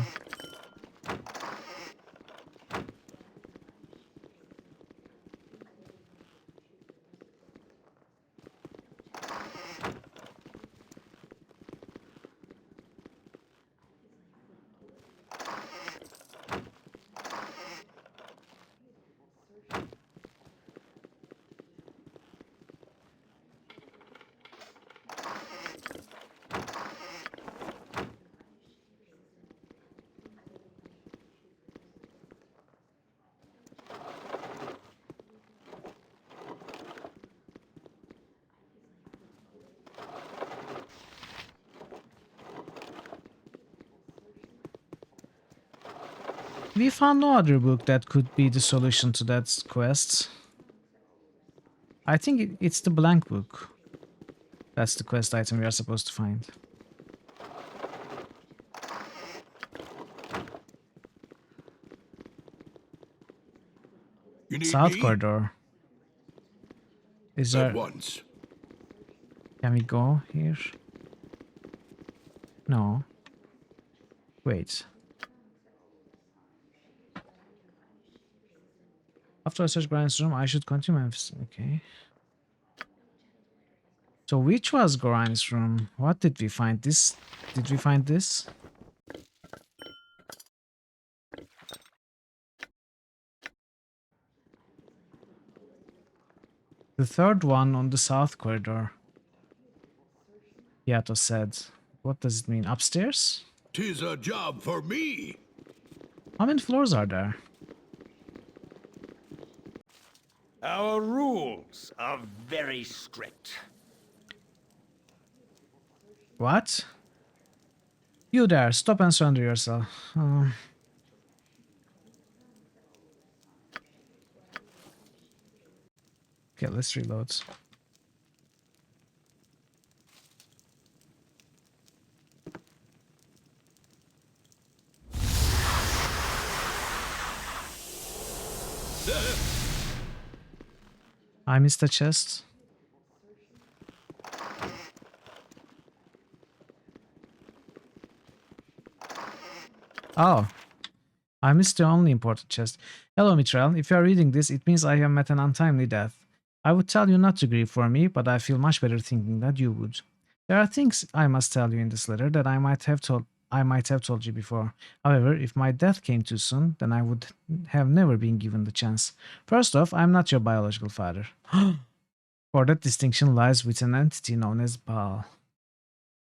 We found no other book that could be the solution to that quest. I think it's the blank book. That's the quest item we are supposed to find. You need South me? corridor. Is there... At once. Can we go here? No. Wait. After I search Goran's room, I should continue my okay. So which was Goran's room? What did we find? This? Did we find this? The third one on the south corridor. Yato said. What does it mean? Upstairs? 'Tis a job for me. How many floors are there? Our rules are very strict. What? You there, stop and surrender yourself. Okay, let's reload. I missed the chest. Oh, I missed the only important chest. Hello, Mithril. If you are reading this, it means I have met an untimely death. I would tell you not to grieve for me, but I feel much better thinking that you would. There are things I must tell you in this letter that I might have told you before. However, if my death came too soon, then I would have never been given the chance. First off, I'm not your biological father. For that distinction lies with an entity known as Baal.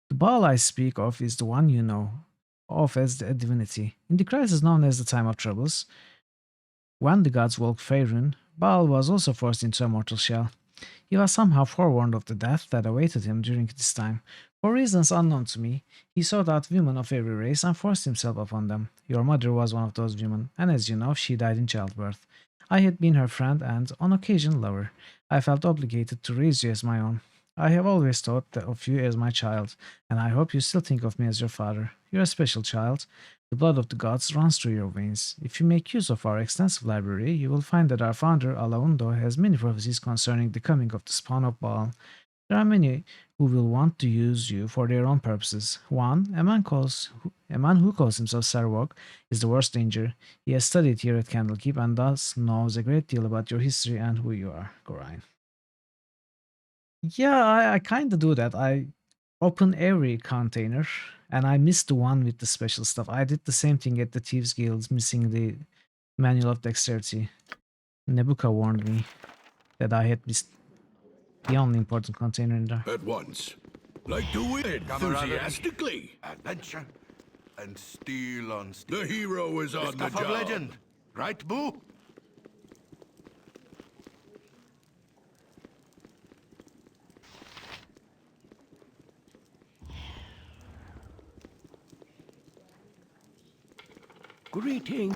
The Baal I speak of is the one you know of as a divinity. In the crisis known as the Time of Troubles, when the gods woke Faerun, Baal was also forced into a mortal shell. He was somehow forewarned of the death that awaited him during this time. For reasons unknown to me, he sought out women of every race and forced himself upon them. Your mother was one of those women, and as you know, she died in childbirth. I had been her friend and, on occasion, lover. I felt obligated to raise you as my own. I have always thought of you as my child, and I hope you still think of me as your father. You're a special child. The blood of the gods runs through your veins. If you make use of our extensive library, you will find that our founder, Alaundo, has many prophecies concerning the coming of the spawn of Baal. There are many who will want to use you for their own purposes. One, a man who calls himself Sarwok, is the worst danger. He has studied here at Candlekeep and thus knows a great deal about your history and who you are, Gorain. Yeah, I kind of do that. I open every container and I missed the one with the special stuff. I did the same thing at the Thieves Guild, missing the Manual of Dexterity. Nebuka warned me that I had missed the only important container in there. At once. Like to win enthusiastically. Adventure and steel on steel. The hero is on the Stuff of job. legend. Right, Boo? Greeting.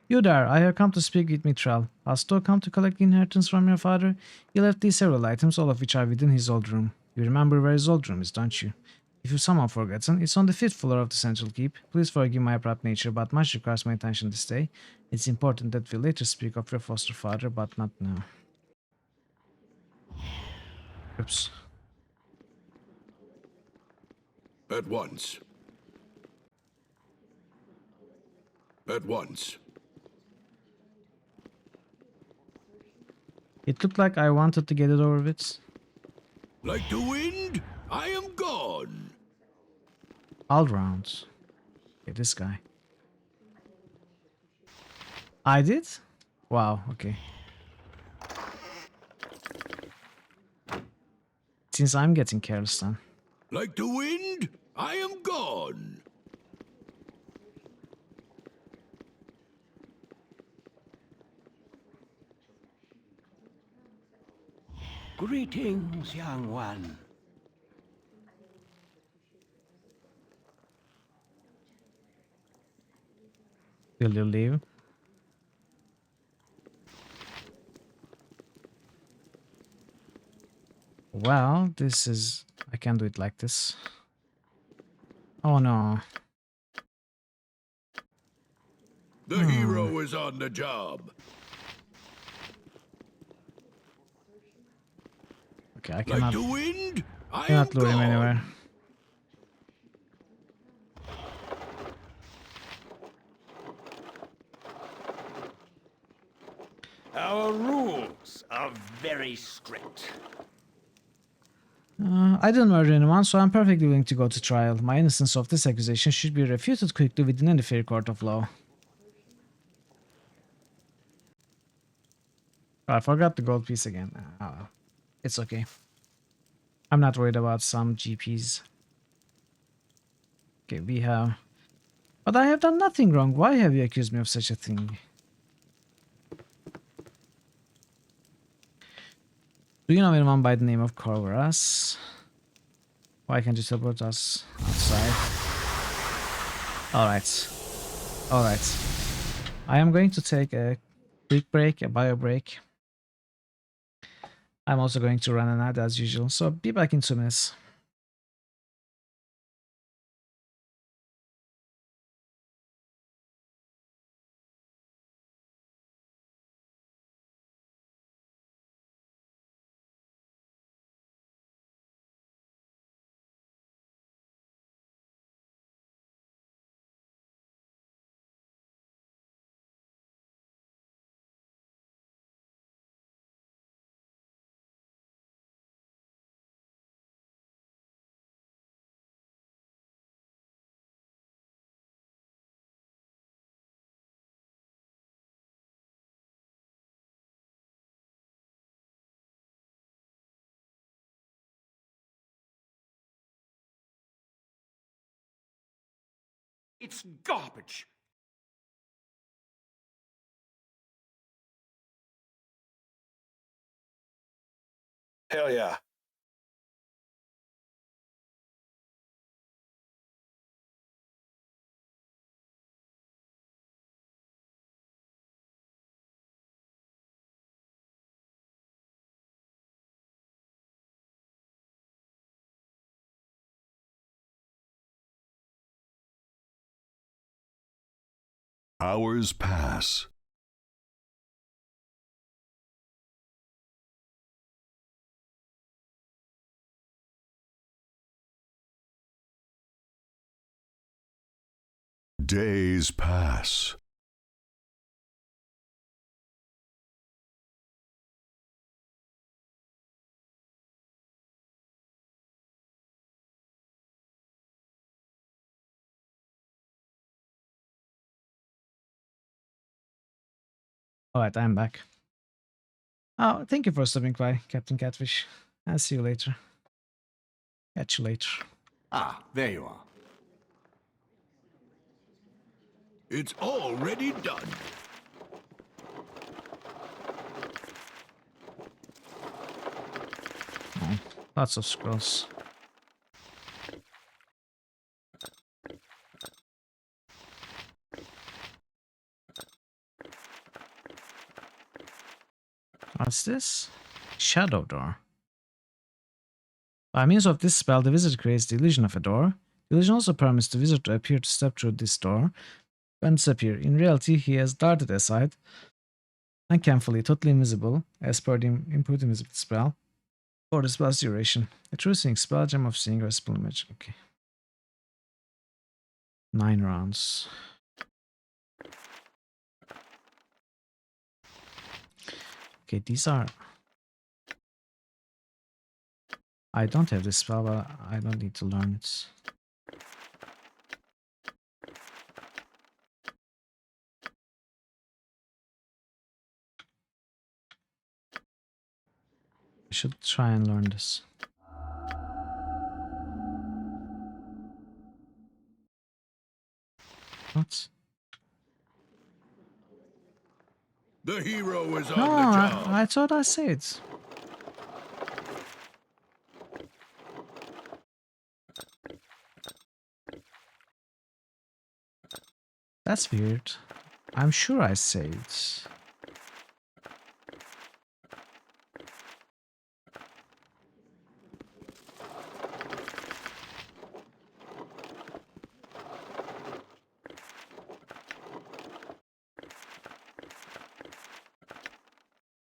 You there, I have come to speak with Mithril. Hast thou come to collect the inheritance from your father? He left these several items, all of which are within his old room. You remember where his old room is, don't you? If you've somehow forgotten, it's on the 5th floor of the central keep. Please forgive my abrupt nature, but much requires my attention this day. It's important that we later speak of your foster father, but not now. Oops. At once. At once. It looked like I wanted to get it over with. Like the wind, I am gone. All round. Okay, this guy. I did? Wow, okay. Since I'm getting careless then. Like the wind, I am gone. Greetings, young one. Will you leave? Well, this is... I can't do it like this. Oh no. The hero is on the job. Okay, I cannot... Like the wind, I cannot am lure him gone. anywhere. Our rules are very strict. I didn't murder anyone, so I'm perfectly willing to go to trial. My innocence of this accusation should be refuted quickly within any fair court of law. I forgot the gold piece again. It's okay. I'm not worried about some GPs. Okay, we have... But I have done nothing wrong. Why have you accused me of such a thing? Do you know anyone by the name of Corvus? Why can't you teleport us outside? Alright. Alright. I am going to take a quick break, a bio break. I'm also going to run an ad as usual, so be back in 2 minutes. It's garbage. Hell yeah. Hours pass. Days pass. Alright, I'm back. Oh, thank you for stopping by, Captain Catfish. I'll see you later. Catch you later. Ah, there you are. It's already done. Oh, lots of scrolls. What's this? Shadow door. By means of this spell, the wizard creates the illusion of a door. The illusion also permits the wizard to appear to step through this door and disappear. In reality, he has darted aside and can flee totally invisible, as per the input invisibility spell, for the spell's duration. A true seeing spell, gem of seeing, or spell image. Okay. 9 rounds. Okay, these are... I don't have this spell, but I don't need to learn it. I should try and learn this. What? The hero is on No, the job. I thought I said. That's weird. I'm sure I saved.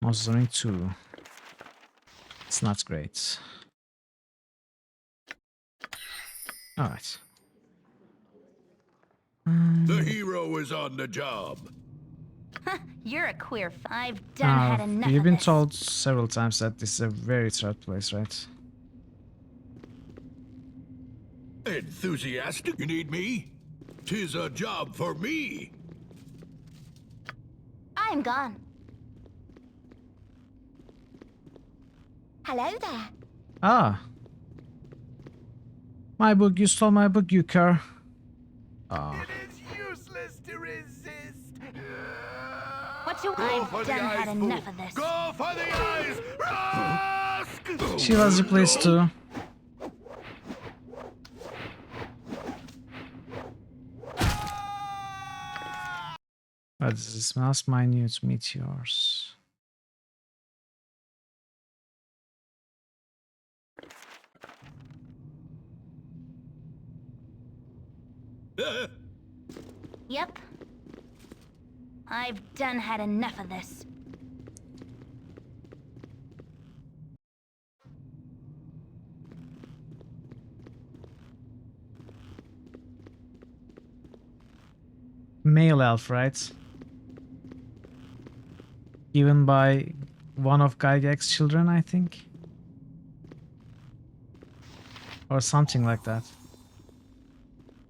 Also only 2. It's not great. Alright. The hero is on the job. You're a queer. I've done had enough You've of been this. told several times that this is a very third place, right? Enthusiastic? You need me? 'Tis a job for me. I am gone. Hello there. Ah. My book, you stole my book, you cur. Ah. It is useless to resist. What you? I've done had enough of this. Go for the eyes! Rusk! She was replaced too. What is this? Mass minute meteors. Yep. I've done had enough of this. Male elf, right? Given by one of Gygax's children, I think. Or something like that.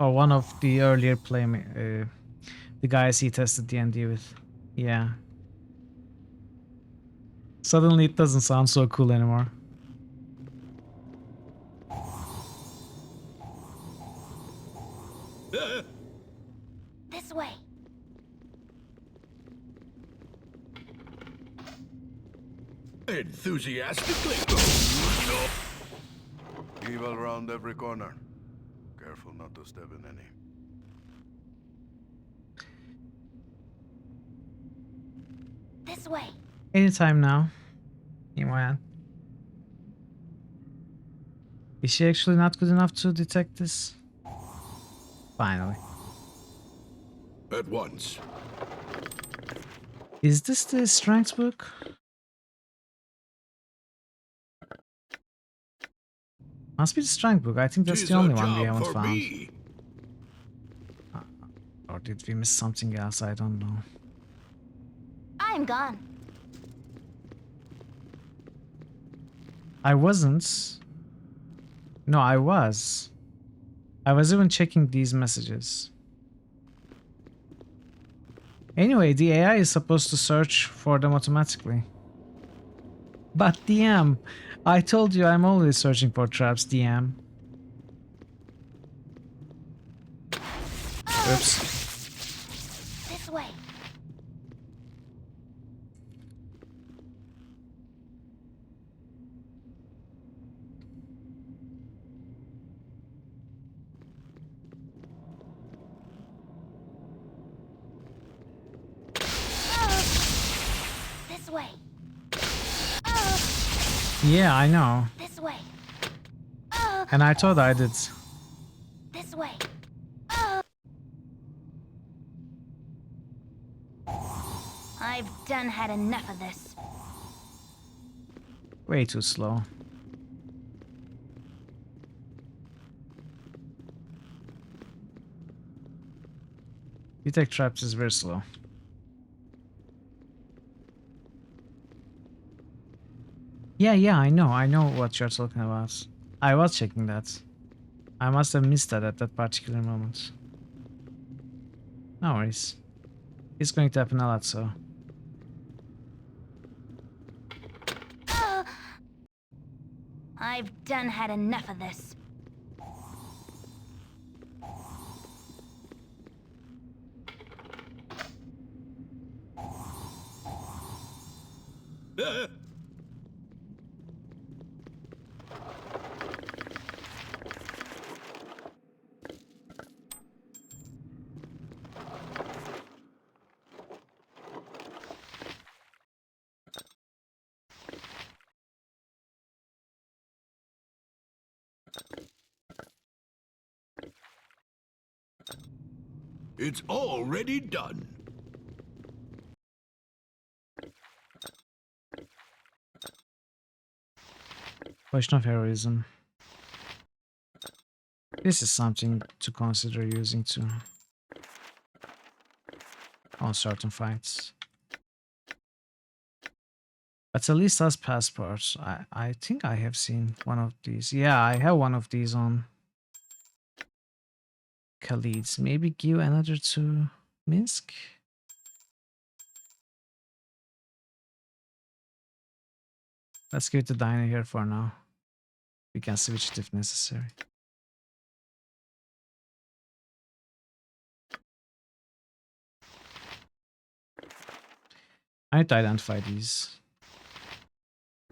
Or one of the earlier the guys he tested D&D with. Yeah. Suddenly it doesn't sound so cool anymore. This way. Enthusiastically. Evil round every corner. Careful not to step in any. This way. Anytime now. Man. Is she actually not good enough to detect this? Finally. At once. Is this the strength book? Must be the strength book. I think that's the only one we haven't found. Or did we miss something else? I don't know. I'm gone. I wasn't. No, I was. I was even checking these messages. Anyway, the AI is supposed to search for them automatically. But DM, I told you I'm always searching for traps, DM. Oops. This way. This way. Yeah, I know. This way. And I thought I did. This way. I've done had enough of this. Way too slow. Detect traps is very slow. Yeah, I know what you're talking about. I was checking that. I must have missed that at that particular moment. No worries. It's going to happen a lot, so. I've done had enough of this. It's already done. Question of heroism. This is something to consider using too. on certain fights. But at least as passports, I think I have seen one of these. Yeah, I have one of these on Khalid's. Maybe give another to Minsk? Let's give it to Diner here for now. We can switch it if necessary. I need to identify these.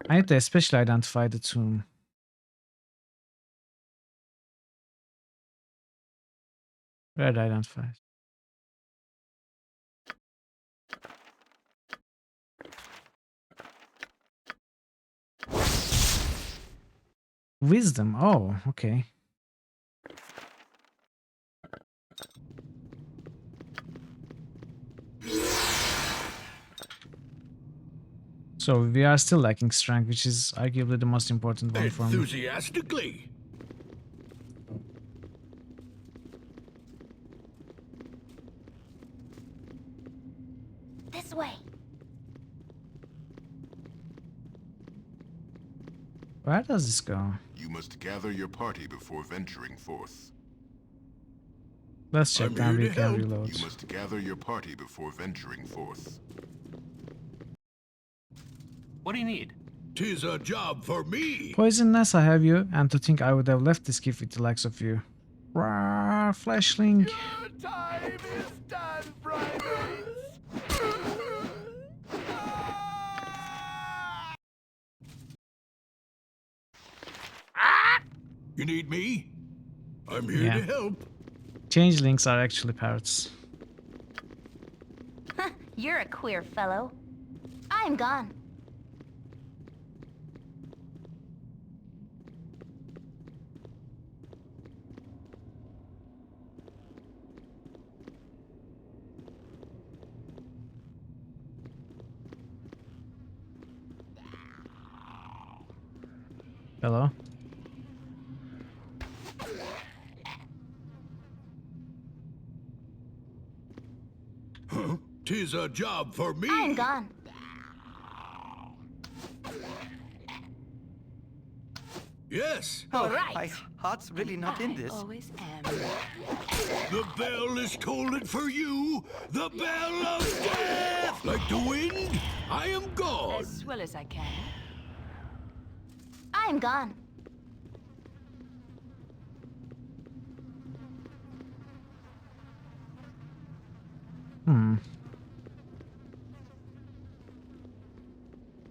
I need to especially identify the tomb. Where did I identify it? Wisdom. Oh, okay. So we are still lacking strength, which is arguably the most important one for me. Enthusiastically. This way. Where does this go? You must gather your party before venturing forth. Let's check down. We can reload. You must gather your party before venturing forth. What do you need? 'Tis a job for me. Poisonous, I have you, and to think I would have left this gift with the likes of you. Rawr, fleshling. Your time is done, brothers. You need me? I'm here to help. Changelings are actually parrots. You're a queer fellow. I'm gone. Hello? Huh? 'Tis a job for me. I'm gone. Yes. Oh, Right. my heart's really not in this. Always am. The bell is tolling for you. The bell of death. Like the wind, I am gone. As well as I can. I'm gone.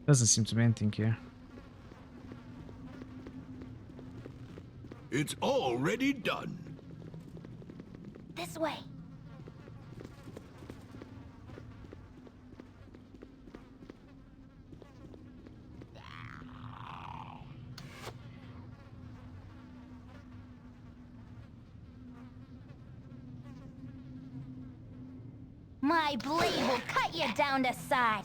Doesn't seem to be anything here. It's already done. This way. My blade will cut you down to size.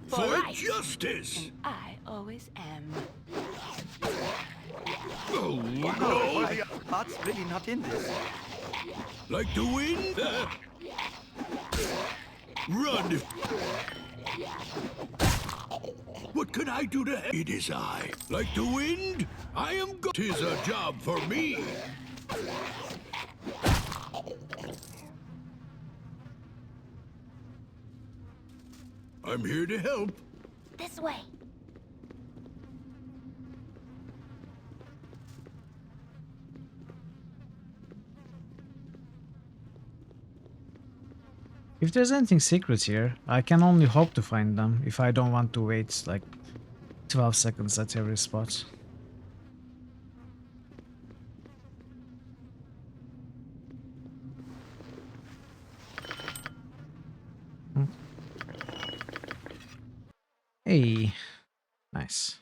For right. justice. I always am. Oh, My no. heart's really not in this. Like the wind? Run. What can I do to help? It is I. Like the wind, I am go. 'Tis a job for me. I'm here to help. This way. If there's anything secret here, I can only hope to find them if I don't want to wait like 12 seconds at every spot. Hey, nice.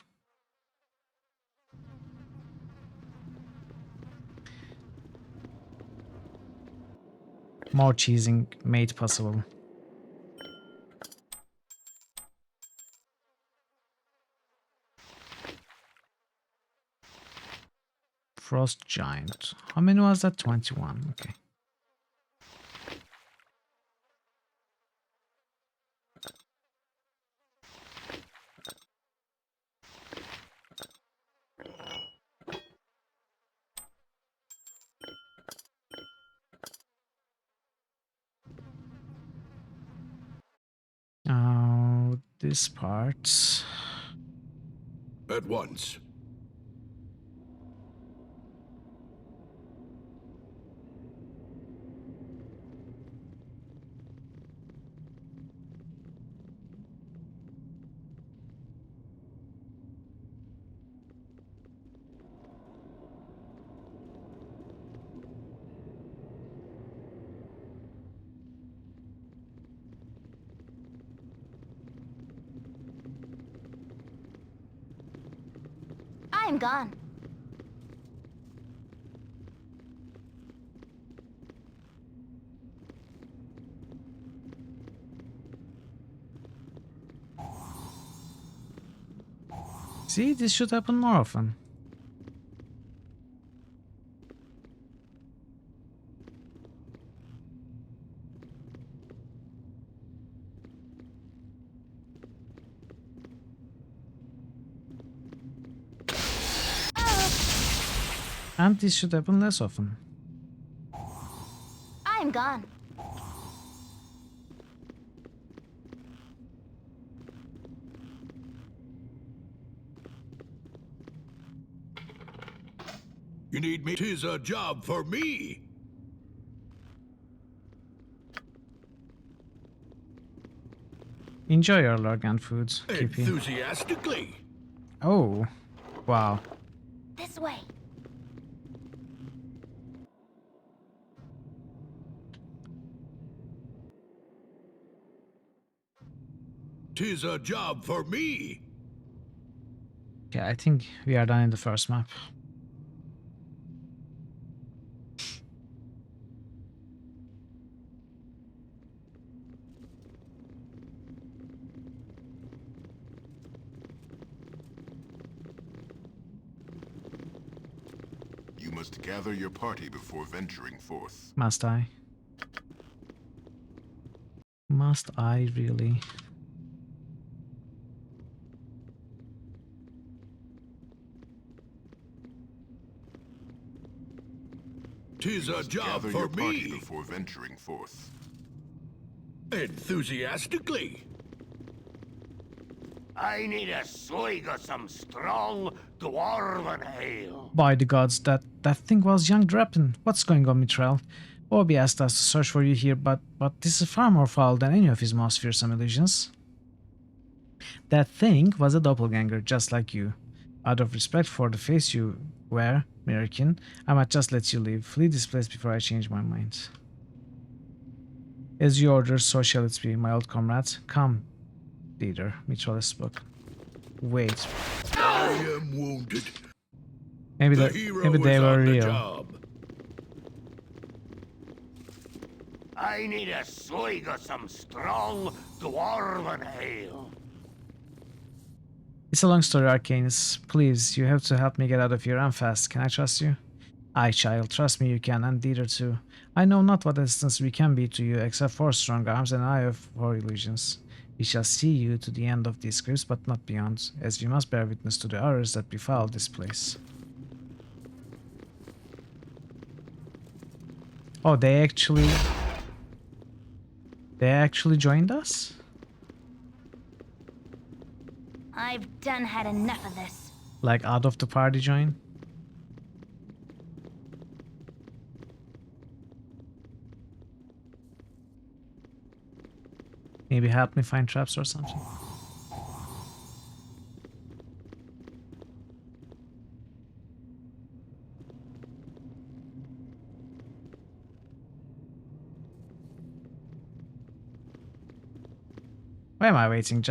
More cheesing made possible. Frost Giant. How many was that? 21. Okay. This part. At once. I'm gone. See, this should happen more often. And this should happen less often. I'm gone. You need me? 'Tis a job for me. Enjoy your Lurgan foods, Kippy. Enthusiastically. Oh, wow. This way. Tis a job for me. Okay, I think we are done in the first map. You must gather your party before venturing forth. Must I? Must I really? Tis a job Gather for your party me. before venturing forth. Enthusiastically. I need a swig of some strong dwarven ale. By the gods, that thing was young Drappin. What's going on, Mithril? Obi asked us to search for you here, but this is far more foul than any of his most fearsome illusions. That thing was a doppelganger, just like you. Out of respect for the face you wear, American, I might just let you leave. Flee this place before I change my mind. As you order, so shall it be, my old comrade. Come, leader, Mithril spoke. Wait. I am wounded. Maybe The they hero were is on the real. job. I need a swig of some strong dwarven ale. It's a long story, Arcanus. Please, you have to help me get out of here and fast. Can I trust you? Aye, child, trust me you can, and leader too. I know not what assistance we can be to you, except for strong arms and eye for illusions. We shall see you to the end of these cliffs, but not beyond, as we must bear witness to the horrors that befall this place. Oh, they actually joined us? I've done had enough of this. Like out of the party join? Maybe help me find traps or something. Why am I waiting?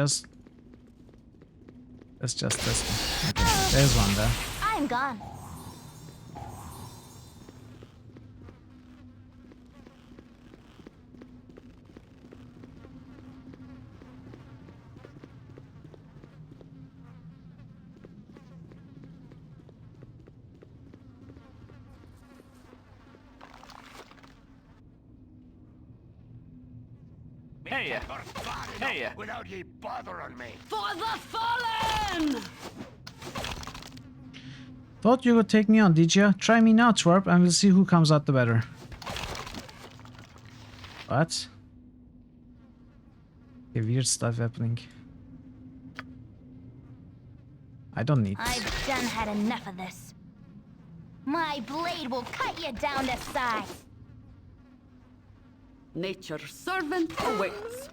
Let's just test one. Okay, there's one there. I'm gone. Hey, hey, without ye bothering me. For the fallen! Thought you would take me on, did you? Try me now, twerp, and we'll see who comes out the better. What? Okay, weird stuff happening. I don't need. I've done had enough of this. My blade will cut you down to size. Nature's servant awaits.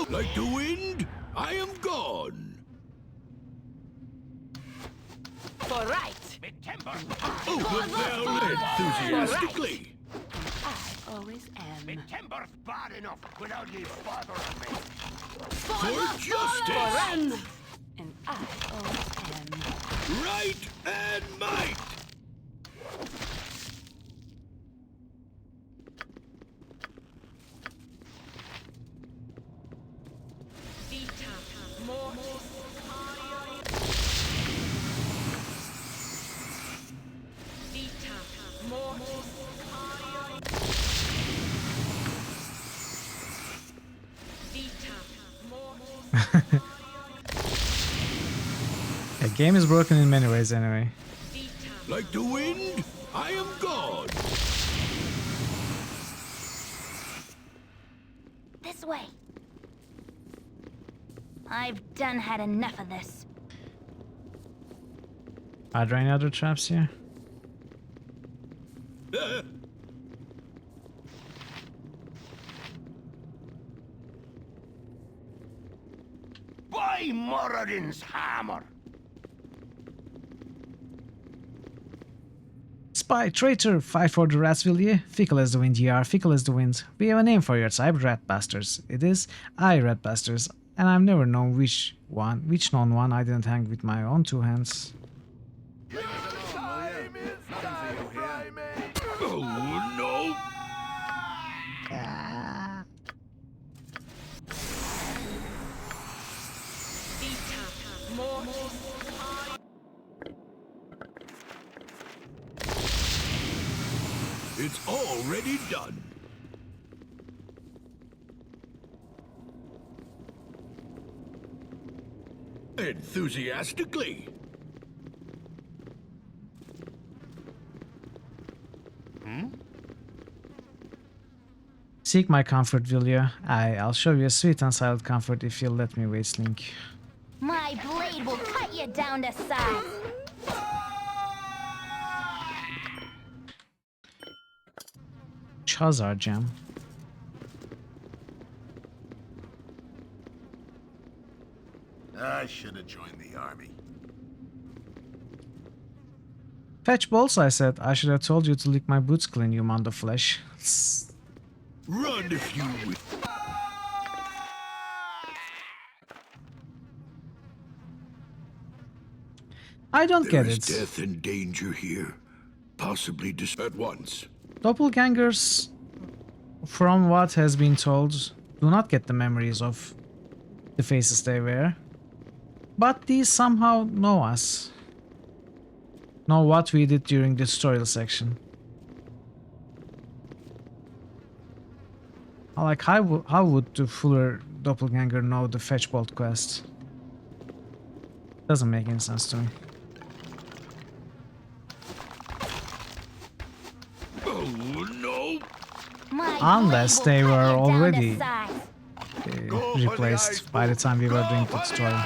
Like the wind, I am gone. For right. Overwhelmed enthusiastically. I always am. Timber's bad enough without ye bothering me. For justice. Run. And I always am. Right and might. The game is broken in many ways anyway. Like the wind, I am gone. This way. I've done had enough of this. Are there any other traps here? By Moradin's hammer. Spy, traitor, fight for the rats, will ye? Fickle as the wind ye are, fickle as the wind. We have a name for your type, rat bastards. It is I, rat bastards, and I've never known which known one I didn't hang with my own two hands. Oh no! It's already done. Enthusiastically. Seek my comfort, will you? I'll show you a sweet and silent comfort if you'll let me wait, Slink. My blade will cut you down to size. Chazar Jam. I should have joined the army. Fetch balls, I said. I should have told you to lick my boots clean, you mound of flesh. Run if you will. I don't get There it. is death and danger here. Possibly at once. Doppelgangers, from what has been told, do not get the memories of the faces they wear. But these somehow know us. Know what we did during the tutorial section. Like, how would the fuller doppelganger know the fetch bolt quest? Doesn't make any sense to me. Oh no! Unless they were already replaced by the time we were doing the tutorial.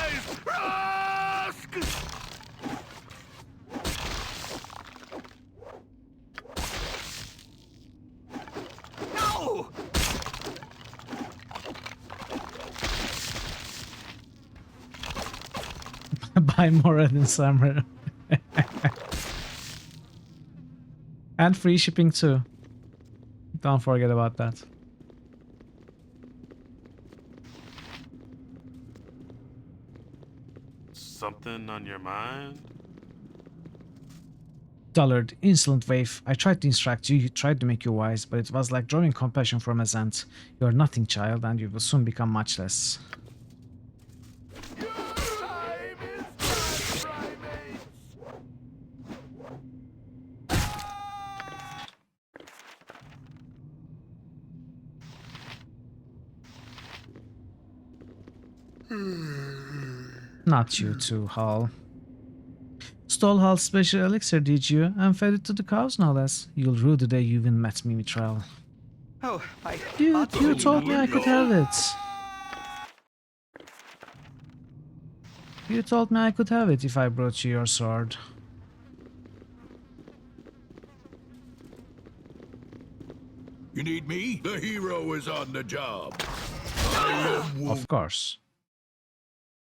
No! Buy more than summer. And free shipping too. Don't forget about that. Something on your mind? Dullard, insolent waif. I tried to instruct you, you tried to make you wise, but it was like drawing compassion from a ant. You are nothing, child, and you will soon become much less. Not you too, Hal. Stole Hal's special elixir, did you? And fed it to the cows, no less. You'll rue the day you even met me, Mithril. Oh, Dude, you told me I could have it. You told me I could have it if I brought you your sword. You need me? The hero is on the job. Of course.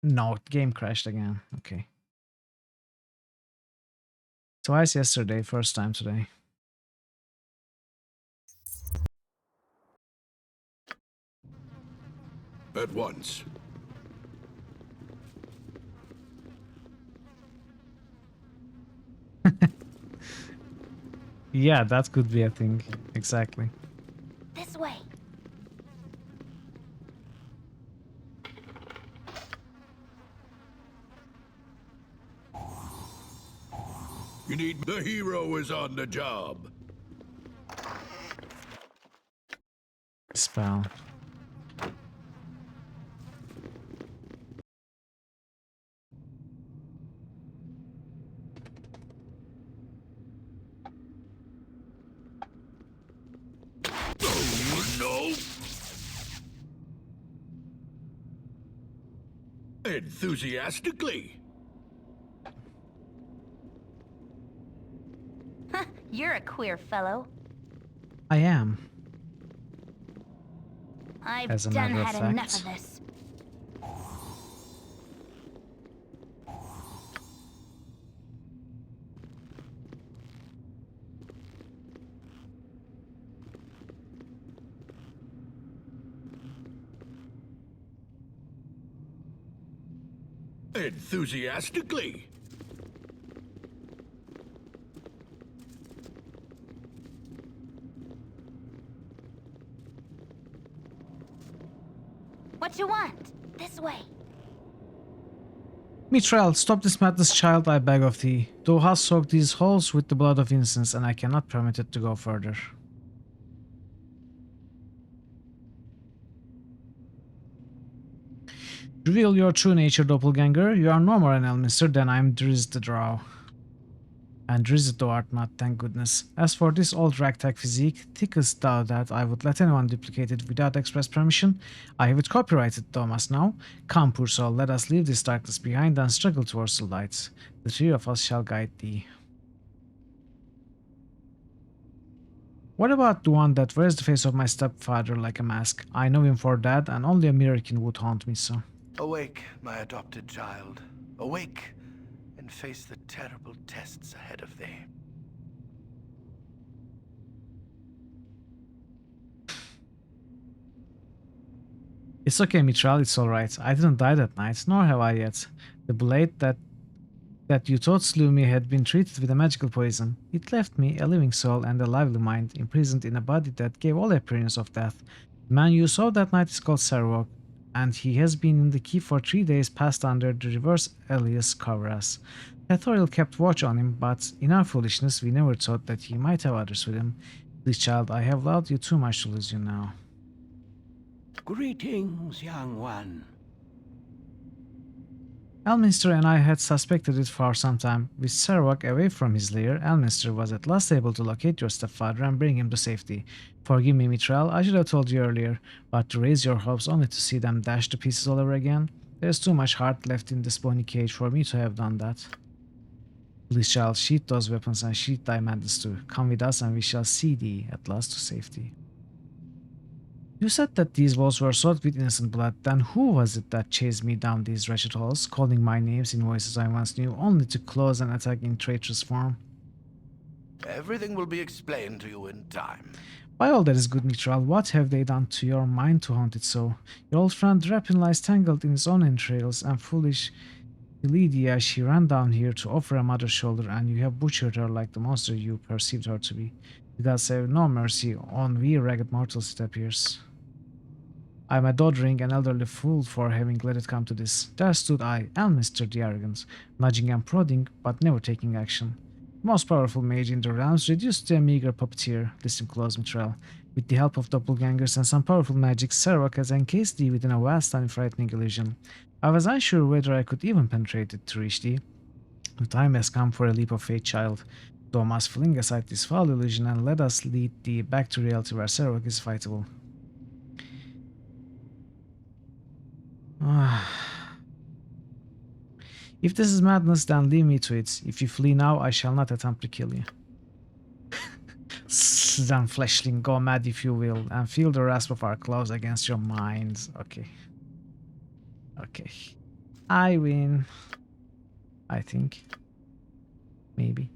No, game crashed again. Okay. Twice yesterday, first time today. At once. Yeah, that could be a thing. Exactly. This way. You need... The hero is on the job. Spell. Oh, no! Enthusiastically. You're a queer fellow. I am. I've As a done matter of had enough fact. of this. Enthusiastically. What you want? This way. Mithril, stop this madness, child, I beg of thee. Thou hast soaked these halls with the blood of innocence, and I cannot permit it to go further. Reveal your true nature, doppelganger. You are no more an Elminster than I am Driz the Drow. And Driz thou art not, thank goodness. As for this old ragtag physique, thinkest thou that I would let anyone duplicate it without express permission? I have it copyrighted, thou must know. Come, poor soul, let us leave this darkness behind and struggle towards the light. The three of us shall guide thee. What about the one that wears the face of my stepfather like a mask? I know him for that, and only a miracle would haunt me so. Awake, my adopted child. Awake, and face the terrible tests ahead of thee. It's okay, Mithril, it's alright. I didn't die that night, nor have I yet. The blade that you thought slew me had been treated with a magical poison. It left me, a living soul and a lively mind, imprisoned in a body that gave all appearance of death. The man you saw that night is called Sarwok, and he has been in the keep for 3 days past under the reverse alias Kavras. Hathoriel kept watch on him, but in our foolishness we never thought that he might have others with him. Please, child, I have loved you too much to lose you now. Greetings, young one. Elminster and I had suspected it for some time. With Sarwok away from his lair, Elminster was at last able to locate your stepfather and bring him to safety. Forgive me, Mithril, I should have told you earlier, but to raise your hopes only to see them dashed to pieces all over again? There's too much heart left in this bony cage for me to have done that. Please, child, sheath those weapons and sheath thy madness too. Come with us and we shall see thee at last to safety. You said that these walls were soaked with innocent blood, then who was it that chased me down these wretched halls, calling my names in voices I once knew, only to close and attack in traitorous form? Everything will be explained to you in time. By all that is good, Mithril, what have they done to your mind to haunt it so? Your old friend Rapin lies tangled in his own entrails, and foolish Lydia, she ran down here to offer a mother's shoulder, and you have butchered her like the monster you perceived her to be. The gods have no mercy on we ragged mortals, it appears. I am a doddering and elderly fool for having let it come to this. There stood I, Elminster the Arrogant, nudging and prodding, but never taking action. The most powerful mage in the realms reduced to a meager puppeteer. Listen close, Mithril. With the help of doppelgangers and some powerful magic, Sarawak has encased thee within a vast and frightening illusion. I was unsure whether I could even penetrate it to reach thee. The time has come for a leap of faith, child. Thou must fling aside this foul illusion and let us lead thee back to reality where Sarawak is fightable. If this is madness, then leave me to it. If you flee now, I shall not attempt to kill you. Then, fleshling, go mad if you will, and feel the rasp of our claws against your mind. Okay. Okay. I win. I think. Maybe.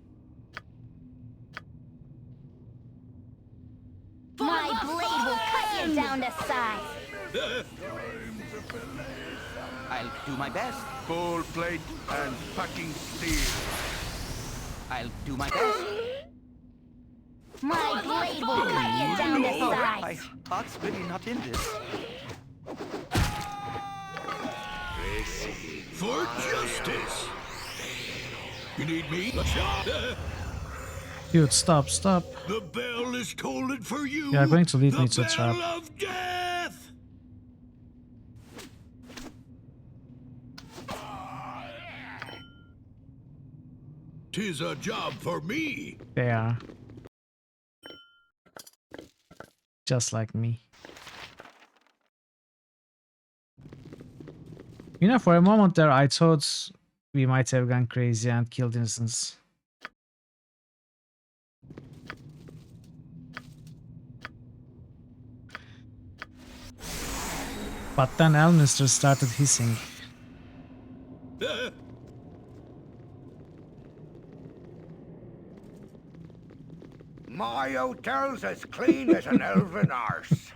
My blade will cut you down to size. I'll do my best. Full plate and packing steel. I'll do my best. My blade will cut you down to size. My heart's really not in this. For justice. You need me? Dude, stop. The bell is tolling for you. You are going to lead me to a trap. The bell of death. 'Tis a job for me. They are. Just like me. You know, for a moment there, I thought we might have gone crazy and killed innocents. But then Elminster started hissing. My hotel's as clean as an elven arse.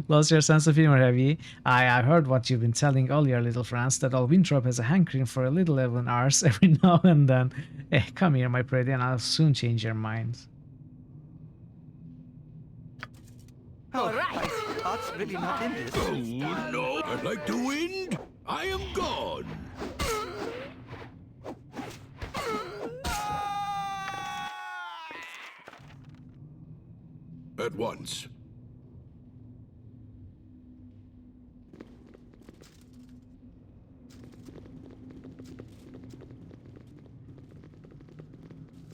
Lost your sense of humor, have you? I've heard what you've been telling all your little friends, that all Winthrop has a hankering for a little elven arse every now and then. Come here, my pretty, and I'll soon change your mind. All right. My heart's really not in this. Oh no, I'd like the wind. I am gone. At once.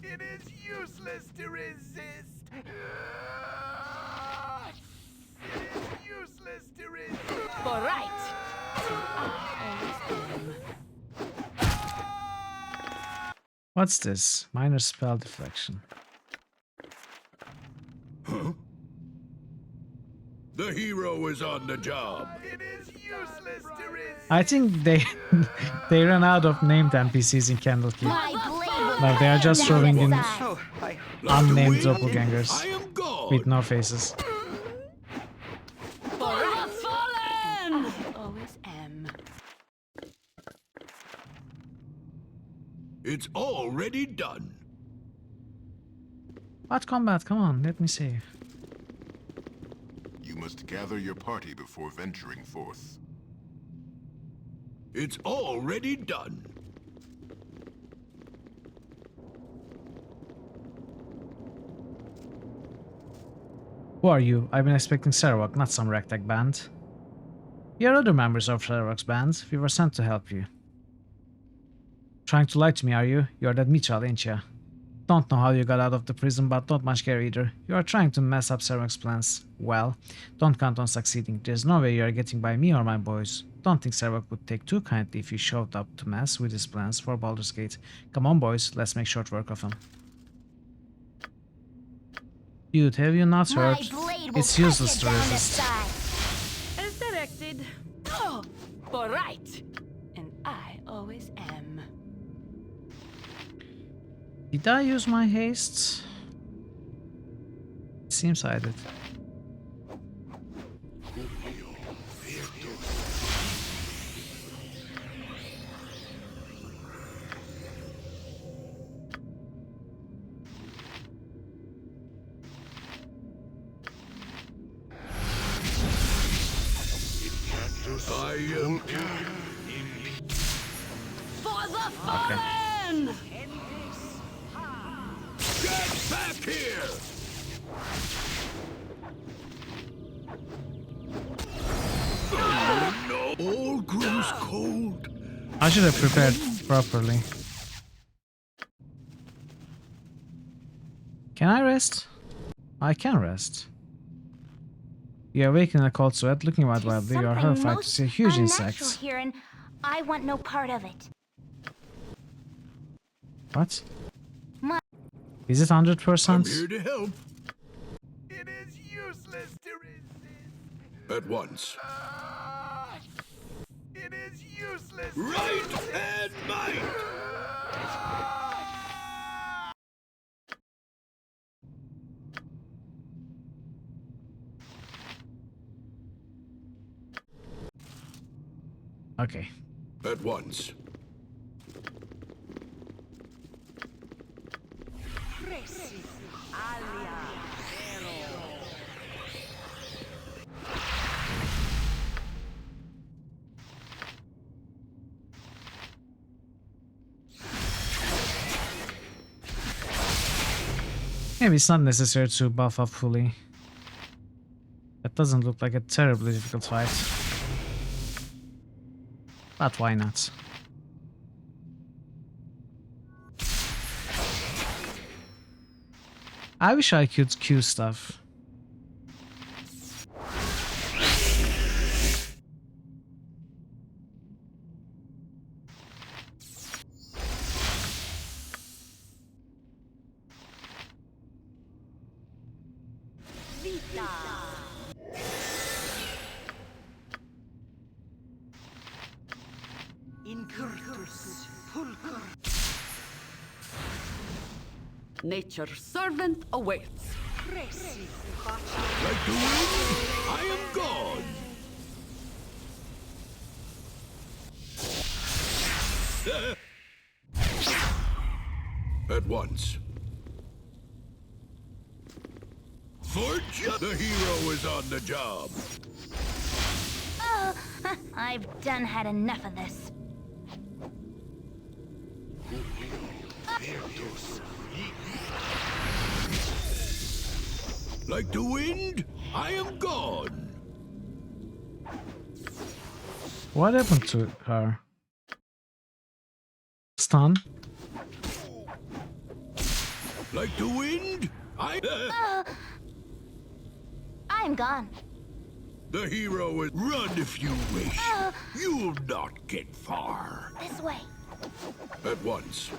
It is useless to resist. It is useless to resist. All right. What's this? Minor spell deflection. Huh? The hero is on the job. It is useless to resist. I think they ran out of named NPCs in Candlekeep. Like they are just throwing in unnamed doppelgangers with no faces. It's already done. What combat? Come on, let me see. You must gather your party before venturing forth. It's already done. Who are you? I've been expecting Sarawak, not some ragtag band. We are other members of Sarawak's band. We were sent to help you. Trying to lie to me, are you? You're that Mitchell, ain't ya? Don't know how you got out of the prison, but not much care either. You are trying to mess up Sarawak's plans. Well, don't count on succeeding. There's no way you are getting by me or my boys. Don't think Sarawak would take too kindly if you showed up to mess with his plans for Baldur's Gate. Come on, boys, let's make short work of him. Dude, have you not heard? It's useless to resist. As directed. Oh, all right. And I always am. Did I use my haste? It seems I did. I am For the fallen! Get back here! Oh, no! All grows cold. I should have prepared properly. Can I rest? I can rest. You awaken in a cold sweat, looking around wildly. You are horrified to see huge insects. Here, and I want no part of it. What? Is it 100%? I'm here to help. It is useless to resist. At once. It is useless. Right and might. Okay. At once. Maybe it's not necessary to buff up fully. That doesn't look like a terribly difficult fight. But why not? I wish I could queue stuff. Nature's servant awaits. Like the wind, I am gone. At once. For the hero is on the job. Oh, I've done had enough of this. Like the wind, I am gone. What happened to her? Stun? Like the wind, I'm gone. The hero is run if you wish. You'll not get far. This way. At once.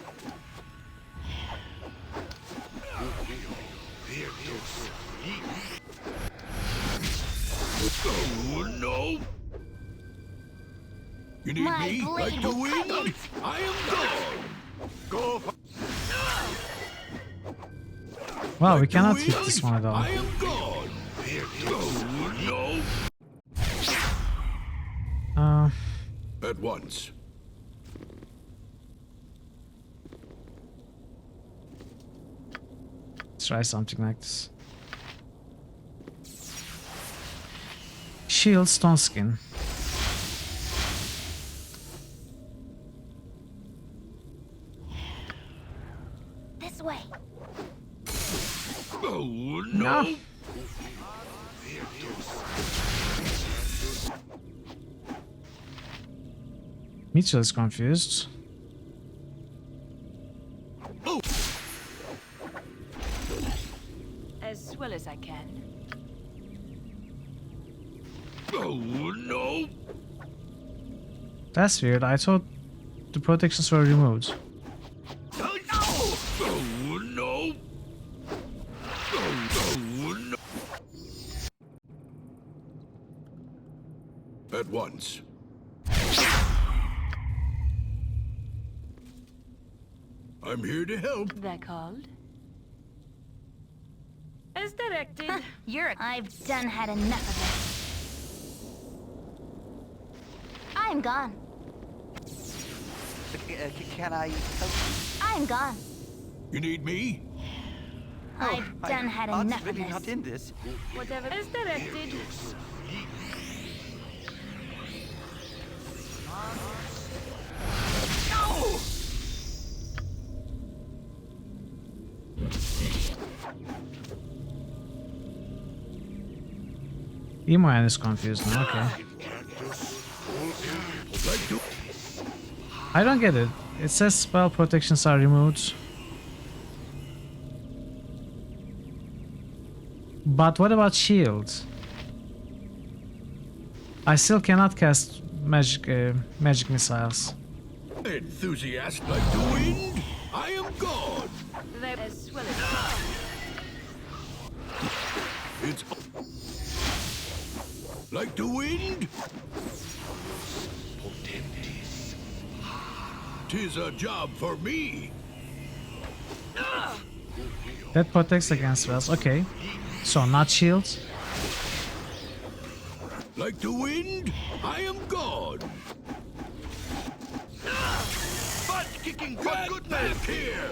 Oh no! You need My me blade like the will cut wind? it. I am gone. Go for Wow, we cannot hit this one at all. I am gone. Oh no! At once. Let's try something like this. Shield stone skin. This way. Oh no! Mitchell is confused. As well as I can. Oh no! That's weird. I thought the protections were removed. Oh no! Oh no! At once. I'm here to help. They're called? As directed. I've done had enough of this. I'm gone. Can I help you? I'm gone. You need me? I've done had enough of really this. not in this. Whatever is directed. Imoyan is confused now, okay. I don't get it. It says spell protections are removed. But what about shields? I still cannot cast magic missiles. Enthusiast like the wind, I am God. It's like the wind. 'Tis a job for me. That protects against spells. Okay. So not shields. Like the wind, I am God. Butt kicking for Get goodness. back here.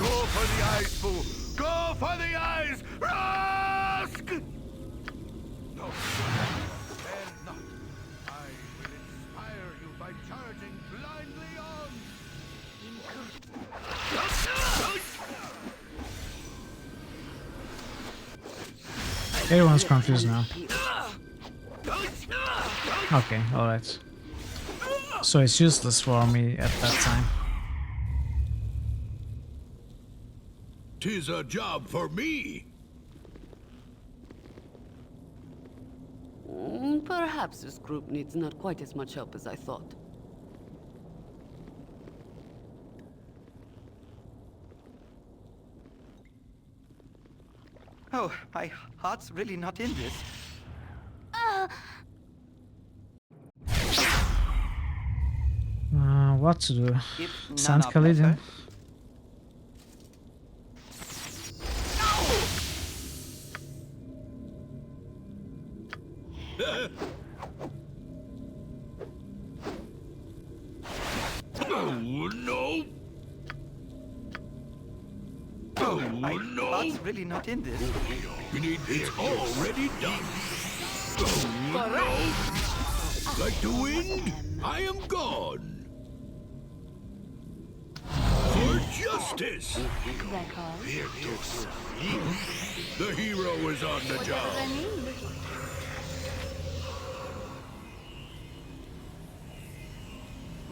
Go for the eyes, fool. Go for the eyes. Rusk! No. Dare not. I will inspire you by charging blindly on. Everyone's confused now. Okay, alright. So it's useless for me at that time. 'Tis a job for me. Perhaps this group needs not quite as much help as I thought. Oh, my heart's really not in this. What to do? If Sand none are Khalidin. better. Oh no! Oh, my no. heart's really not in this. You need it's already done. Oh no! Like the wind, I am gone. For justice. The hero is on the job.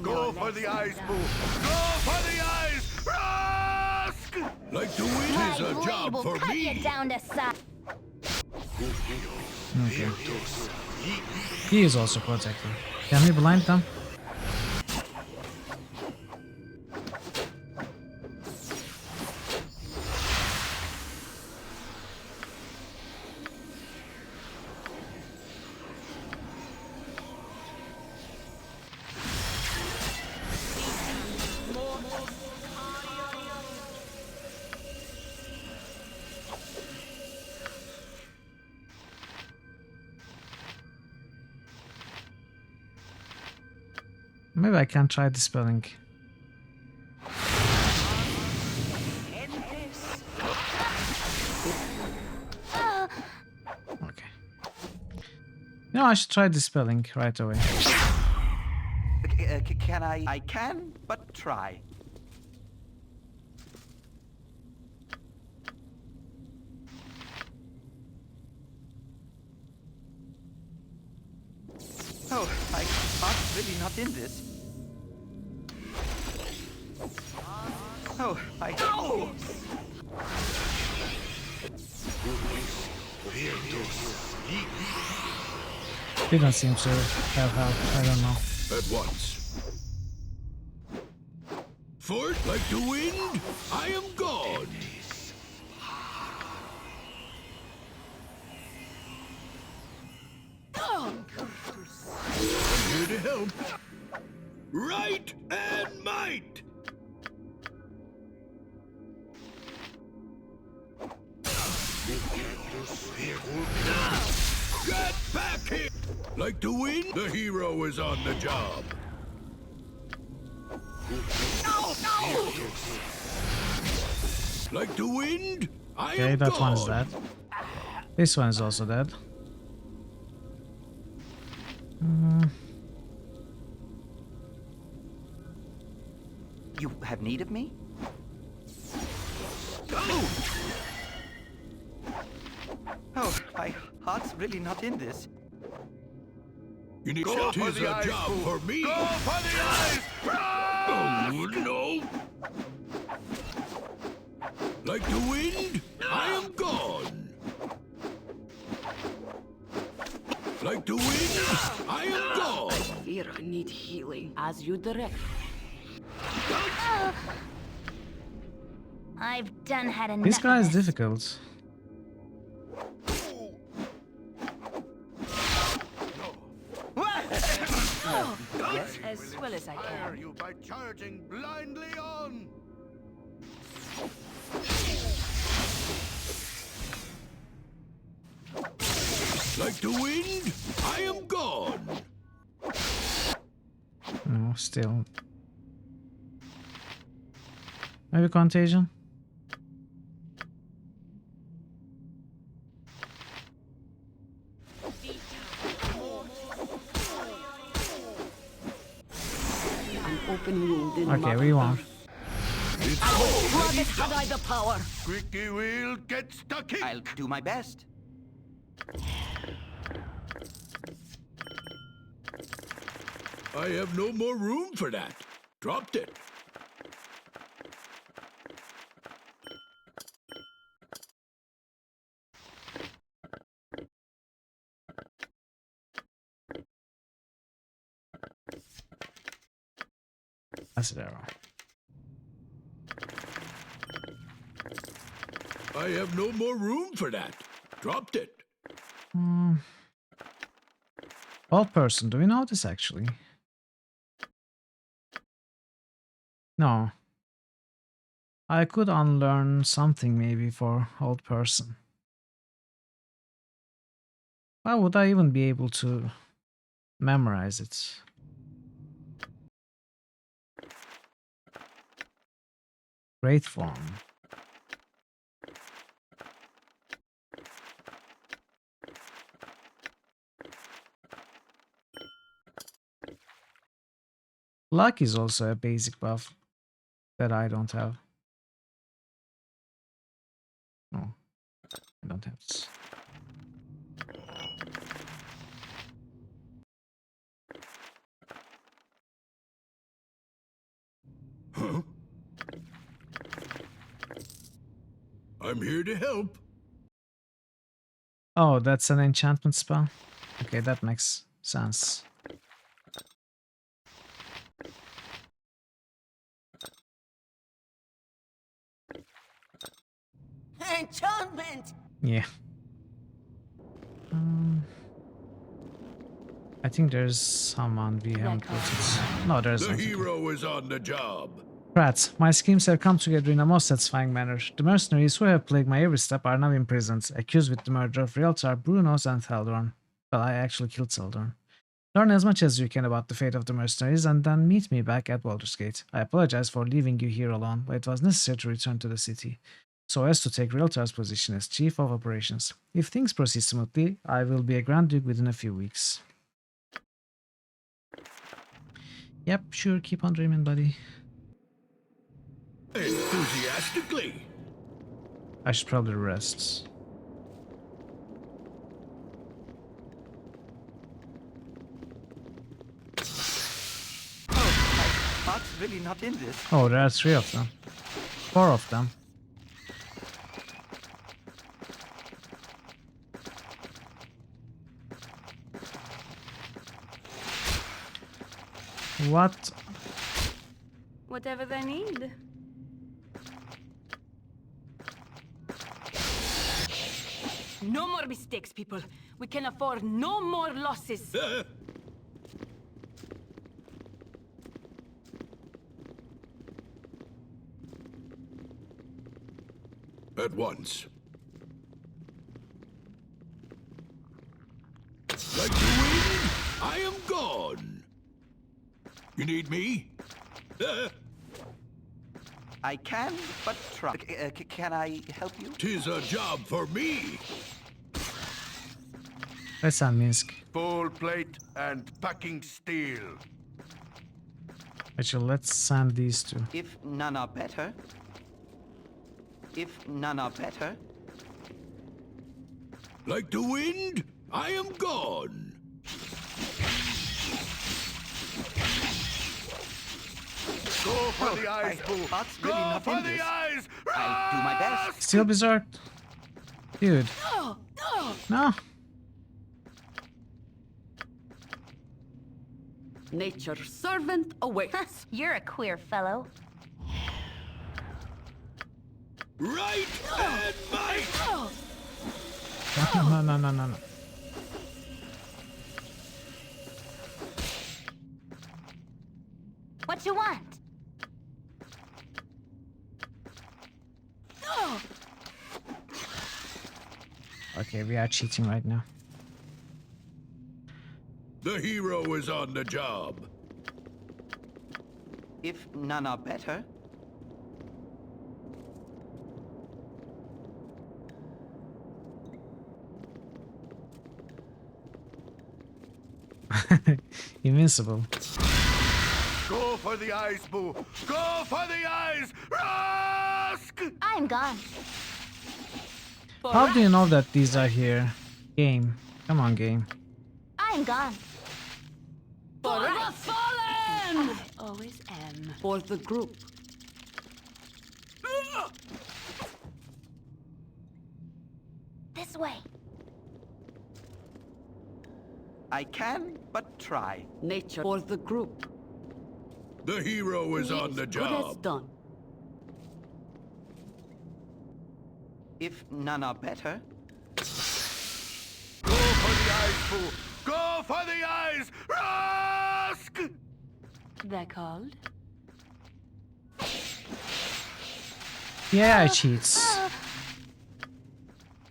Go for the eyes, fool. Go for the eyes. Rusk! Like the wind is a job will for cut me. you down to size. Okay. He is also protected. Can we blind them? Maybe I can try dispelling. Okay. No, I should try dispelling right away. Can I? I can, but try. Oh, my heart's really not in this. Oh, my... Oh! Didn't seem to have help. I don't know. At once. Fort like the wind, I am God. I'm here to help. Right and might. Get back here! Like the wind, the hero is on the job. Like the wind, I Okay, am that God. one is dead. This one is also dead. You have need of me? Oh, my heart heart's really not in this. You need Go for tis the a eyes, job fool. for me. Go for the eyes! Oh, no. Like the wind, I am gone. Like the wind, I am gone. Fear I need healing. As you direct. I've done had enough. This guy of is this. difficult. Yes, as well as I Fire can. you by charging blindly on. Like the wind, I am gone. No, still. Maybe contagion? An open wound in Okay, we won. Had I the power. Squeaky wheel, get stuck in. I'll do my best. I have no more room for that. Dropped it. Acid arrow. I have no more room for that. Dropped it. Old person, do we know this actually? No. I could unlearn something maybe for old person. Why would I even be able to memorize it? Great form. Luck is also a basic buff that I don't have. No, I don't have this. Huh? I'm here to help. Oh, that's an enchantment spell? Okay, that makes sense. Enchantment! Yeah. I think there's someone we haven't looted. No, there's The not. hero is on the job. Rats, my schemes have come together in a most satisfying manner. The mercenaries who have plagued my every step are now imprisoned, accused with the murder of Realtar, Brunos, and Theldorn. Well, I actually killed Theldorn. Learn as much as you can about the fate of the mercenaries and then meet me back at Baldur's Gate. I apologize for leaving you here alone, but it was necessary to return to the city, so as to take Realtar's position as Chief of Operations. If things proceed smoothly, I will be a Grand Duke within a few weeks. Yep, sure, keep on dreaming, buddy. Enthusiastically. I should probably rest. Heart's really not in this. Oh, there are 3 of them. 4 of them. What? Whatever they need. No more mistakes, people. We can afford no more losses. At once. Like the wind, I am gone. You need me? I can, but try. Can I help you? 'Tis a job for me. Let's send Minsk. Full plate and packing steel. Actually, let's send these two. If none are better. If none are better. Like the wind, I am gone. Go for the eyes, Boo. Heart's really Go not for in the this. eyes. I'll do my best. Still berserk. Dude. No. Nature's servant awaits. You're a queer fellow. Right and might. No. What you want? Okay, we are cheating right now. The hero is on the job. If none are better, Invincible. Go for the eyes, Boo. Go for the eyes. Rusk! I'm gone. How do you know that these are here? Game. Come on, game. I'm gone. For the fallen! I always am. For the group. This way. I can but try. Nature for the group. The hero is on the Good as job. done. If none are better, Go for the eyes, Boo. Go for the eyes. Rusk! They're called? Yeah, cheats.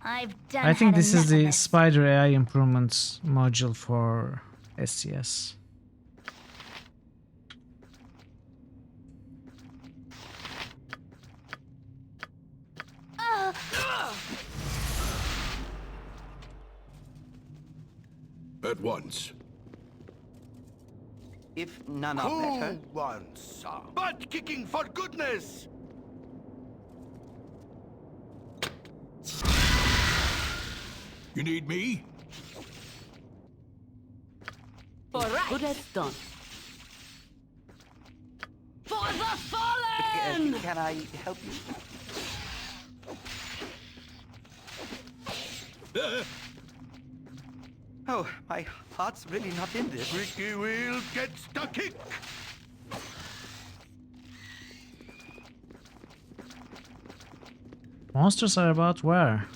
I've done. I think had this is enough the of this. Spider AI improvements module for SCS. At once. if none are Who better, wants some? Butt kicking for goodness! You need me? Good as done. For the fallen! can I help you? Oh, my heart's really not in this. Squeaky wheel gets the kick! Monsters are about where?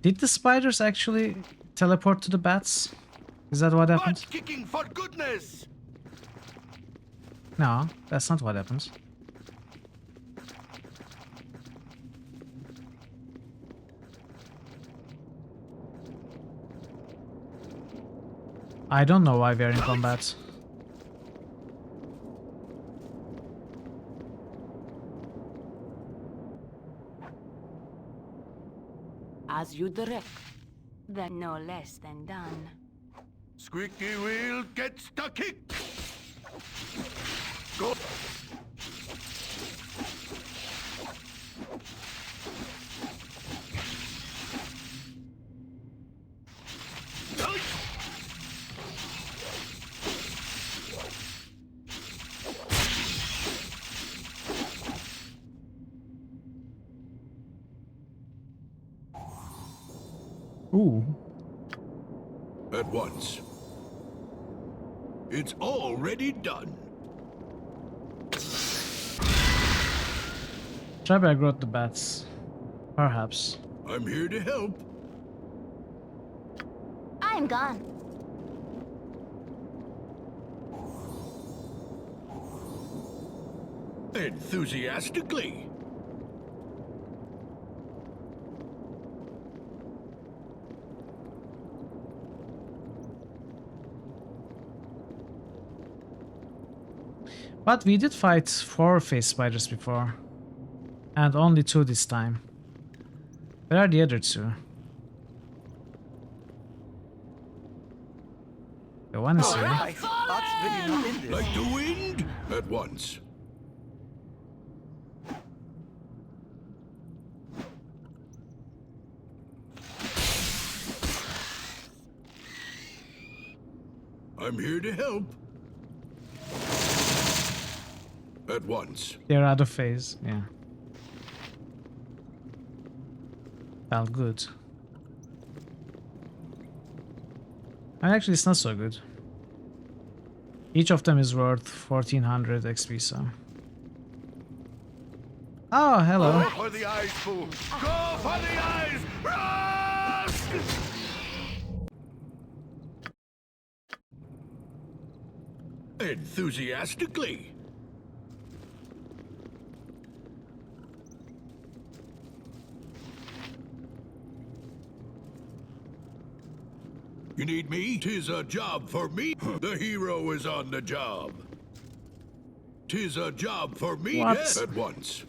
Did the spiders actually teleport to the bats? Is that what happened? Butt kicking for goodness! No, that's not what happens. I don't know why we are in combat. As you direct. They're no less than done. Squeaky wheel gets the kick! Go! Ooh. At once. It's already done. Trebek wrote the bats. Perhaps. I'm here to help. I'm gone. Enthusiastically. But we did fight 4 face spiders before. And only 2 this time. Where are the other 2? The one is here. My heart's really not in this. Like the wind? At once. I'm here to help. At once. They're out of phase, yeah. Felt good. And actually, it's not so good. Each of them is worth 1400 XP, so. Oh, hello. Go for the eyes, fool! Go for the eyes! Rusk! Enthusiastically. You need me? 'Tis a job for me. The hero is on the job. 'Tis a job for me. What? Yes, at once.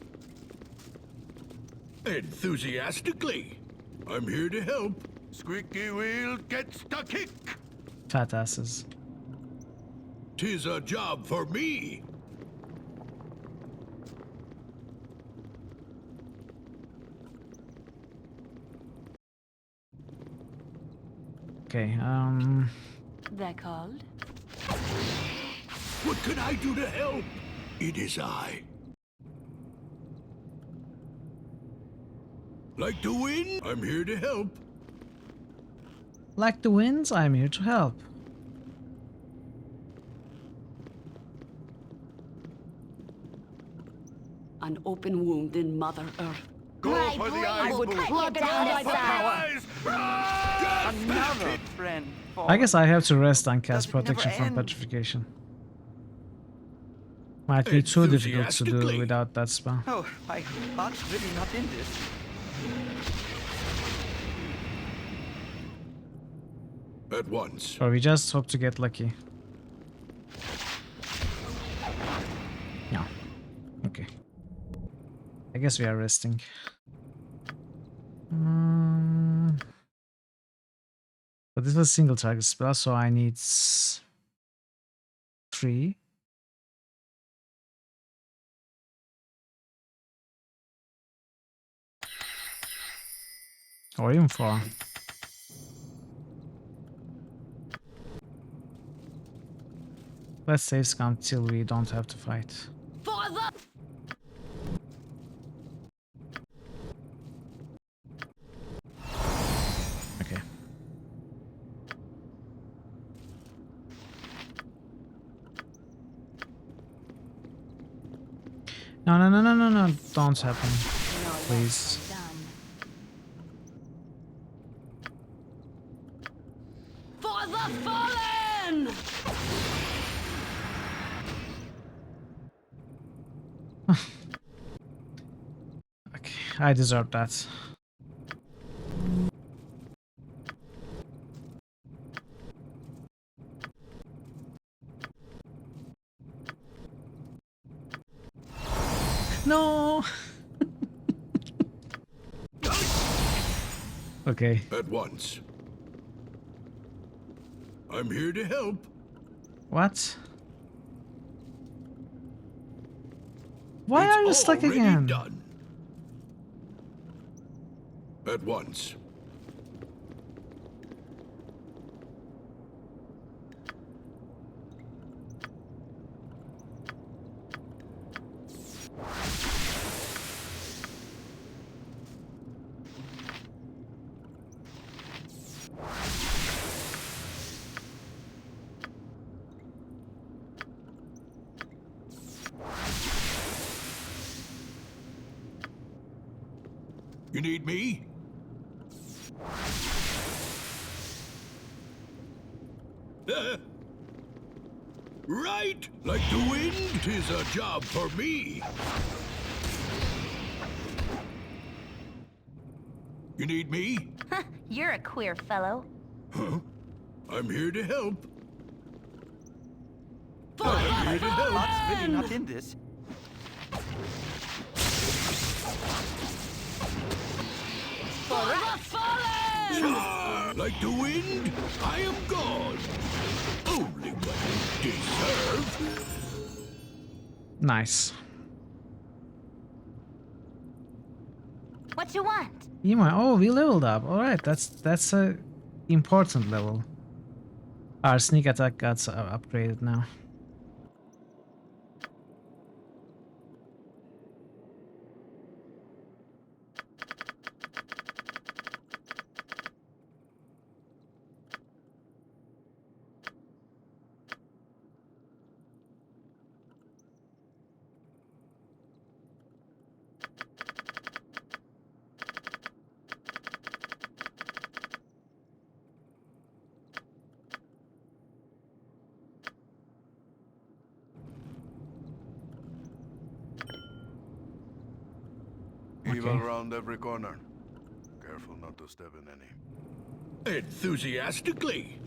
Enthusiastically. I'm here to help. Squeaky wheel gets the kick! Fat asses. 'Tis a job for me. Okay, They're called? What can I do to help? It is I. Like to win? I'm here to help. like the winds, I'm here to help. An open wound in Mother Earth. Go My for the blade eyes, will fool! cut you Go down to for the size. eyes! Another friend. I guess I have to rest on cast Does it never protection from end? petrification. Might be too difficult to do without that spell. Oh, my heart's really not in this. At once. Or we just hope to get lucky. No. Okay. I guess we are resting. But this was single target spell, so I need 3. Or even 4. Let's save scum till we don't have to fight. For the... Okay. No, no, no, no, no, no, don't happen. Please. For the fallen! Okay, I deserve that. No. Okay. At once. I'm here to help. What? Why are you stuck already again? Done. At once. You need me? Right, like the wind, 'tis a job for me. You need me? You're a queer fellow. Huh? I'm here to help. My I'm here to help. heart's really not in this. For the fallen! Char! Like the wind, I am gone. Only what I deserve. Nice. What you want? Ema, oh, we leveled up. All right, that's a important level. Our sneak attack got upgraded now. Evil Okay. round every corner. Careful not to step in any. Enthusiastically.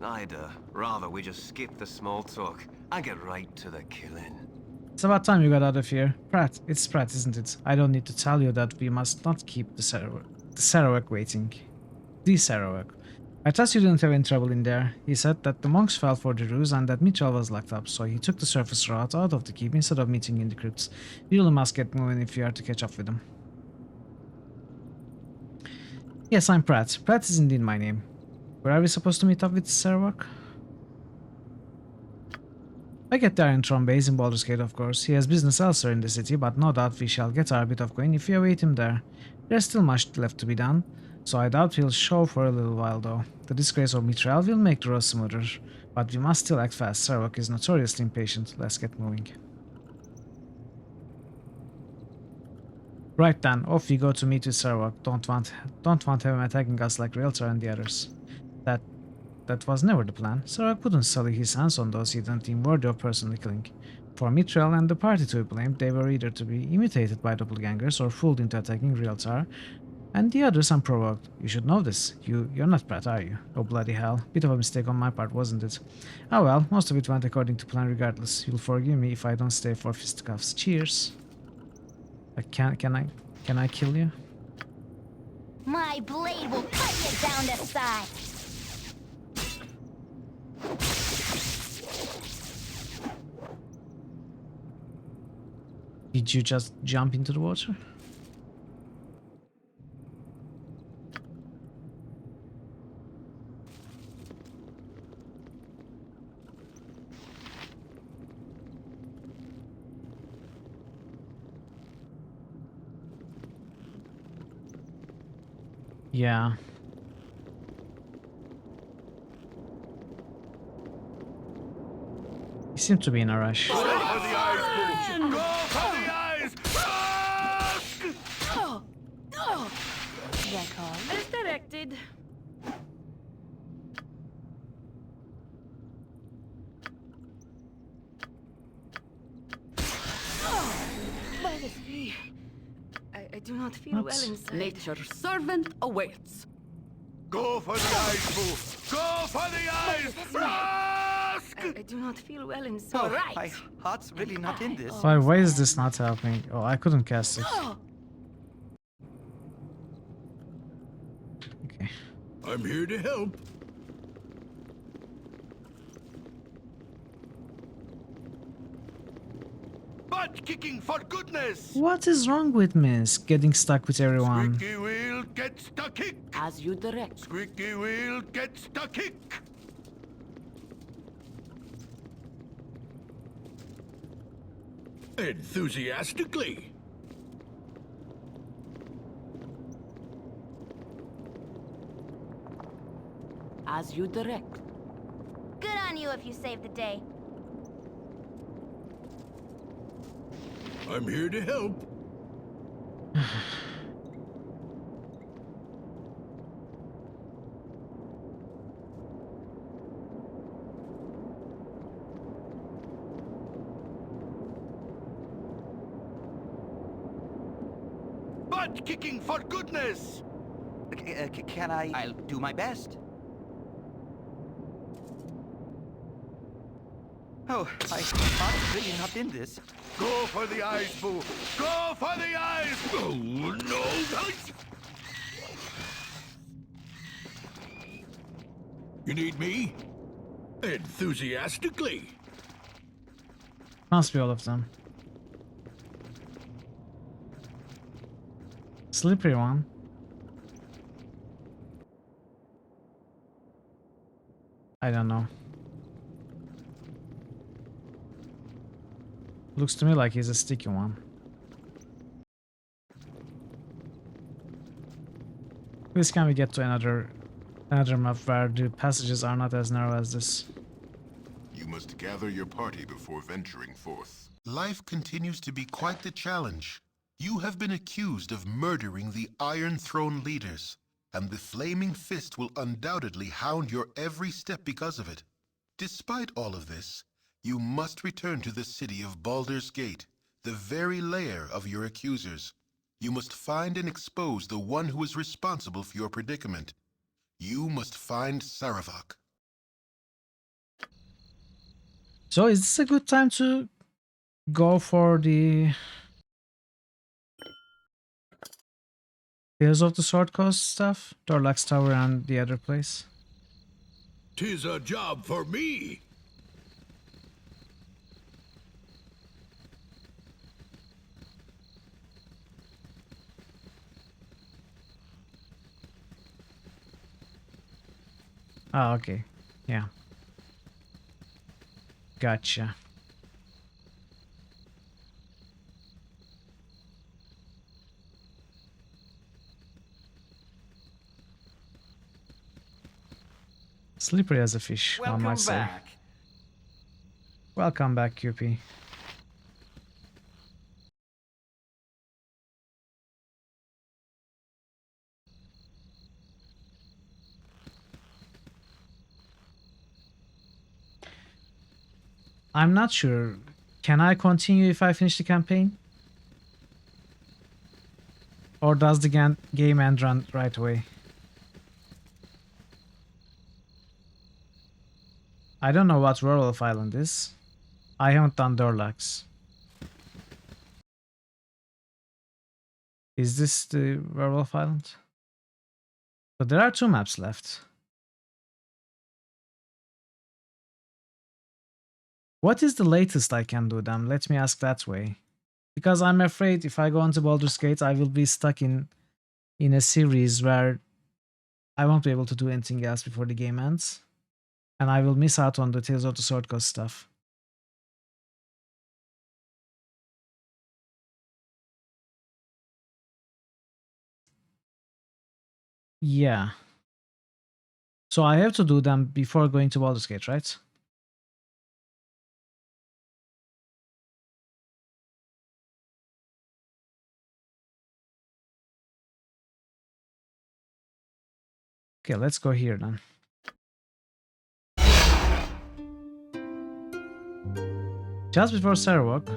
I'd rather we just skip the small talk and get right to the killing. It's about time you got out of here. Pratt, it's Pratt, isn't it? I don't need to tell you that we must not keep the Sarawak waiting. The Sarawak. I trust you didn't have any trouble in there. He said that the monks fell for the ruse and that Mitchell was locked up, so he took the surface route out of the keep instead of meeting in the crypts. You really must get moving if you are to catch up with him. Yes, I'm Pratt. Pratt is indeed my name. Where are we supposed to meet up with Sarawak? I get there in Tron base in Baldur's Gate, of course. He has business elsewhere in the city, but no doubt we shall get our bit of coin if we await him there. There's still much left to be done, so I doubt he'll show for a little while though. The disgrace of Mithril will make the road smoother, but we must still act fast. Sarawak is notoriously impatient. Let's get moving. Right then, off we go to meet with Sarawak. Don't want him attacking us like Realtor and the others. That was never the plan. Sarawak wouldn't sully his hands on those he didn't deem worthy of personally killing. For Mithril and the party to be blamed, they were either to be imitated by doppelgangers or fooled into attacking Realtor, and the others unprovoked. You should know this. You're not Pratt, are you? Oh bloody hell. Bit of a mistake on my part, wasn't it? Ah well, most of it went according to plan regardless. You'll forgive me if I don't stay for fisticuffs. Cheers. Can I kill you? My blade will cut you down to size. Did you just jump into the water? Yeah. He seemed to be in a rush. Go for the eyes, Boo! Go for the eyes! As directed. By the sea. I do not feel well inside. Nature's servant awaits. Go for the eyes, Boo! Go for the eyes! I do not feel well inside. Oh, my heart's really not in this. Why is this not helping? Oh, I couldn't cast it. Okay. I'm here to help. Butt kicking for goodness! What is wrong with Miss? Getting stuck with everyone. Squeaky wheel gets the kick! As you direct. Squeaky wheel gets the kick! Enthusiastically. As you direct. Good on you if you saved the day. I'm here to help. Butt kicking for goodness! Can I? I'll do my best. Oh, my heart's really not in this. Go for the eyes, Boo! Go for the eyes! Oh, no! You need me? Enthusiastically. Must be all of them. Slippery one. I don't know. Looks to me like he's a sticky one. Please can we get to another map where the passages are not as narrow as this? You must gather your party before venturing forth. Life continues to be quite the challenge. You have been accused of murdering the Iron Throne leaders, and the Flaming Fist will undoubtedly hound your every step because of it. Despite all of this, you must return to the city of Baldur's Gate, the very lair of your accusers. You must find and expose the one who is responsible for your predicament. You must find Saravak. So is this a good time to go for the Tales of the Sword Coast stuff? Dorlax Tower and the other place? 'Tis a job for me. Oh, okay. Yeah. Gotcha. Slippery as a fish, one might say. back. Welcome back, QP. I'm not sure. Can I continue if I finish the campaign? Or does the game end run right away? I don't know what Werewolf Island is. I haven't done Dorlax. Is this the Werewolf Island? But there are 2 maps left. What is the latest I can do then? Let me ask that way. Because I'm afraid if I go onto Baldur's Gate, I will be stuck in a series where I won't be able to do anything else before the game ends. And I will miss out on the Tales of the Sword Coast stuff. Yeah. So I have to do them before going to Baldur's Gate, right? Okay, let's go here then. Just before Sarawak.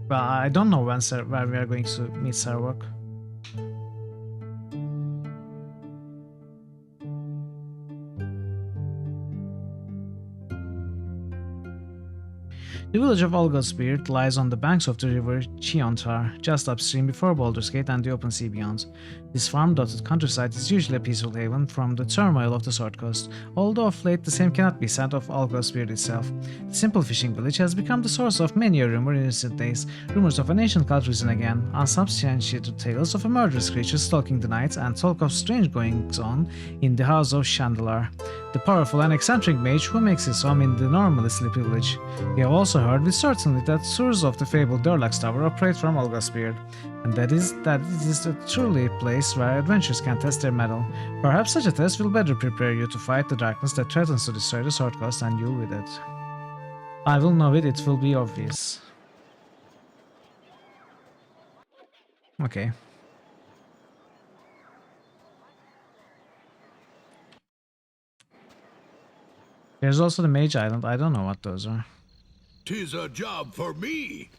Well, I don't know when where we are going to meet Sarawak. The village of Olgaspirt lies on the banks of the river Chiontar, just upstream before Baldur's Gate and the open sea beyond. This farm-dotted countryside is usually a peaceful haven from the turmoil of the Sword Coast, although of late the same cannot be said of Olgaspirt itself. The simple fishing village has become the source of many a rumor in recent days, rumors of an ancient cult risen again, unsubstantiated tales of a murderous creature stalking the night, and talk of strange goings-on in the house of Chandelar, the powerful and eccentric mage who makes his home in the normally sleepy village. We have also heard with certainty that sewers of the fabled Durlax Tower operate from Olgaspirt, and that it is truly a place where adventurers can test their mettle. Perhaps such a test will better prepare you to fight the darkness that threatens to destroy the Sword Coast and you with it. I will know it, it will be obvious. Okay. There's also the Mage Island, I don't know what those are. 'Tis a job for me.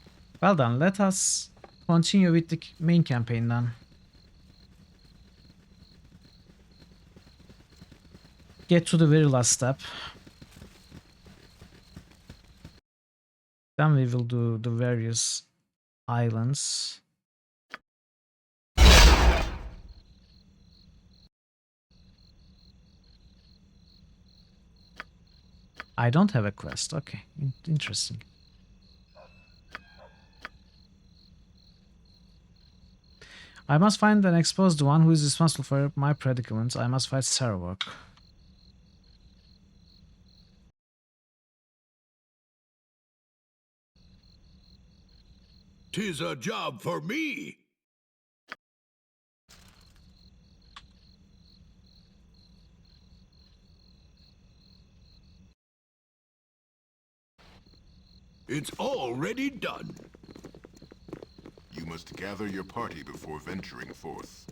Well done, let us continue with the main campaign then. Get to the very last step. Then we will do the various islands. I don't have a quest. Okay, interesting. I must find and expose the one who is responsible for my predicament. I must fight Sarawak. 'Tis a job for me. It's already done. You must gather your party before venturing forth.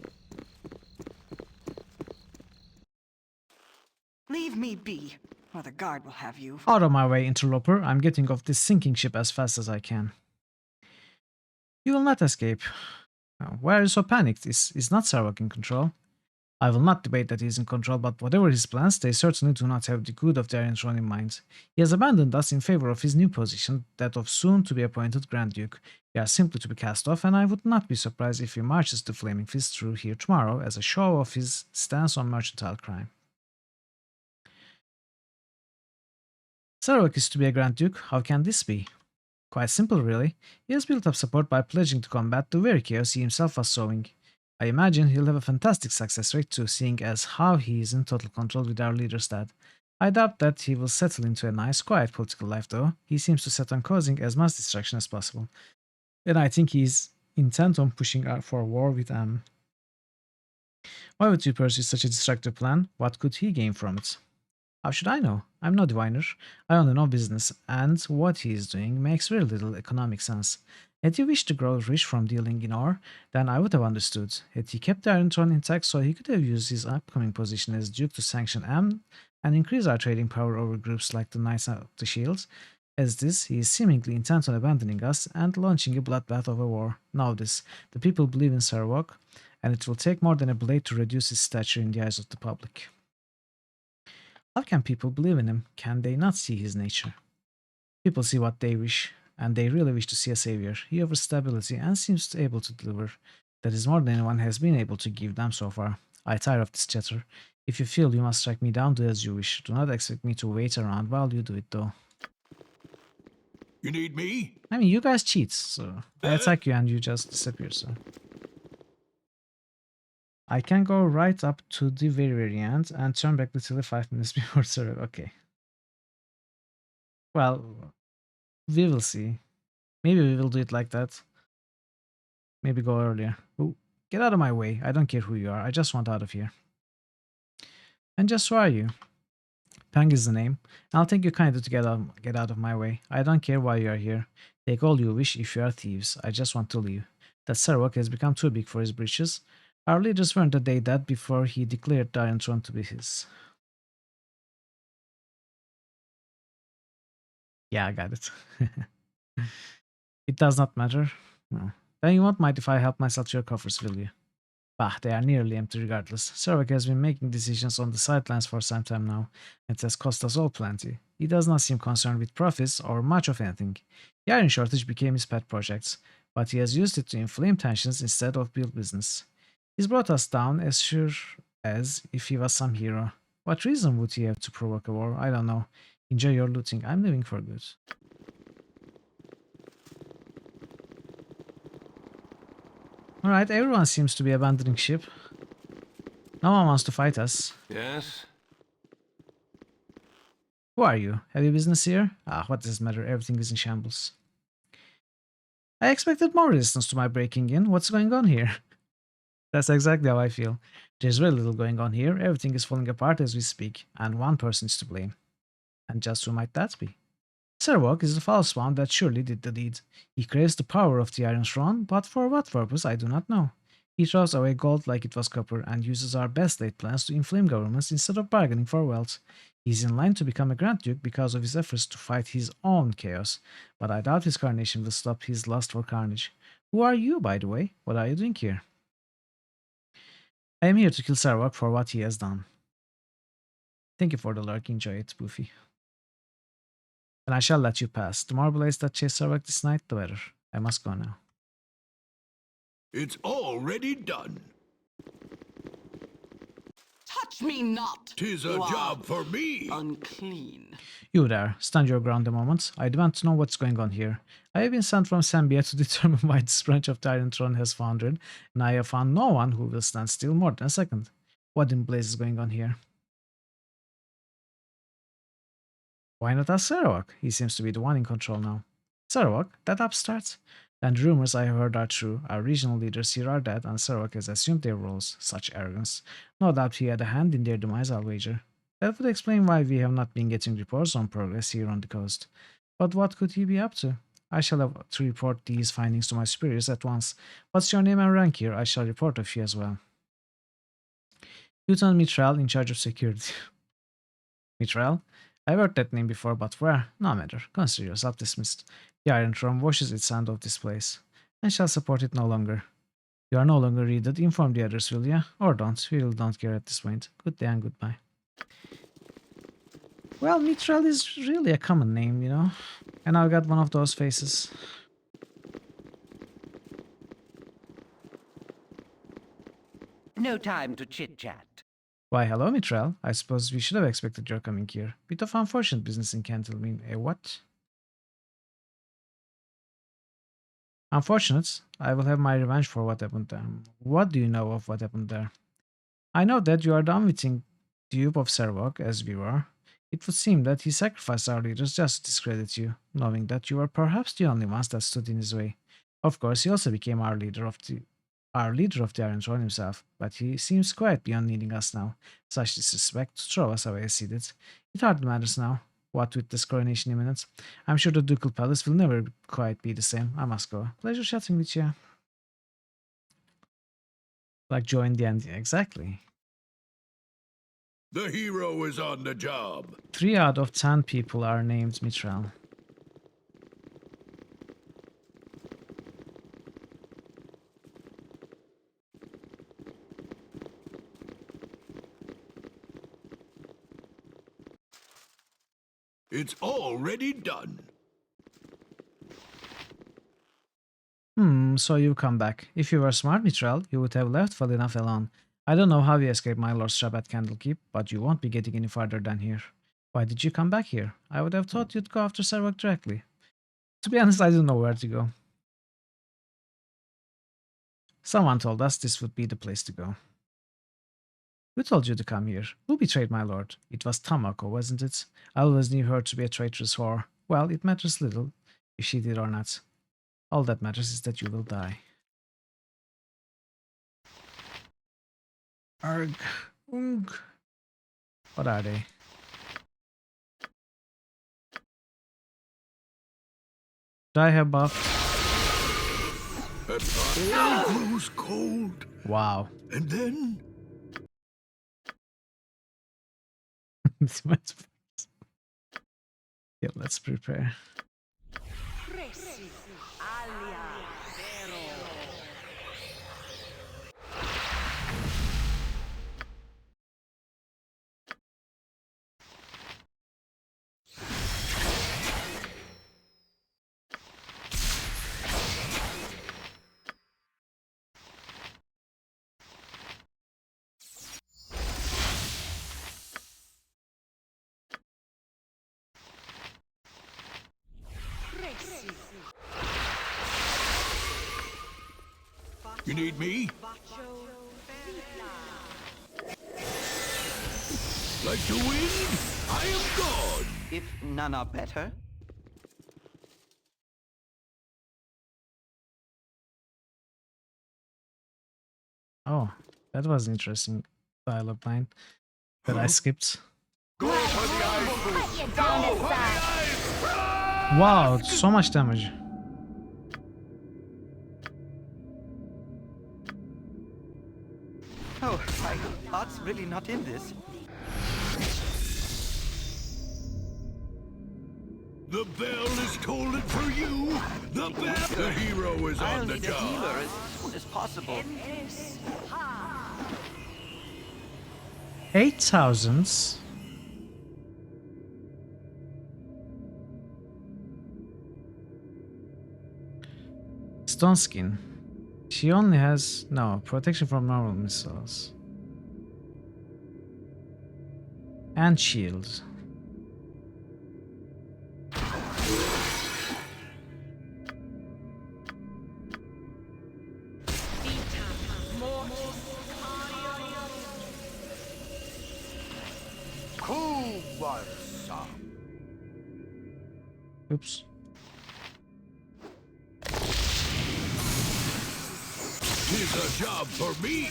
Leave me be, or the guard will have you. Out of my way, interloper. I'm getting off this sinking ship as fast as I can. You will not escape. Why are you so panicked? Is not Sarwak in control? I will not debate that he is in control, but whatever his plans, they certainly do not have the good of the Iron Throne in mind. He has abandoned us in favor of his new position, that of soon-to-be appointed Grand Duke. We are simply to be cast off, and I would not be surprised if he marches the Flaming Fist through here tomorrow as a show of his stance on mercantile crime. Sarwak is to be a Grand Duke. How can this be? Quite simple, really. He has built up support by pledging to combat the very chaos he himself was sowing. I imagine he'll have a fantastic success rate too, seeing as how he is in total control with our leader's dad. I doubt that he will settle into a nice, quiet political life though. He seems to set on causing as much destruction as possible. And I think he's intent on pushing for war with Am. Why would you pursue such a destructive plan? What could he gain from it? How should I know? I'm no diviner. I only know business, and what he is doing makes very little economic sense. Had he wished to grow rich from dealing in ore, then I would have understood. Had he kept the Iron Throne intact, so he could have used his upcoming position as Duke to sanction Am and increase our trading power over groups like the Knights of the Shields. As this, he is seemingly intent on abandoning us and launching a bloodbath of a war. Know this, the people believe in Sarwak, and it will take more than a blade to reduce his stature in the eyes of the public. How can people believe in him? Can they not see his nature? People see what they wish, and they really wish to see a savior. He offers stability and seems able to deliver. That is more than anyone has been able to give them so far. I tire of this chatter. If you feel you must strike me down, do as you wish. Do not expect me to wait around while you do it, though. You need me? I mean, you guys cheat, so I attack you and you just disappear, so... I can go right up to the very end and turn back literally 5 minutes before server. Okay. Well, we will see. Maybe we will do it like that. Maybe go earlier. Ooh, get out of my way. I don't care who you are. I just want out of here. And just who are you? Pang is the name. I'll take you kindly to get out of my way. I don't care why you are here. Take all you wish if you are thieves. I just want to leave. That Sarwak has become too big for his britches. Our leaders weren't the day that before he declared the Iron Throne to be his. Yeah, I got it. It does not matter. No. Then you won't mind if I help myself to your coffers, will you? Bah, they are nearly empty regardless. Sarwak has been making decisions on the sidelines for some time now. It has cost us all plenty. He does not seem concerned with profits or much of anything. The iron shortage became his pet project, but he has used it to inflame tensions instead of build business. He's brought us down as sure as if he was some hero. What reason would he have to provoke a war? I don't know. Enjoy your looting. I'm leaving for good. Alright, everyone seems to be abandoning ship. No one wants to fight us. Yes? Who are you? Have you business here? Ah, what does it matter? Everything is in shambles. I expected more resistance to my breaking in. What's going on here? That's exactly how I feel. There's very little going on here. Everything is falling apart as we speak, and one person is to blame. And just who might that be? Sarwak is the false one that surely did the deed. He craves the power of the Iron Throne, but for what purpose I do not know. He throws away gold like it was copper and uses our best laid plans to inflame governments instead of bargaining for wealth. He's in line to become a Grand Duke because of his efforts to fight his own chaos, but I doubt his coronation will stop his lust for carnage. Who are you, by the way? What are you doing here? I am here to kill Sarwak for what he has done. Thank you for the lurk. Enjoy it, Boofy. And I shall let you pass. The more blades that chase Sarwak this night, the better. I must go now. It's already done. Touch me not! 'Tis a job for me! Unclean. You there, stand your ground a moment. I demand to know what's going on here. I have been sent from Zambia to determine why this branch of the Iron Throne has foundered, and I have found no one who will stand still more than a second. What in blazes is going on here? Why not ask Sarwak? He seems to be the one in control now. Sarwak? That upstart? Then the rumors I have heard are true. Our regional leaders here are dead, and Sarok has assumed their roles. Such arrogance. No doubt he had a hand in their demise, I'll wager. That would explain why we have not been getting reports on progress here on the coast. But what could he be up to? I shall have to report these findings to my superiors at once. What's your name and rank here? I shall report a few as well. Lieutenant Mitral, in charge of security. Mitral? I've heard that name before, but where? No matter. Consider yourself dismissed. The Iron Throne washes its hand off this place, and shall support it no longer. You are no longer needed. Inform the others, will ya? Or don't. We will don't care at this point. Good day and goodbye. Well, Mitral is really a common name, you know? And I've got one of those faces. No time to chit-chat. Why, hello, Mitral. I suppose we should have expected your coming here. Bit of unfortunate business in Cantilmean. What? Unfortunate? I will have my revenge for what happened there. What do you know of what happened there? I know that you are the unwitting dupe of Servok, as we were. It would seem that he sacrificed our leaders just to discredit you, knowing that you were perhaps the only ones that stood in his way. Of course, he also became our leader of the Iron Throne himself, but he seems quite beyond needing us now. Such disrespect to throw us away as he did. It hardly matters now. What with this coronation imminent, I'm sure the Ducal Palace will never quite be the same. I must go. Pleasure chatting with you. Like join the end. Exactly. The hero is on the job. 3 out of 10 people are named Mitral. It's already done. So you come back. If you were smart, Mitral, you would have left well enough alone. I don't know how you escaped my lord's trap at Candlekeep, but you won't be getting any farther than here. Why did you come back here? I would have thought you'd go after Sarvok directly. To be honest, I don't know where to go. Someone told us this would be the place to go. Who told you to come here? Who betrayed my lord? It was Tamako, wasn't it? I always knew her to be a traitorous whore. Well, it matters little if she did or not. All that matters is that you will die. Arg. Ung. What are they? I have buffed. All grows cold. Wow. And then yeah, let's prepare. you need me? Like the wind? I am gone. If none are better. Oh, that was an interesting dialogue line that I skipped. Wow, so much damage. Oh, my heart's really not in this. The bell is tolling for you. The bell. The hero is I'll on the need a job. healer as soon as possible. 8,000. Stone skin. She only has no protection from normal missiles and shield. Oops. 'Tis a job for me.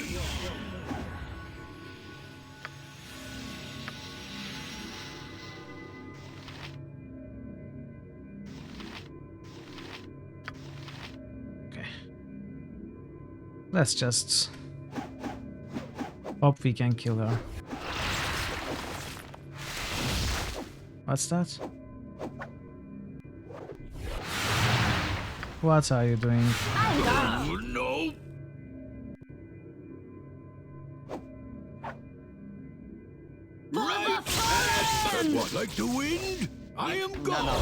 Okay. Let's just hope we can kill her. What's that? What are you doing? Oh, no. Right and what, like the wind? I am gone.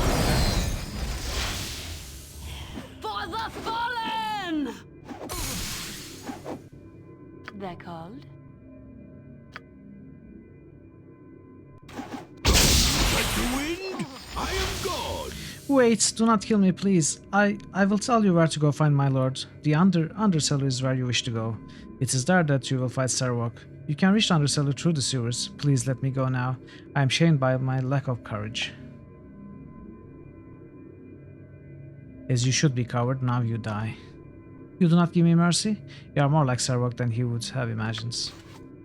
For the fallen! They're called? Like the wind? I am gone. Wait, do not kill me, please. I will tell you where to go find my lord. The undercellar is where you wish to go. It is there that you will fight Sarwok. You can reach the undercellar through the sewers. Please let me go now. I am shamed by my lack of courage. As you should be coward, now you die. You do not give me mercy? You are more like Sarwok than he would have imagined.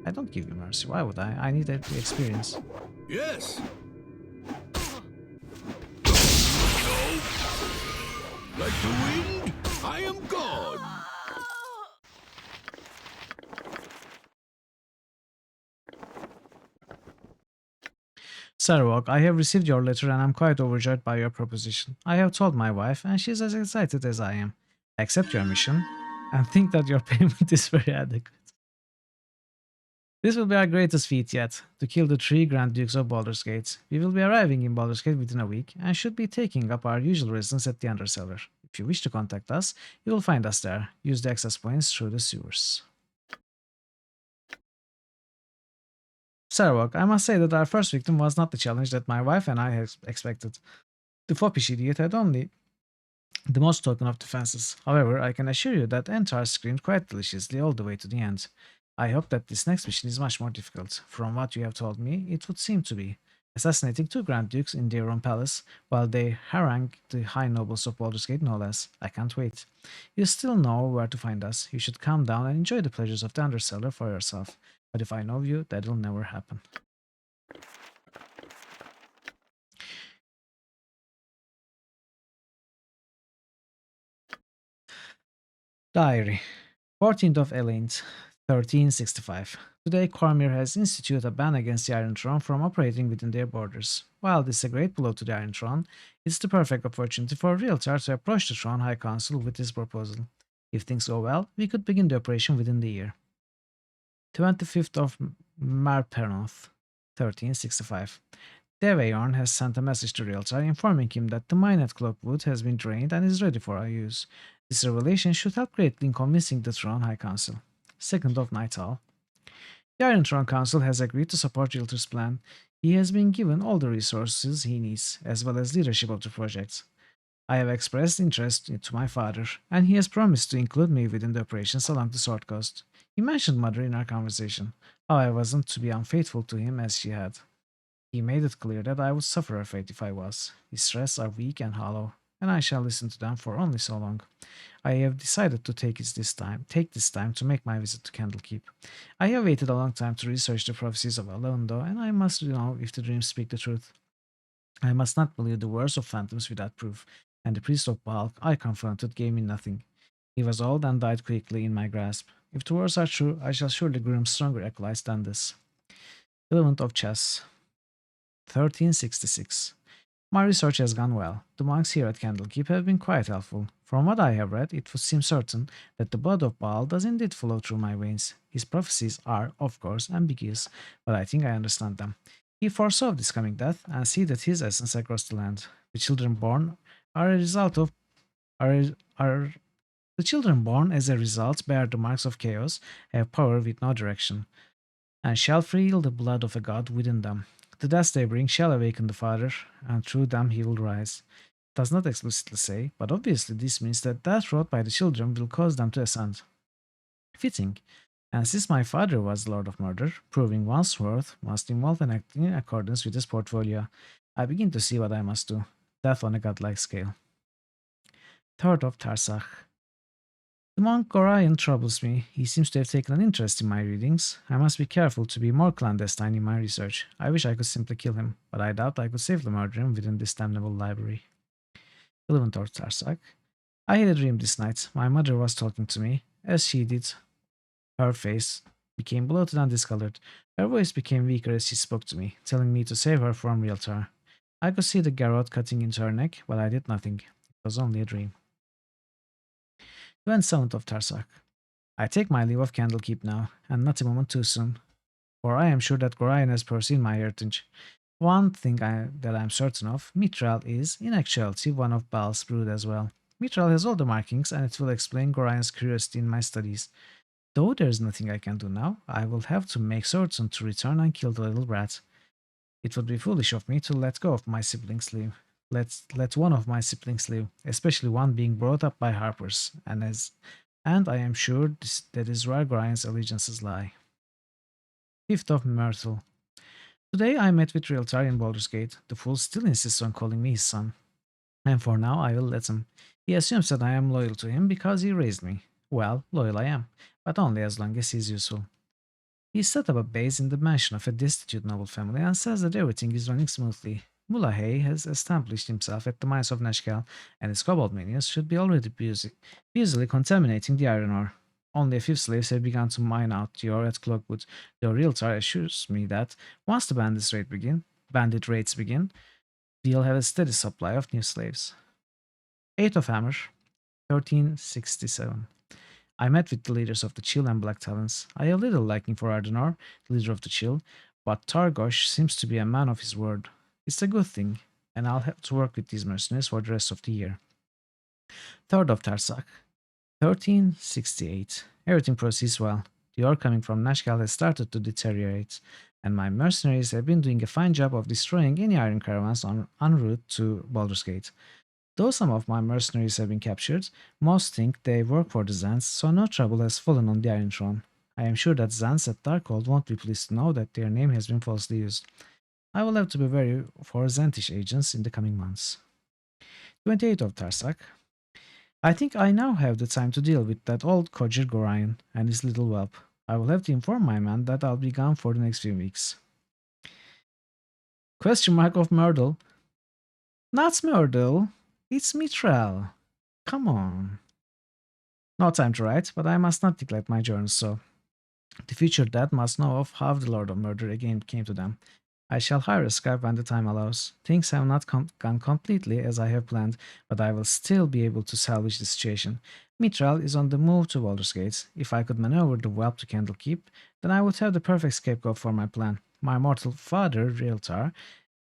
I don't give you mercy. Why would I? I need the experience. Yes. Like the wind, I am gone. Sarwok, I have received your letter and I'm quite overjoyed by your proposition. I have told my wife and she is as excited as I am. I accept your mission and think that your payment is very adequate. This will be our greatest feat yet, to kill the 3 Grand Dukes of Baldur's Gate. We will be arriving in Baldur's Gate within a week and should be taking up our usual residence at the Undercellar. If you wish to contact us, you will find us there. Use the access points through the sewers. Sarwok, I must say that our first victim was not the challenge that my wife and I had expected. The foppish idiot had only the most token of defenses. However, I can assure you that Entar screamed quite deliciously all the way to the end. I hope that this next mission is much more difficult. From what you have told me, it would seem to be. Assassinating 2 Grand Dukes in their own palace, while they harangue the high nobles of Baldur's Gate no less. I can't wait. You still know where to find us. You should calm down and enjoy the pleasures of the Undercellar for yourself. But if I know you, that will never happen. Diary. 14th of Elaine's, 1365. Today, Cormyr has instituted a ban against the Iron Throne from operating within their borders. While this is a great blow to the Iron Throne, it's the perfect opportunity for Realtar to approach the Throne High Council with this proposal. If things go well, we could begin the operation within the year. 25th of Marpernoth, 1365. Devayorn has sent a message to Realtar informing him that the mine at Cloakwood has been drained and is ready for our use. This revelation should help greatly in convincing the Throne High Council. 2nd of Nighthall. The Iron Throne Council has agreed to support Realtar's plan. He has been given all the resources he needs, as well as leadership of the project. I have expressed interest to my father, and he has promised to include me within the operations along the Sword Coast. He mentioned Mother in our conversation, how I wasn't to be unfaithful to him as she had. He made it clear that I would suffer a fate if I was. His threats are weak and hollow, and I shall listen to them for only so long. I have decided to take this time to make my visit to Candlekeep. I have waited a long time to research the prophecies of Alondo, and I must know if the dreams speak the truth. I must not believe the words of phantoms without proof, and the priest of Baal I confronted gave me nothing. He was old and died quickly in my grasp. If the words are true, I shall surely groom stronger acolytes than this. 11th of Chess, 1366. My research has gone well. The monks here at Candlekeep have been quite helpful. From what I have read, it would seem certain that the blood of Baal does indeed flow through my veins. His prophecies are, of course, ambiguous, but I think I understand them. He foresaw this coming death and seeded his essence across the land. The children born are a result of the children born as a result bear the marks of chaos, have power with no direction, and shall feel the blood of a god within them. The deaths they bring shall awaken the Father, and through them he will rise. It does not explicitly say, but obviously this means that death wrought by the children will cause them to ascend. Fitting. And since my father was the Lord of Murder, proving one's worth must involve an act in accordance with his portfolio, I begin to see what I must do. Death on a godlike scale. 3rd of Tarsach, The monk Gorion troubles me. He seems to have taken an interest in my readings. I must be careful to be more clandestine in my research. I wish I could simply kill him, but I doubt I could safely murder him within this damnable library. 11th of Tarsak. I had a dream this night. My mother was talking to me. As she did, her face became bloated and discolored. Her voice became weaker as she spoke to me, telling me to save her from Realtar. I could see the garrote cutting into her neck, but I did nothing. It was only a dream. 27th of Tarsak. I take my leave of Candlekeep now, and not a moment too soon, for I am sure that Gorion has foreseen my heritage. One thing that I am certain of, Mithral is, in actuality, one of Baal's brood as well. Mithral has all the markings, and it will explain Gorion's curiosity in my studies. Though there is nothing I can do now, I will have to make certain to return and kill the little brat. It would be foolish of me to let go of my siblings' live. Let one of my siblings live, especially one being brought up by Harpers, and I am sure that is where Gorion's allegiances lie. 5th of Myrtle. Today I met with Realtar in Baldur's Gate. The fool still insists on calling me his son. And for now I will let him. He assumes that I am loyal to him because he raised me. Well, loyal I am, but only as long as he is useful. He set up a base in the mansion of a destitute noble family and says that everything is running smoothly. Mulahey has established himself at the mines of Nashkel, and his kobold minions should be already busily contaminating the iron ore. Only a few slaves have begun to mine out the ore at Cloakwood, though Realtar assures me that once the bandit raids begin, we'll have a steady supply of new slaves. 8th of Hammer, 1367. I met with the leaders of the Chill and Black Talons. I have little liking for Ardenor, the leader of the Chill, but Targosh seems to be a man of his word. It's a good thing, and I'll have to work with these mercenaries for the rest of the year. 3rd of Tarsak, 1368. Everything proceeds well. The ore coming from Nashkel has started to deteriorate, and my mercenaries have been doing a fine job of destroying any iron caravans en route to Baldur's Gate. Though some of my mercenaries have been captured, most think they work for the Zans, so no trouble has fallen on the Iron Throne. I am sure that Zans at Darkhold won't be pleased to know that their name has been falsely used. I will have to be wary for Zantish agents in the coming months. 28th of Tarsak. I think I now have the time to deal with that old codger Gorion and his little whelp. I will have to inform my man that I'll be gone for the next few weeks. Question mark of Myrtle. Not Myrtle. It's Mithral. Come on. No time to write, but I must not neglect my journals, so the future dad must know of how the Lord of Murder again came to them. I shall hire a scribe when the time allows. Things have not gone completely as I have planned, but I will still be able to salvage the situation. Mithral is on the move to Baldur's Gate. If I could maneuver the whelp to Candlekeep, then I would have the perfect scapegoat for my plan. My mortal father, Realtar,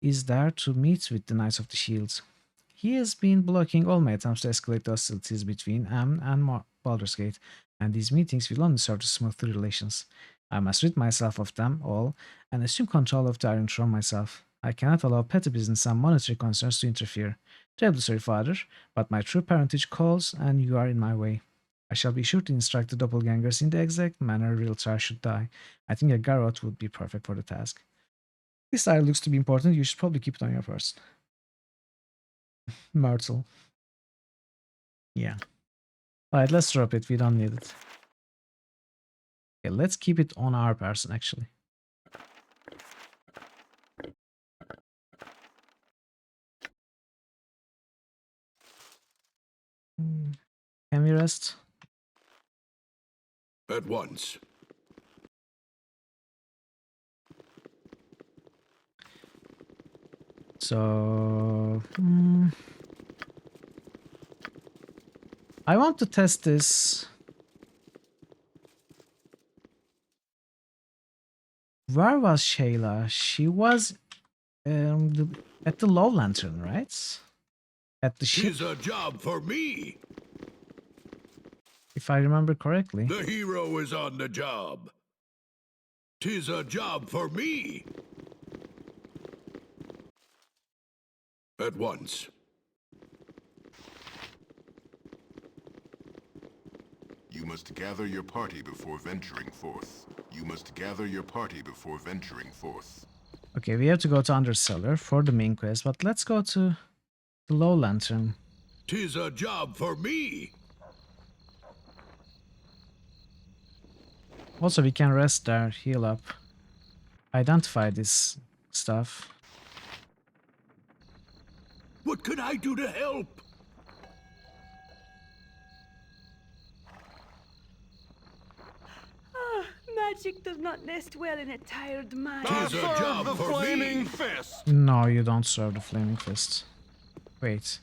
is there to meet with the Knights of the Shields. He has been blocking all my attempts to escalate the hostilities between Amn and Baldur's Gate, and these meetings will only serve to smooth the relations. I must rid myself of them all and assume control of the Iron Throne myself. I cannot allow petty business and monetary concerns to interfere. Terribly sorry, father, but my true parentage calls and you are in my way. I shall be sure to instruct the doppelgangers in the exact manner Realtar should die. I think a garrote would be perfect for the task. This diary looks to be important. You should probably keep it on your person. Myrtle. Yeah. Alright, let's drop it. We don't need it. Okay, let's keep it on our person, actually. Can we rest? At once. So... I want to test this. Where was Shayla? She was at the Low Lantern, right? At the ship. Tis a job for me. If I remember correctly. The hero is on the job. 'Tis a job for me. At once. You must gather your party before venturing forth. You must gather your party before venturing forth. Okay, we have to go to Undercellar for the main quest, but let's go to the Low Lantern. 'Tis a job for me. Also, we can rest there, heal up, identify this stuff. What can I do to help? Magic does not nest well in a tired mind. Tis a job the for flaming me. fist. No, you don't serve the flaming fist. Wait.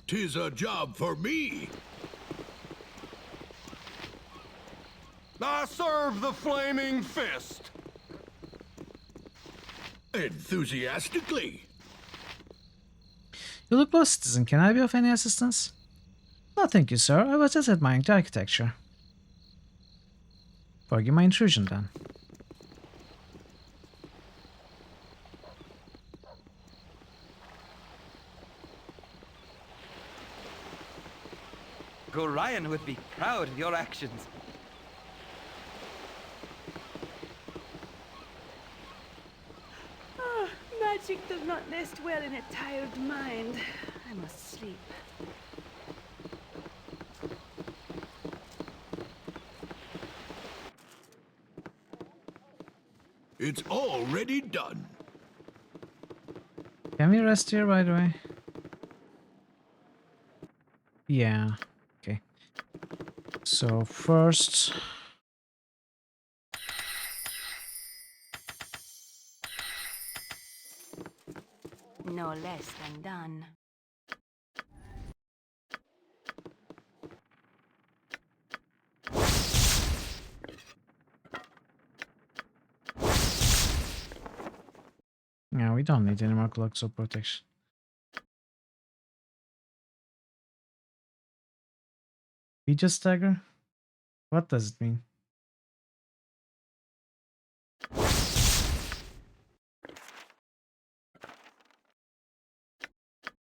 'Tis a job for me. I serve the flaming fist. Enthusiastically. You look well, citizen. Can I be of any assistance? No, thank you, sir. I was just admiring the architecture. Forgive my intrusion, then. Gorion would be proud of your actions. Magic does not nest well in a tired mind. I must sleep. It's already done. Can we rest here, by the way? Yeah. Okay. So first... No less than done. Yeah, we don't need any more cloaks of protection. We just stagger? What does it mean?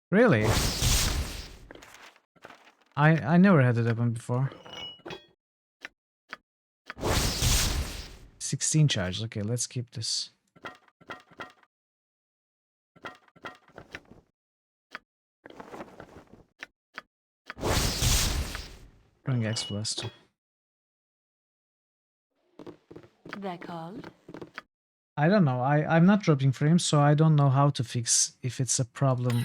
Really? I never had it happen before. 16 charge. Okay, let's keep this. Bring X Blast. That called? I don't know. I'm not dropping frames, so I don't know how to fix if it's a problem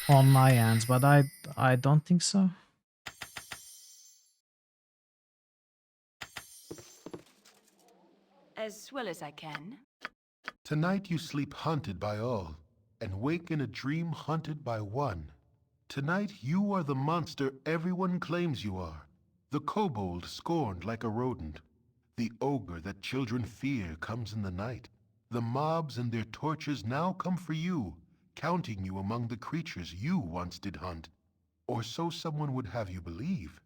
on my end, but I don't think so. As well as I can. Tonight you sleep hunted by all, and wake in a dream hunted by one. Tonight you are the monster everyone claims you are, the kobold scorned like a rodent. The ogre that children fear comes in the night. The mobs and their torches now come for you, counting you among the creatures you once did hunt. Or so someone would have you believe.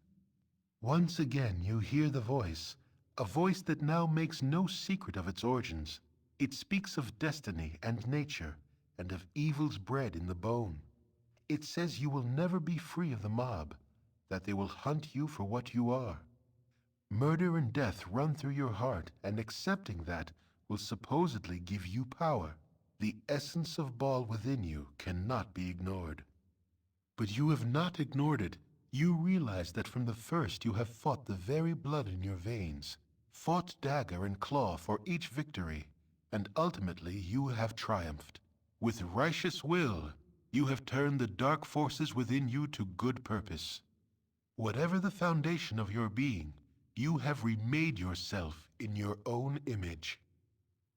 Once again you hear the voice, a voice that now makes no secret of its origins. It speaks of destiny and nature, and of evils bred in the bone. It says you will never be free of the mob, that they will hunt you for what you are. Murder and death run through your heart, and accepting that will supposedly give you power. The essence of Baal within you cannot be ignored. But you have not ignored it. You realize that from the first you have fought the very blood in your veins, fought dagger and claw for each victory, and ultimately you have triumphed. With righteous will, you have turned the dark forces within you to good purpose. Whatever the foundation of your being, you have remade yourself in your own image.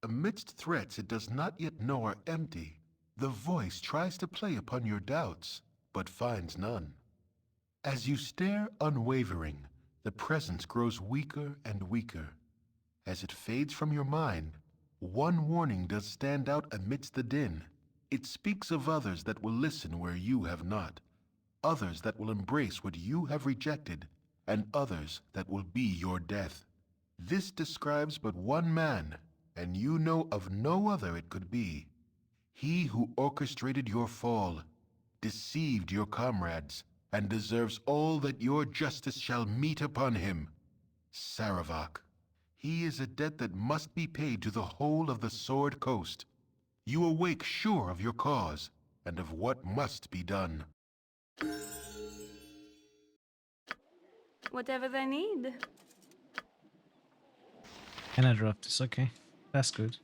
Amidst threats it does not yet know are empty, the voice tries to play upon your doubts, but finds none. As you stare unwavering, the presence grows weaker and weaker. As it fades from your mind, one warning does stand out amidst the din. It speaks of others that will listen where you have not, others that will embrace what you have rejected, and others that will be your death. This describes but one man, and you know of no other it could be. He who orchestrated your fall, deceived your comrades, and deserves all that your justice shall meet upon him. Saravak. He is a debt that must be paid to the whole of the Sword Coast. You awake sure of your cause, and of what must be done. Whatever they need. Another of this, okay. That's good.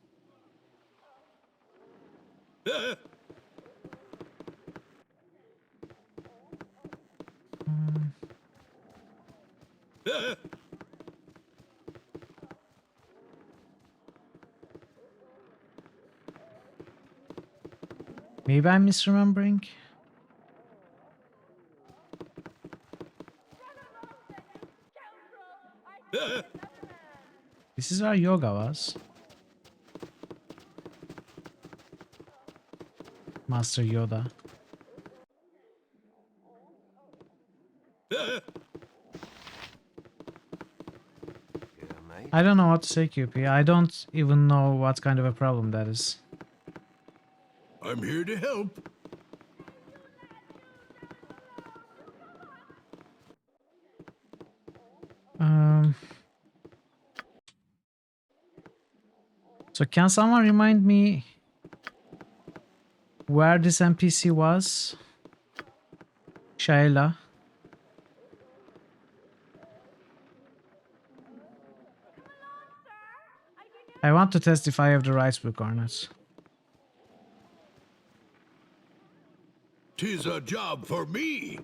Maybe I'm misremembering. This is where yoga was. Master Yoda. I don't know what to say, QP. I don't even know what kind of a problem that is. I'm here to help. So can someone remind me where this NPC was? Shayla. I want to test if I have the right book or not. 'Tis a job for me.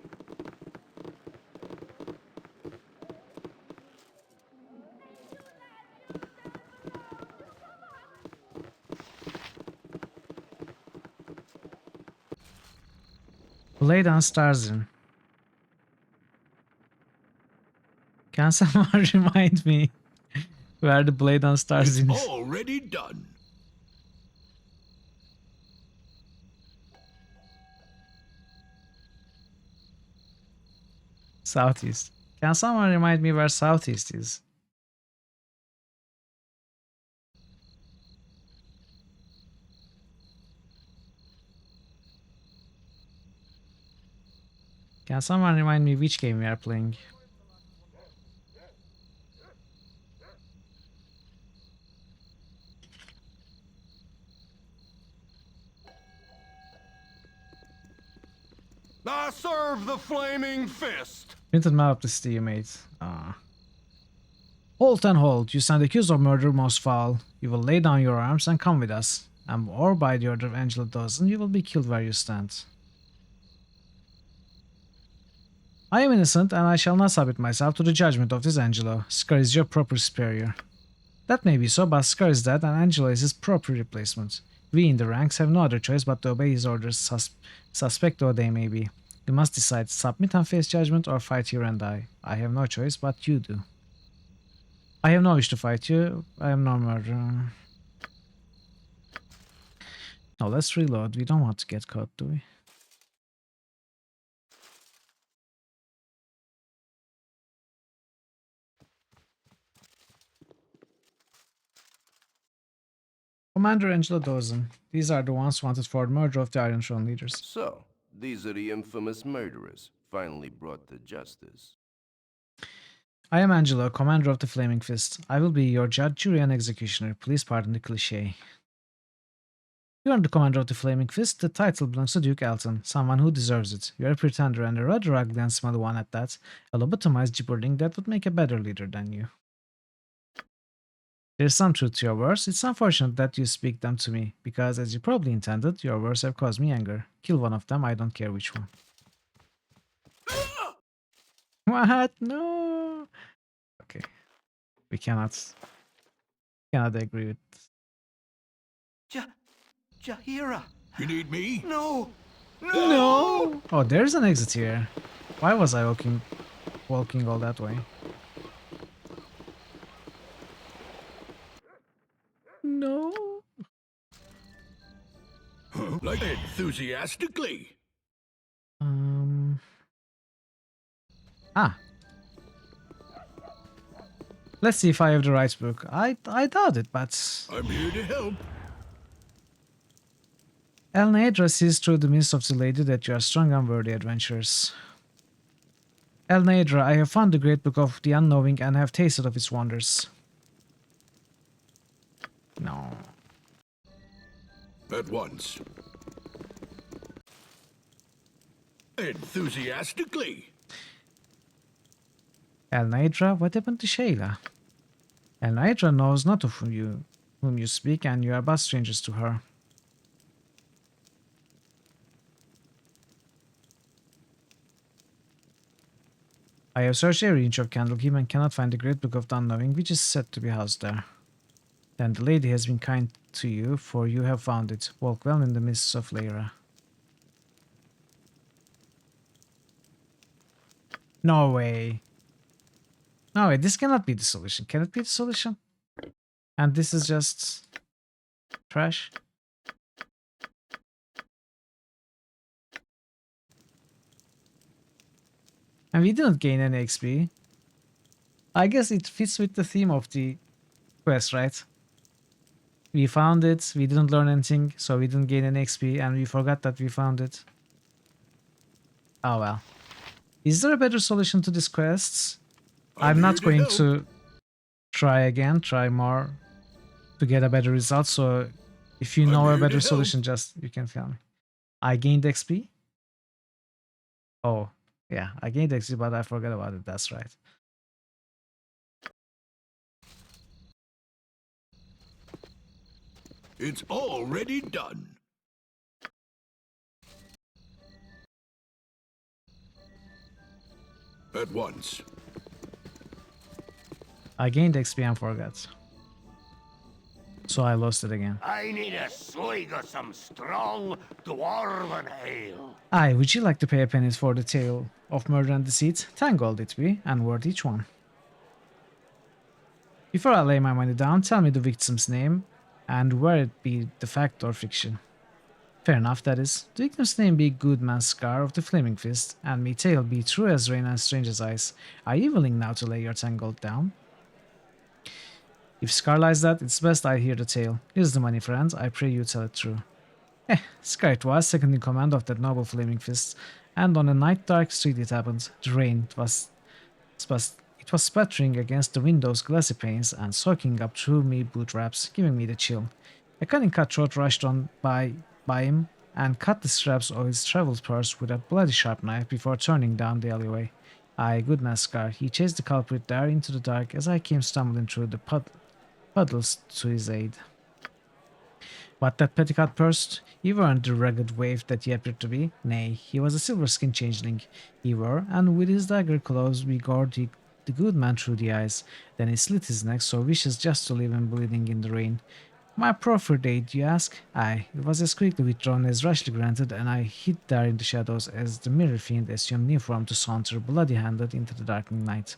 Blade on Starzin. Can someone remind me where the Blade on Starzin is? Already done. Southeast. Can someone remind me where Southeast is? Can someone remind me which game we are playing? I serve the flaming fist. Printed map of the city you made. Ah. Halt and hold. You stand accused of murder most foul. You will lay down your arms and come with us. And or by the order of Angela Dawson, you will be killed where you stand. I am innocent, and I shall not submit myself to the judgment of this Angelo. Scar is your proper superior. That may be so, but Scar is dead, and Angelo is his proper replacement. We in the ranks have no other choice but to obey his orders, suspect though they may be. You must decide, submit and face judgment, or fight here and die. I have no choice, but you do. I have no wish to fight you. I am no murderer. Now let's reload. We don't want to get caught, do we? Commander Angela Dawson. These are the ones wanted for the murder of the Iron Throne leaders. So, these are the infamous murderers, finally brought to justice. I am Angelo, commander of the Flaming Fist. I will be your judge, jury, and executioner. Please pardon the cliché. You are the commander of the Flaming Fist. The title belongs to Duke Elton, someone who deserves it. You are a pretender and a rather ugly and smelly one at that. A lobotomized gibbering that would make a better leader than you. There's some truth to your words. It's unfortunate that you speak them to me, because as you probably intended, your words have caused me anger. Kill one of them, I don't care which one. What? No! Okay. We cannot agree with... Jahira! You need me? No! No! Oh, there's an exit here. Why was I walking all that way? No. Like enthusiastically. Ah. Let's see if I have the right book. I doubt it, but... I'm here to help. El Naedra sees through the mist of the lady that you are strong and worthy adventurers. El Naedra, I have found the great book of the unknowing and have tasted of its wonders. No. At once. Enthusiastically. El Naedra, what happened to Shayla? And Aitra knows not of whom you speak, and you are but strangers to her. I have searched every inch of Candlekeep and cannot find the Great Book of the Unknowing, which is said to be housed there. Then the lady has been kind to you, for you have found it. Walk well in the mists of Lyra. No way. No way, this cannot be the solution. Can it be the solution? And this is just trash? And we didn't gain any XP. I guess it fits with the theme of the quest, right? We found it, we didn't learn anything, so we didn't gain any XP, and we forgot that we found it. Oh well. Is there a better solution to these quests? I'm not going to try again, try more to get a better result, so if you know a better solution, just you can tell me. I gained XP? Oh, yeah, I gained XP, but I forgot about it, that's right. It's already done. At once. I gained XP and forgot. So I lost it again. I need a swig of some strong dwarven ale. Aye, would you like to pay a penny for the tale of murder and deceit? 10 gold it be, and worth each one. Before I lay my money down, tell me the victim's name, and where it be the fact or fiction. Fair enough, that is. The victim's name be Goodman Scar of the Flaming Fist, and me tale be true as rain and strange as ice. Are you willing now to lay your 10 gold down? If Scar lies that, it's best I hear the tale. Here's the money, friends. I pray you tell it true. Scar it was, second in command of that noble Flaming Fist, and on a night dark street it happened. The rain was spattering against the window's glassy panes and soaking up through me boot wraps, giving me the chill. A cunning cutthroat rushed on by him and cut the straps of his travel purse with a bloody sharp knife before turning down the alleyway. Aye, goodman Scar, he chased the culprit there into the dark as I came stumbling through the puddles to his aid. But that petticoat purse, he weren't the rugged waif that he appeared to be. Nay, he was a silver-skinned changeling. He were, and with his dagger claws we gored the good man through the eyes. Then he slit his neck so vicious just to leave him bleeding in the rain. My proffered aid, you ask? Aye, it was as quickly withdrawn as rashly granted, and I hid there in the shadows as the mirror fiend assumed new form to saunter bloody-handed into the darkening night.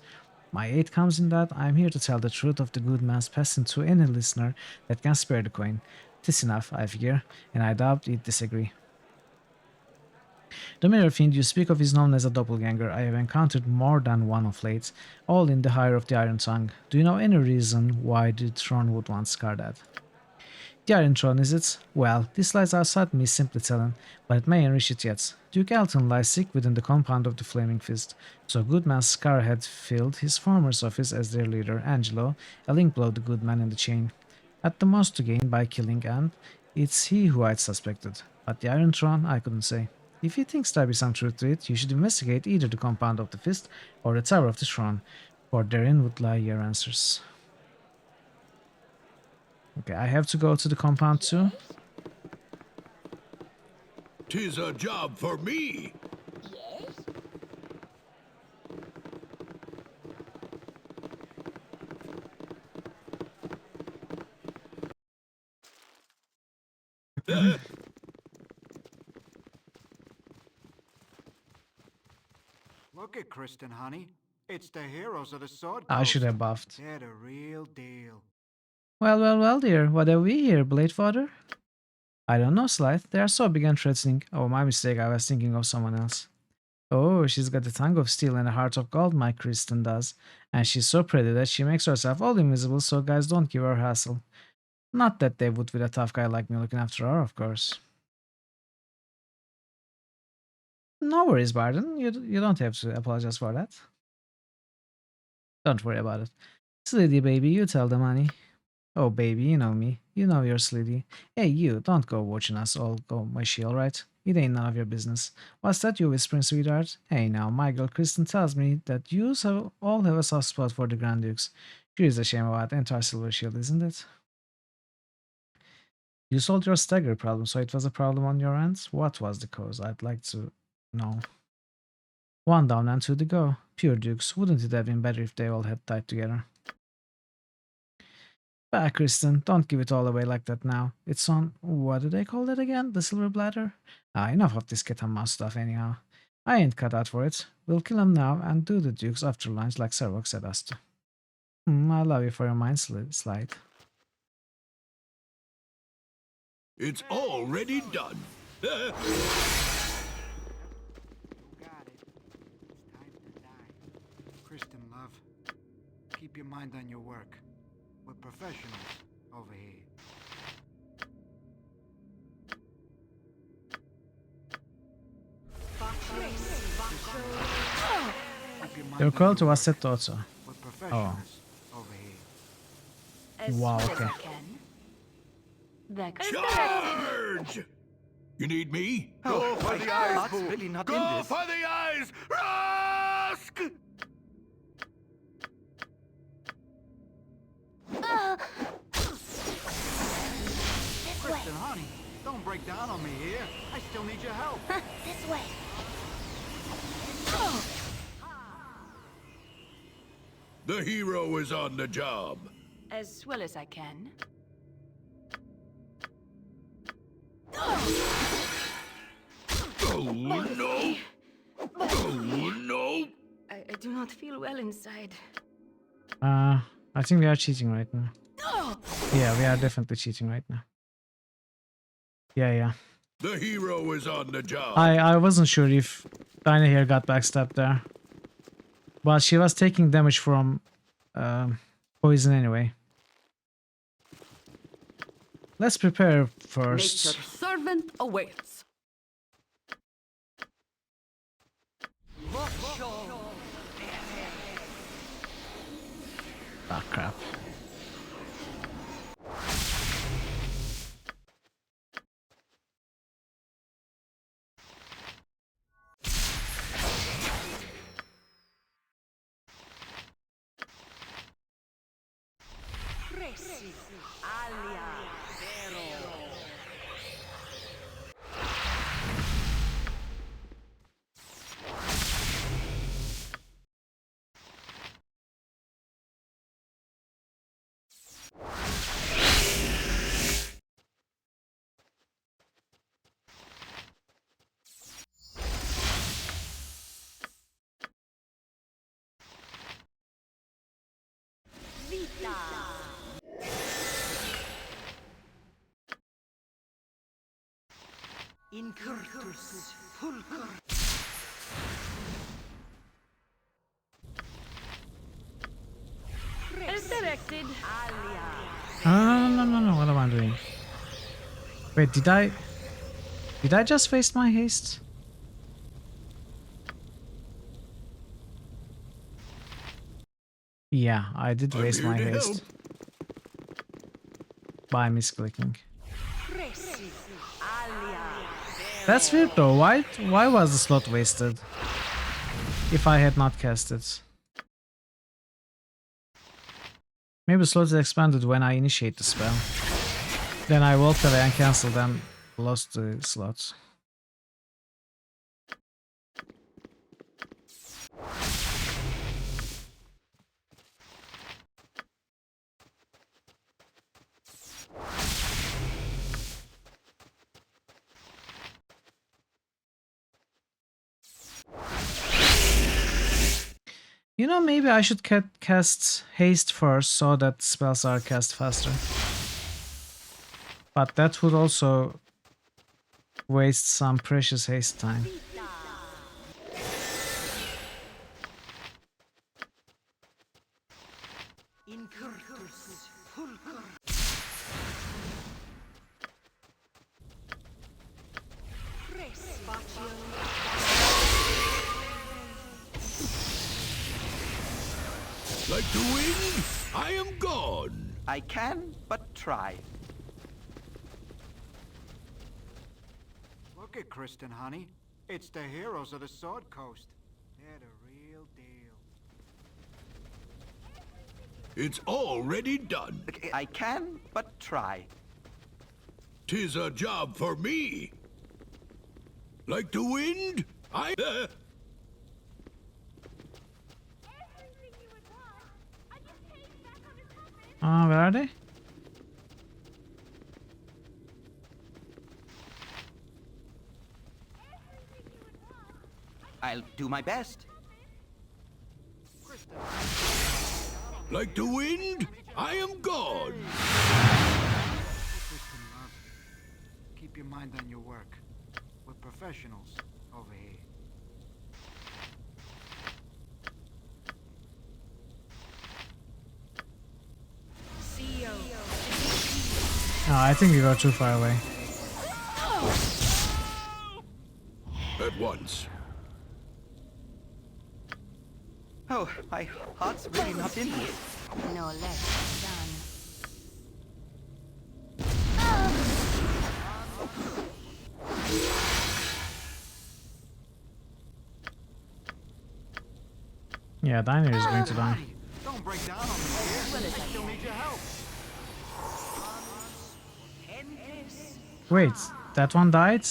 My aid comes in that I am here to tell the truth of the good man's passing to any listener that can spare the coin. 'Tis enough, I figure, and I doubt you'd disagree. The mirror fiend you speak of is known as a doppelganger. I have encountered more than one of late, all in the hire of the Iron Tongue. Do you know any reason why the throne would want Scar dead? The Iron Throne, is it? Well, this lies outside me, simply telling, but it may enrich it yet. Duke Elton lies sick within the compound of the Flaming Fist, so Goodman Scar had filled his farmer's office as their leader, Angelo, a link below the good man in the chain. At the most to gain by killing, and it's he who I'd suspected. But the Iron Throne, I couldn't say. If he thinks there be some truth to it, you should investigate either the compound of the Fist or the Tower of the Throne, for therein would lie your answers. Okay, I have to go to the compound too. 'Tis a job for me. Look at Kristen, honey. It's the heroes of the sword. I should have buffed. They're the real deal. Well, dear. What have we here, Bladefather? I don't know, Slythe. They are so big and threatening. Oh, my mistake. I was thinking of someone else. Oh, she's got the tongue of steel and a heart of gold, my Kristen does. And she's so pretty that she makes herself all invisible so guys don't give her hassle. Not that they would with a tough guy like me looking after her, of course. No worries, Barden. You don't have to apologize for that. Don't worry about it. Slithy, baby, you tell them, honey. Oh, baby, you know me. You know you're slithy. Hey, you, don't go watching us all go mushy, alright? It ain't none of your business. What's that you whispering, sweetheart? Hey, now, my girl Kristen tells me that all have a soft spot for the Grand Dukes. Sure is a shame about the entire Silver Shield, isn't it? You solved your stagger problem, so it was a problem on your end? What was the cause? I'd like to know. 1 down and 2 to go. Pure dukes. Wouldn't it have been better if they all had died together? Bah, Kristen, don't give it all away like that now. It's on, what do they call it again? The silver bladder? Ah, enough of this cat and mouse stuff anyhow. I ain't cut out for it. We'll kill him now and do the dukes after lunch like Servok said us to. I love you for your mind slide. It's already done. Kristen, love, keep your mind on your work. We're professionals over here. Your call to us set also. We're Oh. professionals over here. Wow, okay. Charge! You need me? Go for the eyes, Heart's Boo. really not Go in this. for the eyes! Rusk! Kristen, honey, don't break down on me here. I still need your help. This way. The hero is on the job. As well as I can. Oh no! Oh no! I do not feel well inside. I think we are cheating right now. Yeah, we are definitely cheating right now. Yeah. The hero is on the job. I wasn't sure if Dinah here got backstabbed there. But she was taking damage from poison anyway. Let's prepare first. Nature's servant awaits. Ah, crap. Incurtus fulcur. As directed. No, what am I doing? Wait, did I just waste my haste? Yeah, I did waste my haste. By misclicking. That's weird though. Why was the slot wasted? If I had not cast it. Maybe slots expanded when I initiate the spell. Then I walked away and cancelled and lost the slots. You know, maybe I should cast haste first so that spells are cast faster. But that would also waste some precious haste time. Like to win? I am gone. I can, but try. Look at Kristen, honey. It's the heroes of the Sword Coast. They're the real deal. It's already done. I can but try. 'Tis a job for me. Like the wind, I... Where are they? I'll do my best. Like the wind, I am gone. Kristen, love. Keep your mind on your work. We're professionals over here. Oh, I think we got too far away. At once. Oh, my heart's really not in this. No less done. Yeah, Diner is going to die. Don't break down on me, dear. I still need your help. Wait, that one died?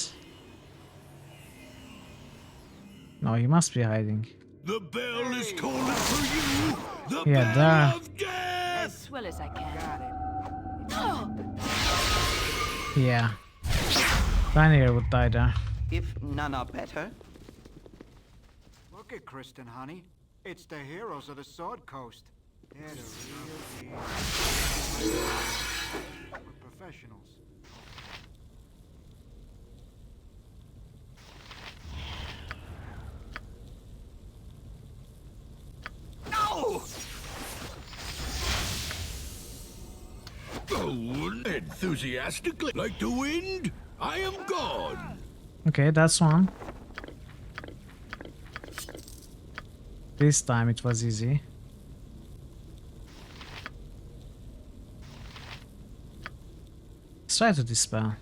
No, he must be hiding. The bell is calling for you. The Yeah, bell there. of death. As well as I can. Yeah. Diner would die there. If none are better. Look at Kristen, honey. It's the heroes of the Sword Coast. They're the real deal. We're professionals. No! Oh, enthusiastically. Like the wind, I am gone. Okay, that's one. This time it was easy. Let's try to dispel.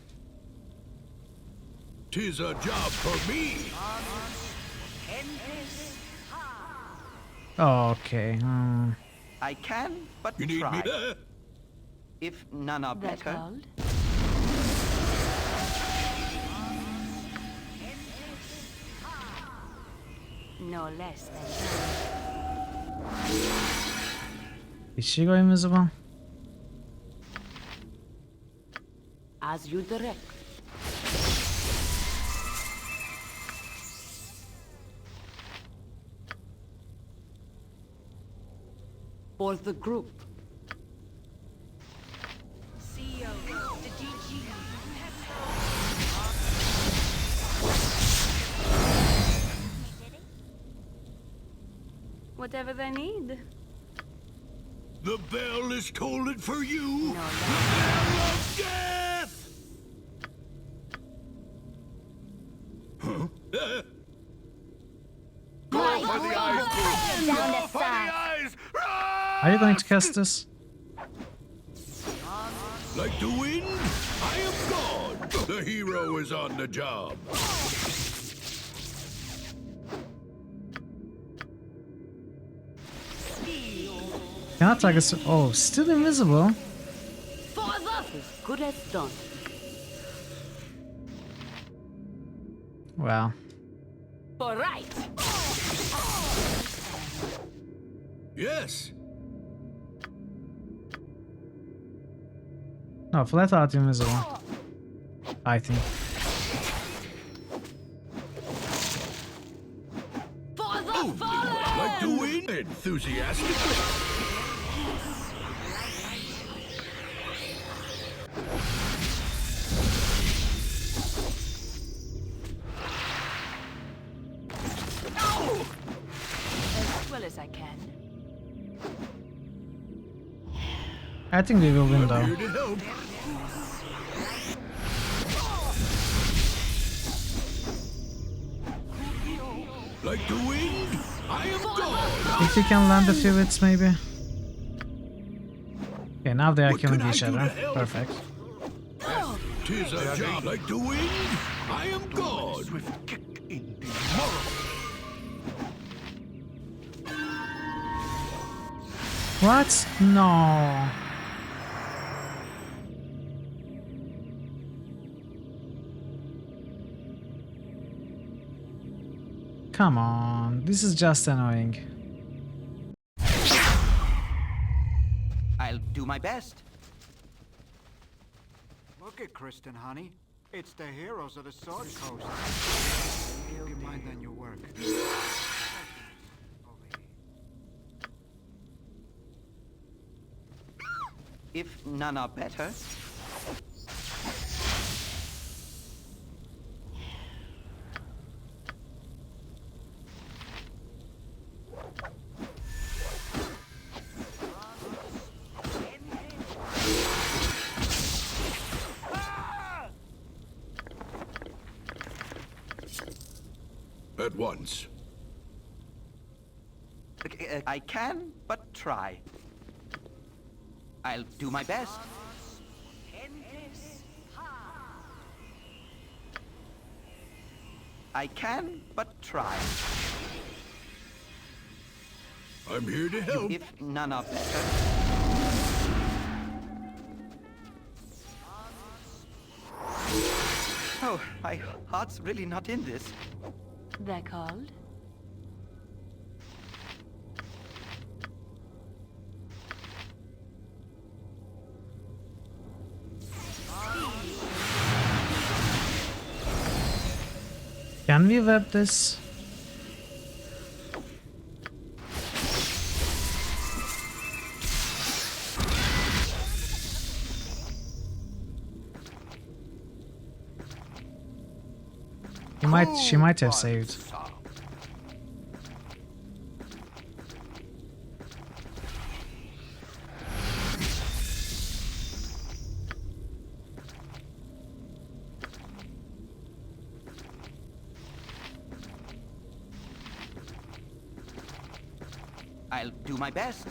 'Tis a job for me. Okay. I can but You need try. me? If none are That better. called? No less than Is she go invisible? As you direct. For the group. whatever they need. The bell is tolling for you. No, the bell of death. Huh? My for the eyes, eyes down the side. eyes. Are you going to cast this? Like the wind, I am gone. The hero is on the job. Cannot target. Oh, still invisible. As good as done. Wow. For right. Yes. No, flat out invisible. I think. Like the wind, enthusiastically. As well as I can. I think we will win though. Here to help. Like the wind, I am gone. If we can land a few hits, maybe. Okay, now they are What killing can I each do other. to help? Perfect. 'Tis a job. Like the wind, I am gone. Swift kick in the moral. What? No. Come on, this is just annoying. I'll do my best. Look at Kristen, honey. It's the heroes of the Sword Coast. Keep your mind on your work. If none are better. At once. I can, but try. I'll do my best. I can, but try. I'm here to help. If none are better. Oh, my heart's really not in this. They're called? Can we web this? She might have saved. I'll do my best.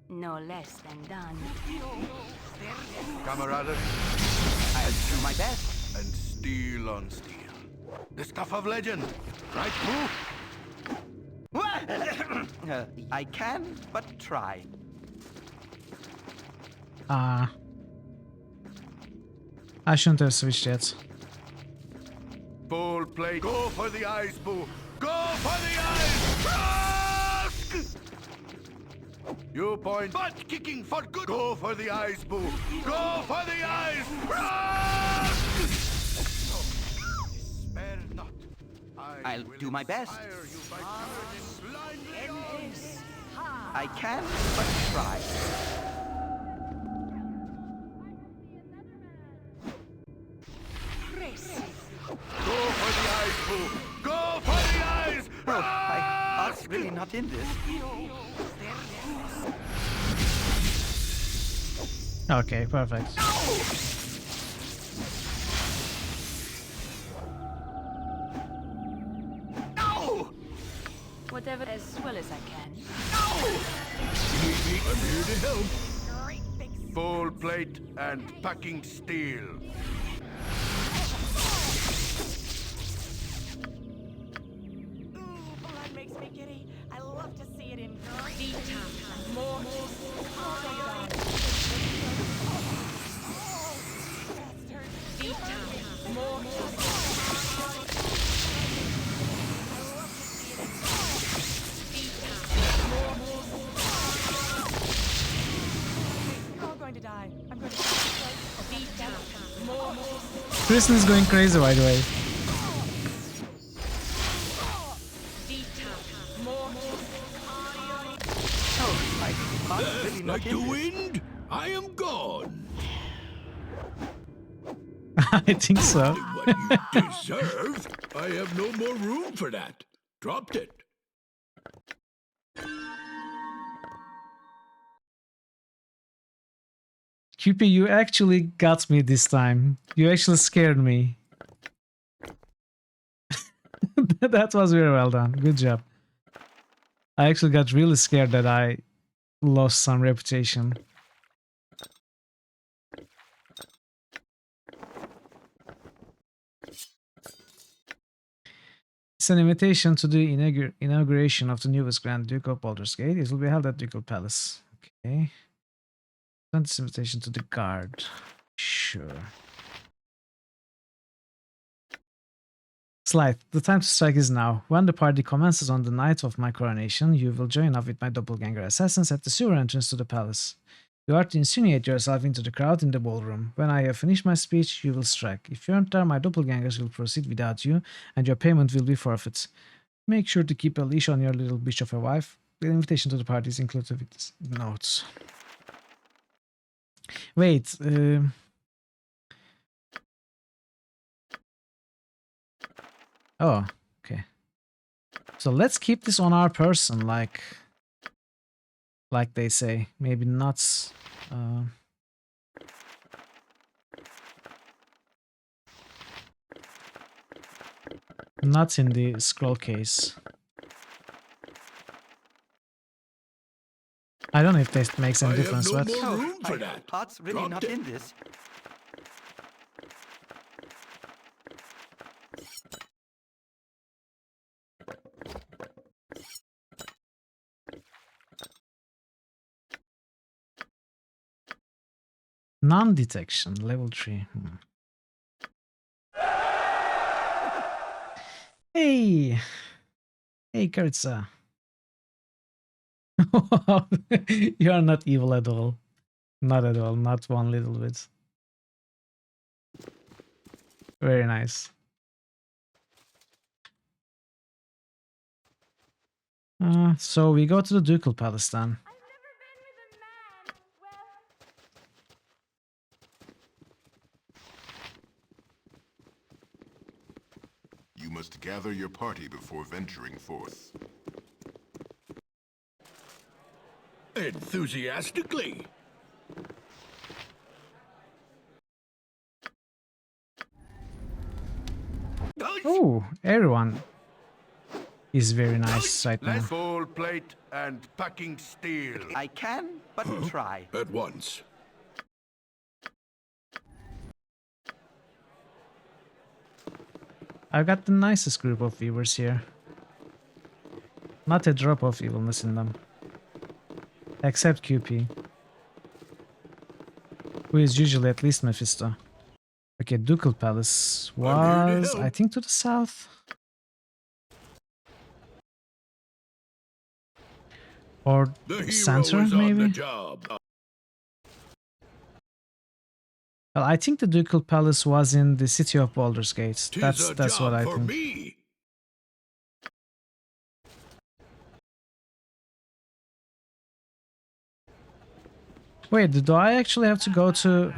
No less than done. Camaraderie. I'll do my best. And steel on steel. The stuff of legend. Right, Pooh? I can, but try. I shouldn't have switched yet. Full plate. Go for the eyes, Pooh. Go for the eyes! Rusk! You point. Butt kicking for good. Go for the eyes, Pooh. Go for the eyes! Rusk! Despair not. I'll do my best. I can, but try. Go for the eyes, Pooh. Go for the eyes! Oh, my heart's really not in this. Okay, perfect. Whatever as well as I can. I'm here to help. Full plate and packing steel. Blood makes me giddy. I love to see it in detail. More. Detail. More. Kristen is going crazy, by the way. Like the wind, I am gone. I think so. What you deserve. I have no more room for that. Dropped it. QP, you actually got me this time. You actually scared me. That was very well done. Good job. I actually got really scared that I lost some reputation. It's an invitation to the inauguration of the newest Grand Duke of Baldur's Gate. It will be held at Ducal Palace. Okay. Send this invitation to the guard. Sure. Slight, the time to strike is now. When the party commences on the night of my coronation, you will join up with my doppelganger assassins at the sewer entrance to the palace. You are to insinuate yourself into the crowd in the ballroom. When I have finished my speech, you will strike. If you aren't there, my doppelgangers will proceed without you, and your payment will be forfeit. Make sure to keep a leash on your little bitch of a wife. The invitation to the party is included with this notes. Wait, oh, okay. So let's keep this on our person, like they say. Maybe not. Not in the scroll case. I don't know if this makes any difference, but My heart's really not in this. non-detection level 3. Hey, hey, Karitsa. You are not evil at all. Not at all. Not one little bit. Very nice. So we go to the Ducal Palace then. You must gather your party before venturing forth. Enthusiastically. Oh, everyone is very nice right now. Full plate and packing steel. I can, but try. At once. I've got the nicest group of viewers here. Not a drop of evilness in them. Except QP. Who is usually at least Mephisto. Okay, Ducal Palace was, I think, to the south. Or center, maybe? Well, I think the Ducal Palace was in the city of Baldur's Gate. That's what I think. Me. Wait, do I actually have to go to...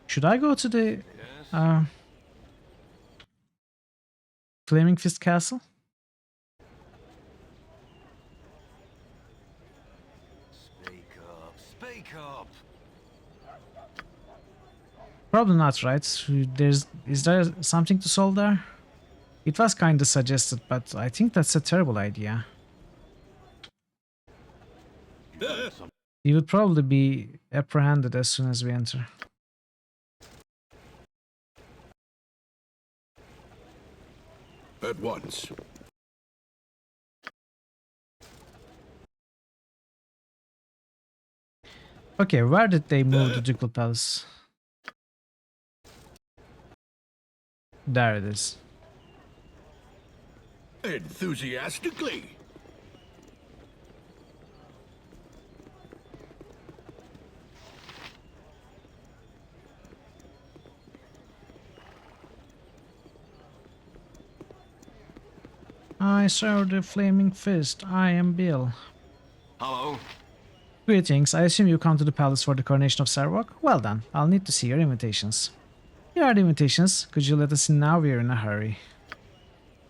Should I go to the Flaming Fist Castle? Speak up. Probably not, right? Is there something to solve there? It was kinda suggested, but I think that's a terrible idea. You would probably be apprehended as soon as we enter. At once. Okay, where did they move the Ducal Palace? There it is. Enthusiastically. I saw the Flaming Fist. I am Bill. Hello. Greetings. I assume you come to the palace for the coronation of Sarwak? Well then, I'll need to see your invitations. Here are the invitations. Could you let us in now? We're in a hurry.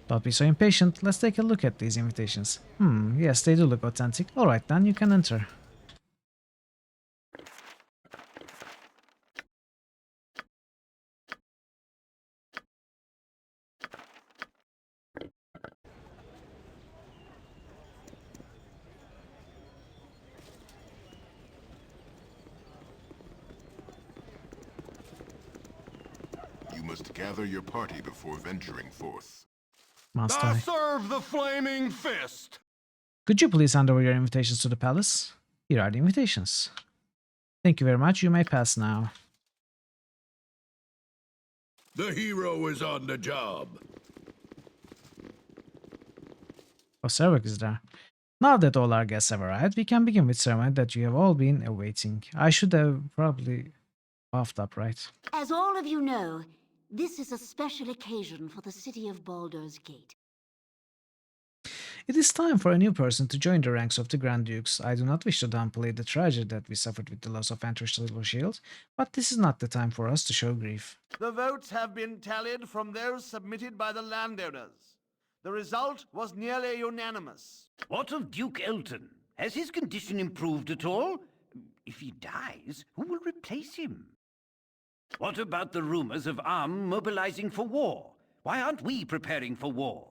Don't be so impatient. Let's take a look at these invitations. Yes, they do look authentic. Alright then, you can enter. must gather your party before venturing forth. Must I I? serve the flaming fist! Could you please hand over your invitations to the palace? Here are the invitations. Thank you very much. You may pass now. The hero is on the job. Oh, Sarek is there. Now that all our guests have arrived, we can begin with ceremony that you have all been awaiting. I should have probably puffed up, right? As all of you know, this is a special occasion for the city of Baldur's Gate. It is time for a new person to join the ranks of the Grand Dukes. I do not wish to downplay the tragedy that we suffered with the loss of Vantrish's little shield, but this is not the time for us to show grief. The votes have been tallied from those submitted by the landowners. The result was nearly unanimous. What of Duke Elton? Has his condition improved at all? If he dies, who will replace him? What about the rumors of Arm mobilizing for war? Why aren't we preparing for war?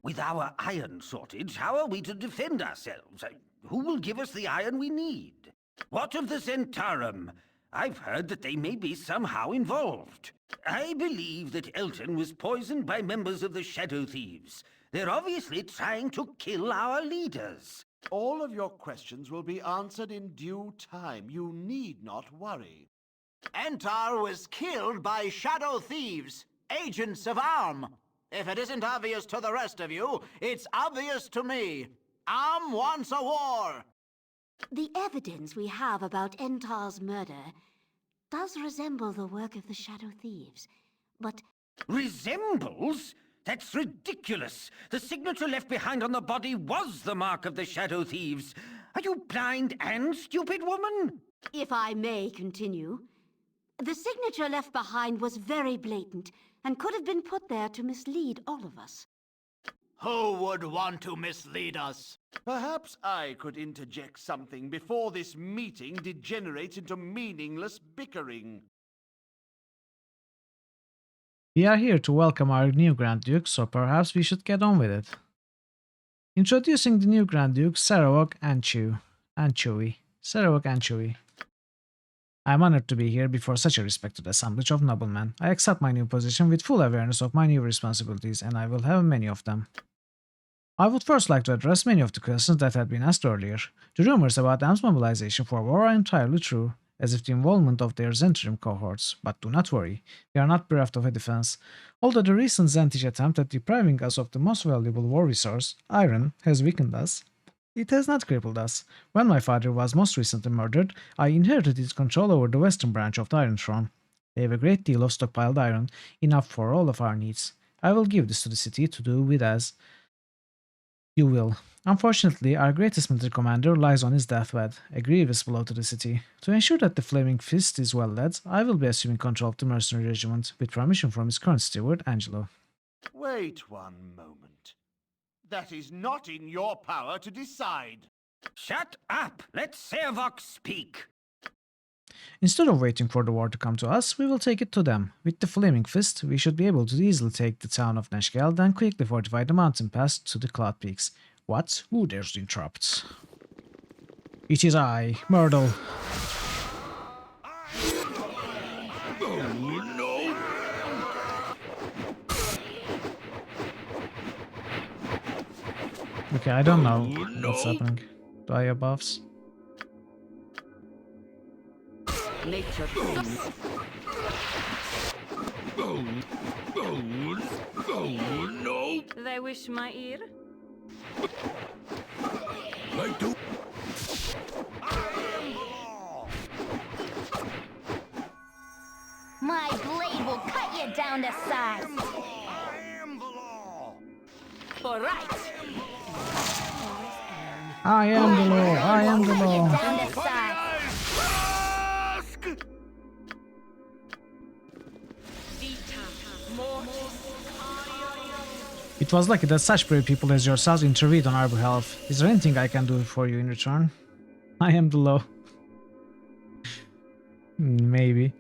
With our iron shortage, how are we to defend ourselves? Who will give us the iron we need? What of the Zentarum? I've heard that they may be somehow involved. I believe that Elton was poisoned by members of the Shadow Thieves. They're obviously trying to kill our leaders. All of your questions will be answered in due time. You need not worry. Entar was killed by Shadow Thieves, agents of Arm. If it isn't obvious to the rest of you, it's obvious to me. Arm wants a war. The evidence we have about Entar's murder does resemble the work of the Shadow Thieves, but... Resembles? That's ridiculous! The signature left behind on the body was the mark of the Shadow Thieves. Are you blind and stupid, woman? If I may continue, the signature left behind was very blatant and could have been put there to mislead all of us. Who would want to mislead us? Perhaps I could interject something before this meeting degenerates into meaningless bickering. We are here to welcome our new Grand Duke, so perhaps we should get on with it. Introducing the new Grand Duke, Sarawak Anchovy. Sarawak Anchovy. I am honored to be here before such a respected assemblage of noblemen. I accept my new position with full awareness of my new responsibilities, and I will have many of them. I would first like to address many of the questions that had been asked earlier. The rumors about Am's mobilization for war are entirely true, as if the involvement of their Zentrim cohorts, but do not worry, we are not bereft of a defense. Although the recent Zentish attempt at depriving us of the most valuable war resource, iron, has weakened us, it has not crippled us. When my father was most recently murdered, I inherited his control over the western branch of the Iron Throne. They have a great deal of stockpiled iron, enough for all of our needs. I will give this to the city to do with as you will. Unfortunately, our greatest military commander lies on his deathbed, a grievous blow to the city. To ensure that the Flaming Fist is well led, I will be assuming control of the mercenary regiment, with permission from his current steward, Angelo. Wait one moment. That is not in your power to decide. Shut up! Let Servok speak! Instead of waiting for the war to come to us, we will take it to them. With the Flaming Fist, we should be able to easily take the town of Neshkel, then quickly fortify the mountain pass to the Cloud Peaks. What? Who dares to interrupt? It is I, Myrtle. Oh, no! Okay, I don't know what's happening. Do I have buffs? Nature. Oh, no! They wish my ear? I do. My blade will cut you down to size. All right. I am the law. I am the law. Down to size. It was lucky that such brave people as yourselves intervened on our behalf. Is there anything I can do for you in return? I am the law. Maybe.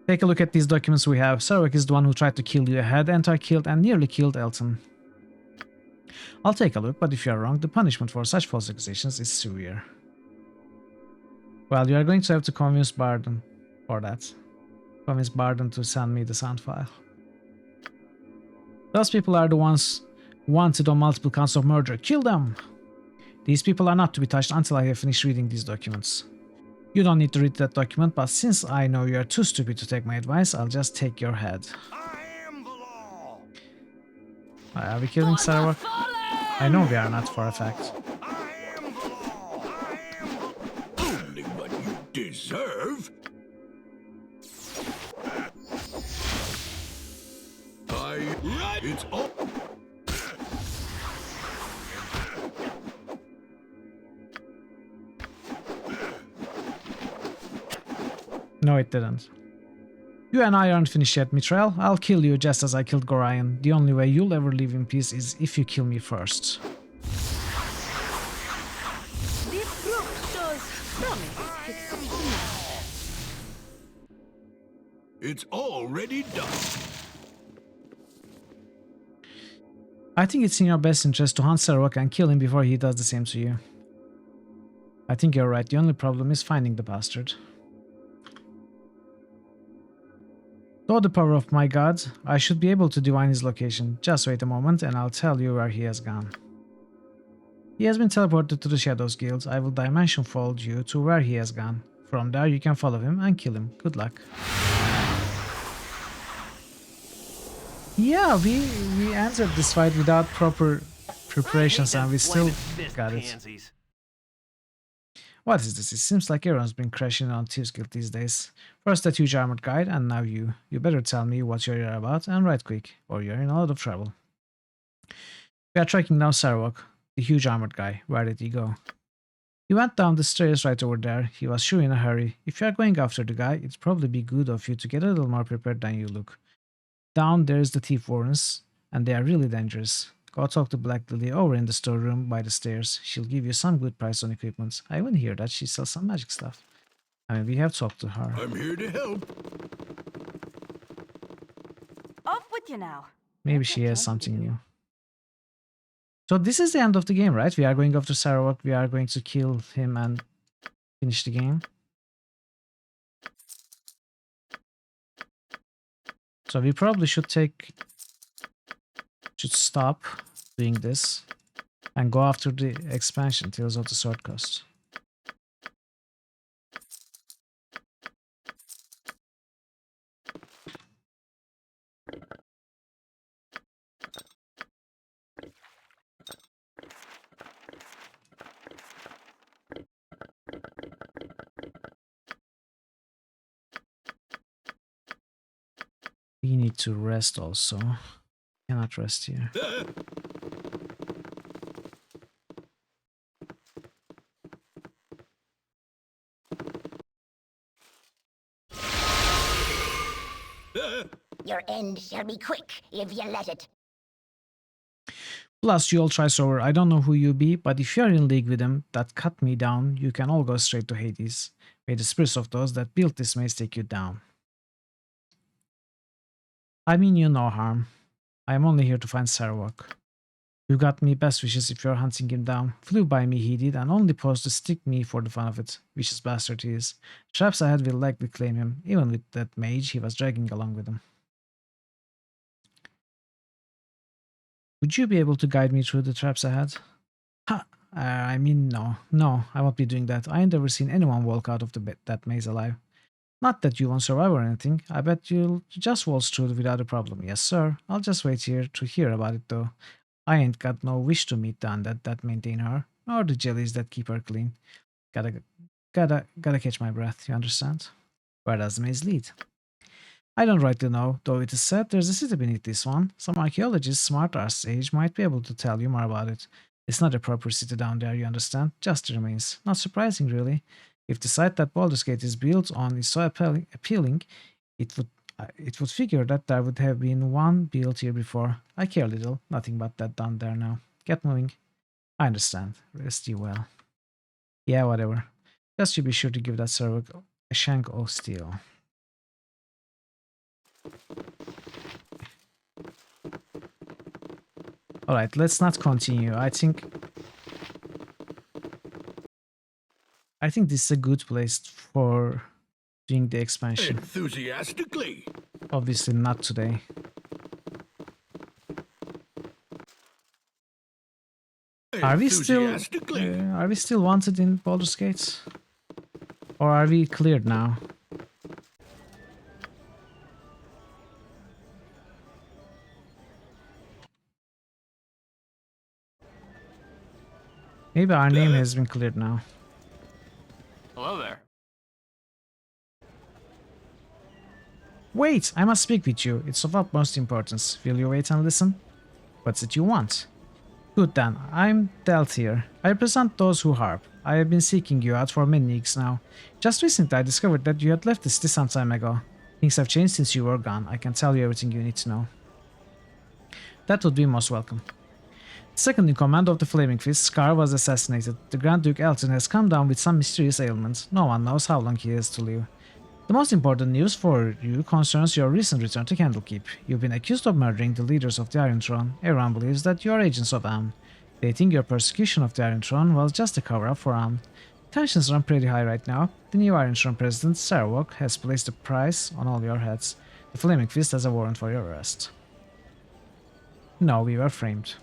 Take a look at these documents we have. Sarawak is the one who tried to kill you ahead, and I killed and nearly killed Elton. I'll take a look, but if you are wrong, the punishment for such false accusations is severe. Well, you are going to have to convince Barden for that. Convince Barden to send me the sound file. Those people are the ones wanted on multiple counts of murder. Kill them! These people are not to be touched until I have finished reading these documents. You don't need to read that document, but since I know you are too stupid to take my advice, I'll just take your head. Are we killing Sarawak? I know we are not for a fact. Only what you deserve. Right. It's all. No, it didn't. You and I aren't finished yet, Mithril. I'll kill you just as I killed Gorion. The only way you'll ever live in peace is if you kill me first. This group shows promise. It's already done. I think it's in your best interest to hunt Sarawak and kill him before he does the same to you. I think you're right. The only problem is finding the bastard. Though the power of my god, I should be able to divine his location. Just wait a moment and I'll tell you where he has gone. He has been teleported to the Shadows Guild. I will dimension fold you to where he has gone. From there you can follow him and kill him. Good luck. Yeah, we entered this fight without proper preparations and we still got it. What is this? It seems like everyone's been crashing on Thieves Guild these days. First that huge armored guy, and now you. You better tell me what you're here about, and right quick, or you're in a lot of trouble. We are tracking down Sarawak, the huge armored guy. Where did he go? He went down the stairs right over there. He was sure in a hurry. If you are going after the guy, it'd probably be good of you to get a little more prepared than you look. Down there's the thief warrens, and they are really dangerous. Go talk to Black Lily over in the storeroom by the stairs. She'll give you some good price on equipment. I even hear that she sells some magic stuff. I mean, we have talked to her. I'm here to help. Off with you now. Maybe she has something new. So this is the end of the game, right? We are going after Sarawak. We are going to kill him and finish the game. So we probably should stop doing this and go after the expansion, Tales of the Sword Coast. We need to rest also. Cannot rest here. Your end shall be quick if you let it. Plus, you all tries over. I don't know who you be, but if you're in league with them that cut me down, you can all go straight to Hades. May the spirits of those that built this maze take you down. I mean you no harm. I am only here to find Sarawak. You got me best wishes if you're hunting him down. Flew by me he did, and only paused to stick me for the fun of it. Vicious bastard he is. Traps ahead will likely claim him, even with that mage he was dragging along with him. Would you be able to guide me through the traps ahead? Ha! I mean, no. No, I won't be doing that. I ain't ever seen anyone walk out of that maze alive. Not that you won't survive or anything. I bet you'll just waltz through without a problem. Yes, sir. I'll just wait here to hear about it, though. I ain't got no wish to meet the undead that maintain her, nor the jellies that keep her clean. Gotta catch my breath, you understand? Where does the maze lead? I don't rightly know, though it is said there's a city beneath this one. Some archaeologist, smart our age, might be able to tell you more about it. It's not a proper city down there, you understand? Just the remains. Not surprising, really. If the site that Baldur's Gate is built on is so appealing, it would figure that there would have been one built here before. I care little, nothing but that down there now. Get moving. I understand. Rest you well. Yeah, whatever. Just you be sure to give that server a shank of steel. Alright, let's not continue. I think this is a good place for doing the expansion. Enthusiastically. Obviously not today. Are we still wanted in Baldur's Gate? Or are we cleared now? Maybe our name has been cleared now. Hello there. Wait, I must speak with you. It's of utmost importance. Will you wait and listen? What's it you want? Good then, I'm Delt here. I represent those who harp. I have been seeking you out for many weeks now. Just recently I discovered that you had left the city some time ago. Things have changed since you were gone. I can tell you everything you need to know. That would be most welcome. Second in command of the Flaming Fist, Scar was assassinated. The Grand Duke Elton has come down with some mysterious ailment. No one knows how long he has to live. The most important news for you concerns your recent return to Candlekeep. You've been accused of murdering the leaders of the Iron Throne. Everyone believes that you are agents of Amn. They think your persecution of the Iron Throne was just a cover-up for Amn. Tensions run pretty high right now. The new Iron Throne president, Sarwok, has placed a price on all your heads. The Flaming Fist has a warrant for your arrest. No, we were framed.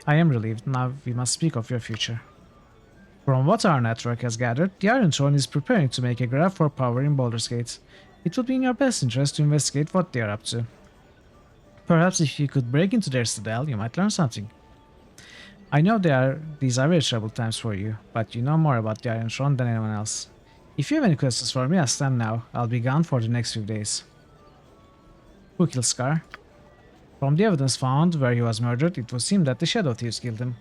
I am relieved. Now we must speak of your future. From what our network has gathered, the Iron Throne is preparing to make a grab for power in Baldur's Gate. It would be in your best interest to investigate what they are up to. Perhaps if you could break into their citadel, you might learn something. I know these are very troubled times for you, but you know more about the Iron Throne than anyone else. If you have any questions for me, ask them now. I'll be gone for the next few days. Who killed Scar? From the evidence found where he was murdered, it would seem that the Shadow Thieves killed him.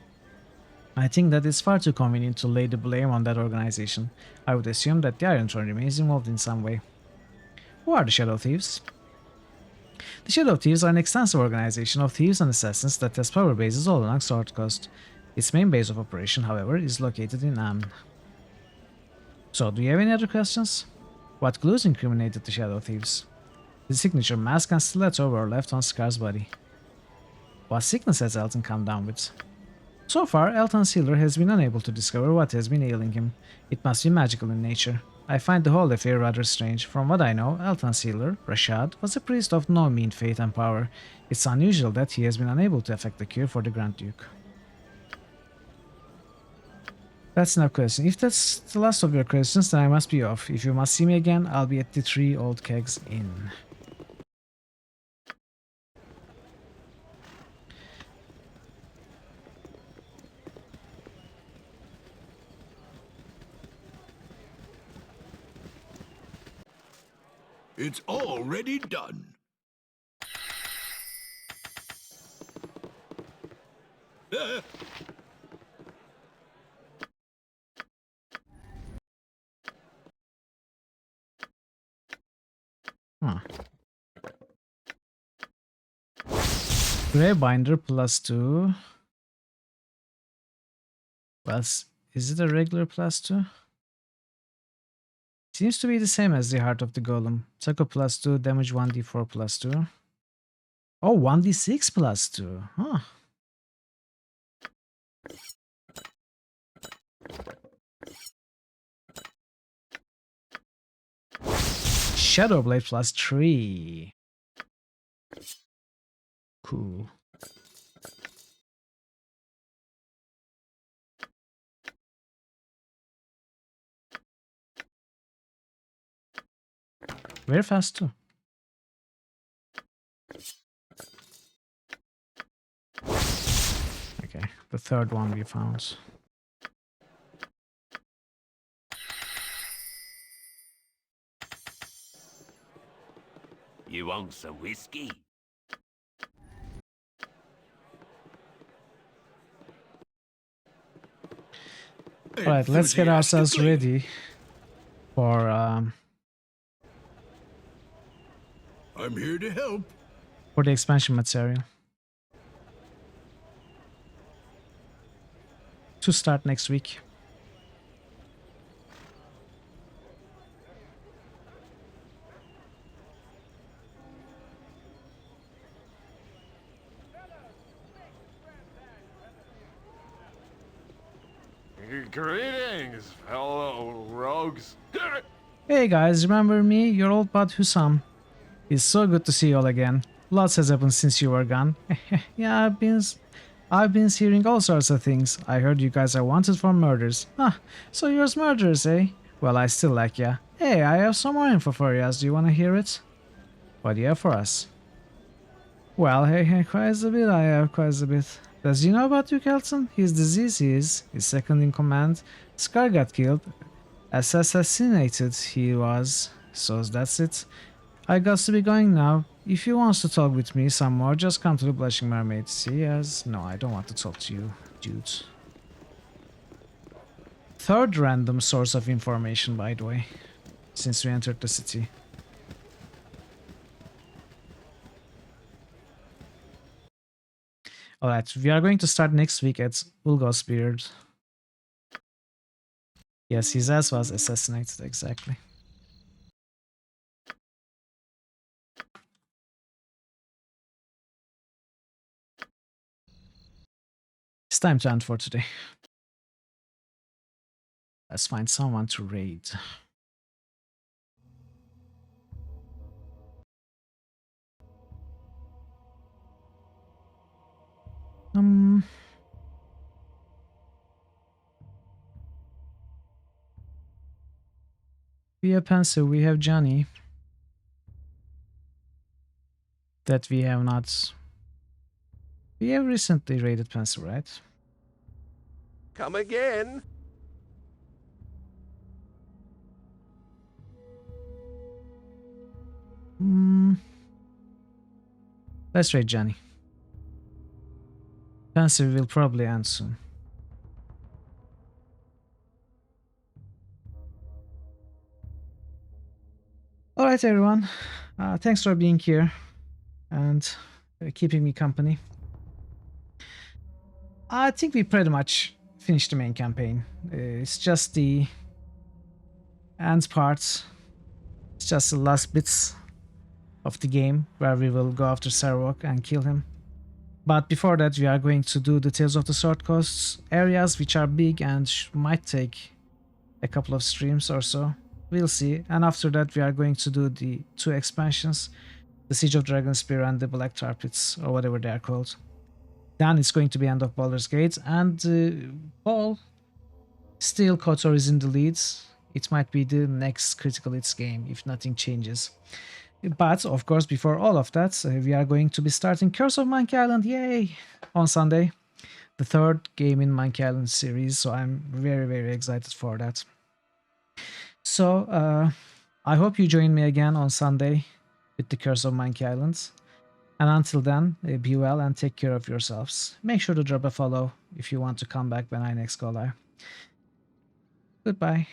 I think that it's far too convenient to lay the blame on that organization. I would assume that the Iron Throne remains involved in some way. Who are the Shadow Thieves? The Shadow Thieves are an extensive organization of thieves and assassins that has power bases all along Sword Coast. Its main base of operation, however, is located in Amn. So, do you have any other questions? What clues incriminated the Shadow Thieves? The signature mask and stiletto were left on Scar's body. What sickness has Elton come down with? So far, Elton's healer has been unable to discover what has been ailing him. It must be magical in nature. I find the whole affair rather strange. From what I know, Elton's healer, Rashad, was a priest of no mean faith and power. It's unusual that he has been unable to effect the cure for the Grand Duke. That's enough question. If that's the last of your questions, then I must be off. If you must see me again, I'll be at the 3 Old Kegs Inn. It's already done. Huh. Grey binder +2. Plus, is it a regular +2? Seems to be the same as the Heart of the Golem. Taco +2, damage 1d4 +2. Oh, 1d6 +2. Huh. Shadowblade +3. Cool. Very fast too. Okay, the third one we found. You want some whiskey? Alright, let's get ourselves ready for I'm here to help. For the expansion material. To start next week. Greetings, fellow rogues. Hey guys, remember me? Your old bud Husam. It's so good to see you all again. Lots has happened since you were gone. Yeah, I've been hearing all sorts of things. I heard you guys are wanted for murders. Ah, so you're murderers, eh? Well, I still like ya. Hey, I have some more info for you. Do you wanna hear it? What do you have for us? Well, hey, quite a bit. I have quite a bit. Does you know about Duke Elton? His disease is his second in command. Scar got killed. Assassinated he was. So that's it. I got to be going now. If you wants to talk with me some more, just come to the Blushing Mermaid. See yes? No, I don't want to talk to you, dude. Third random source of information, by the way, since we entered the city. Alright, we are going to start next week at Ulgos Beard. Yes, his ass was assassinated, exactly. It's time to end for today. Let's find someone to raid. We have Pencil, we have Johnny. That we have not. We have recently raided Pencil, right? Come again? Let's raid Johnny. Pencil will probably end soon. Alright everyone, thanks for being here and keeping me company. I think we pretty much finished the main campaign. It's just the end parts. It's just the last bits of the game where we will go after Sarwok and kill him. But before that we are going to do the Tales of the Sword Coast areas, which are big and might take a couple of streams or so. We'll see. And after that we are going to do the 2 expansions, the Siege of Dragonspear and the Black Tar Pits, or whatever they are called. Then it's going to be end of Baldur's Gate, and Paul, still KOTOR is in the leads. It might be the next Critical Hits game if nothing changes. But of course, before all of that, we are going to be starting Curse of Monkey Island, yay, on Sunday. The 3rd game in Monkey Island series, so I'm very, very excited for that. So, I hope you join me again on Sunday with the Curse of Monkey Island. And until then, be well and take care of yourselves. Make sure to drop a follow if you want to come back when I next go live. Goodbye.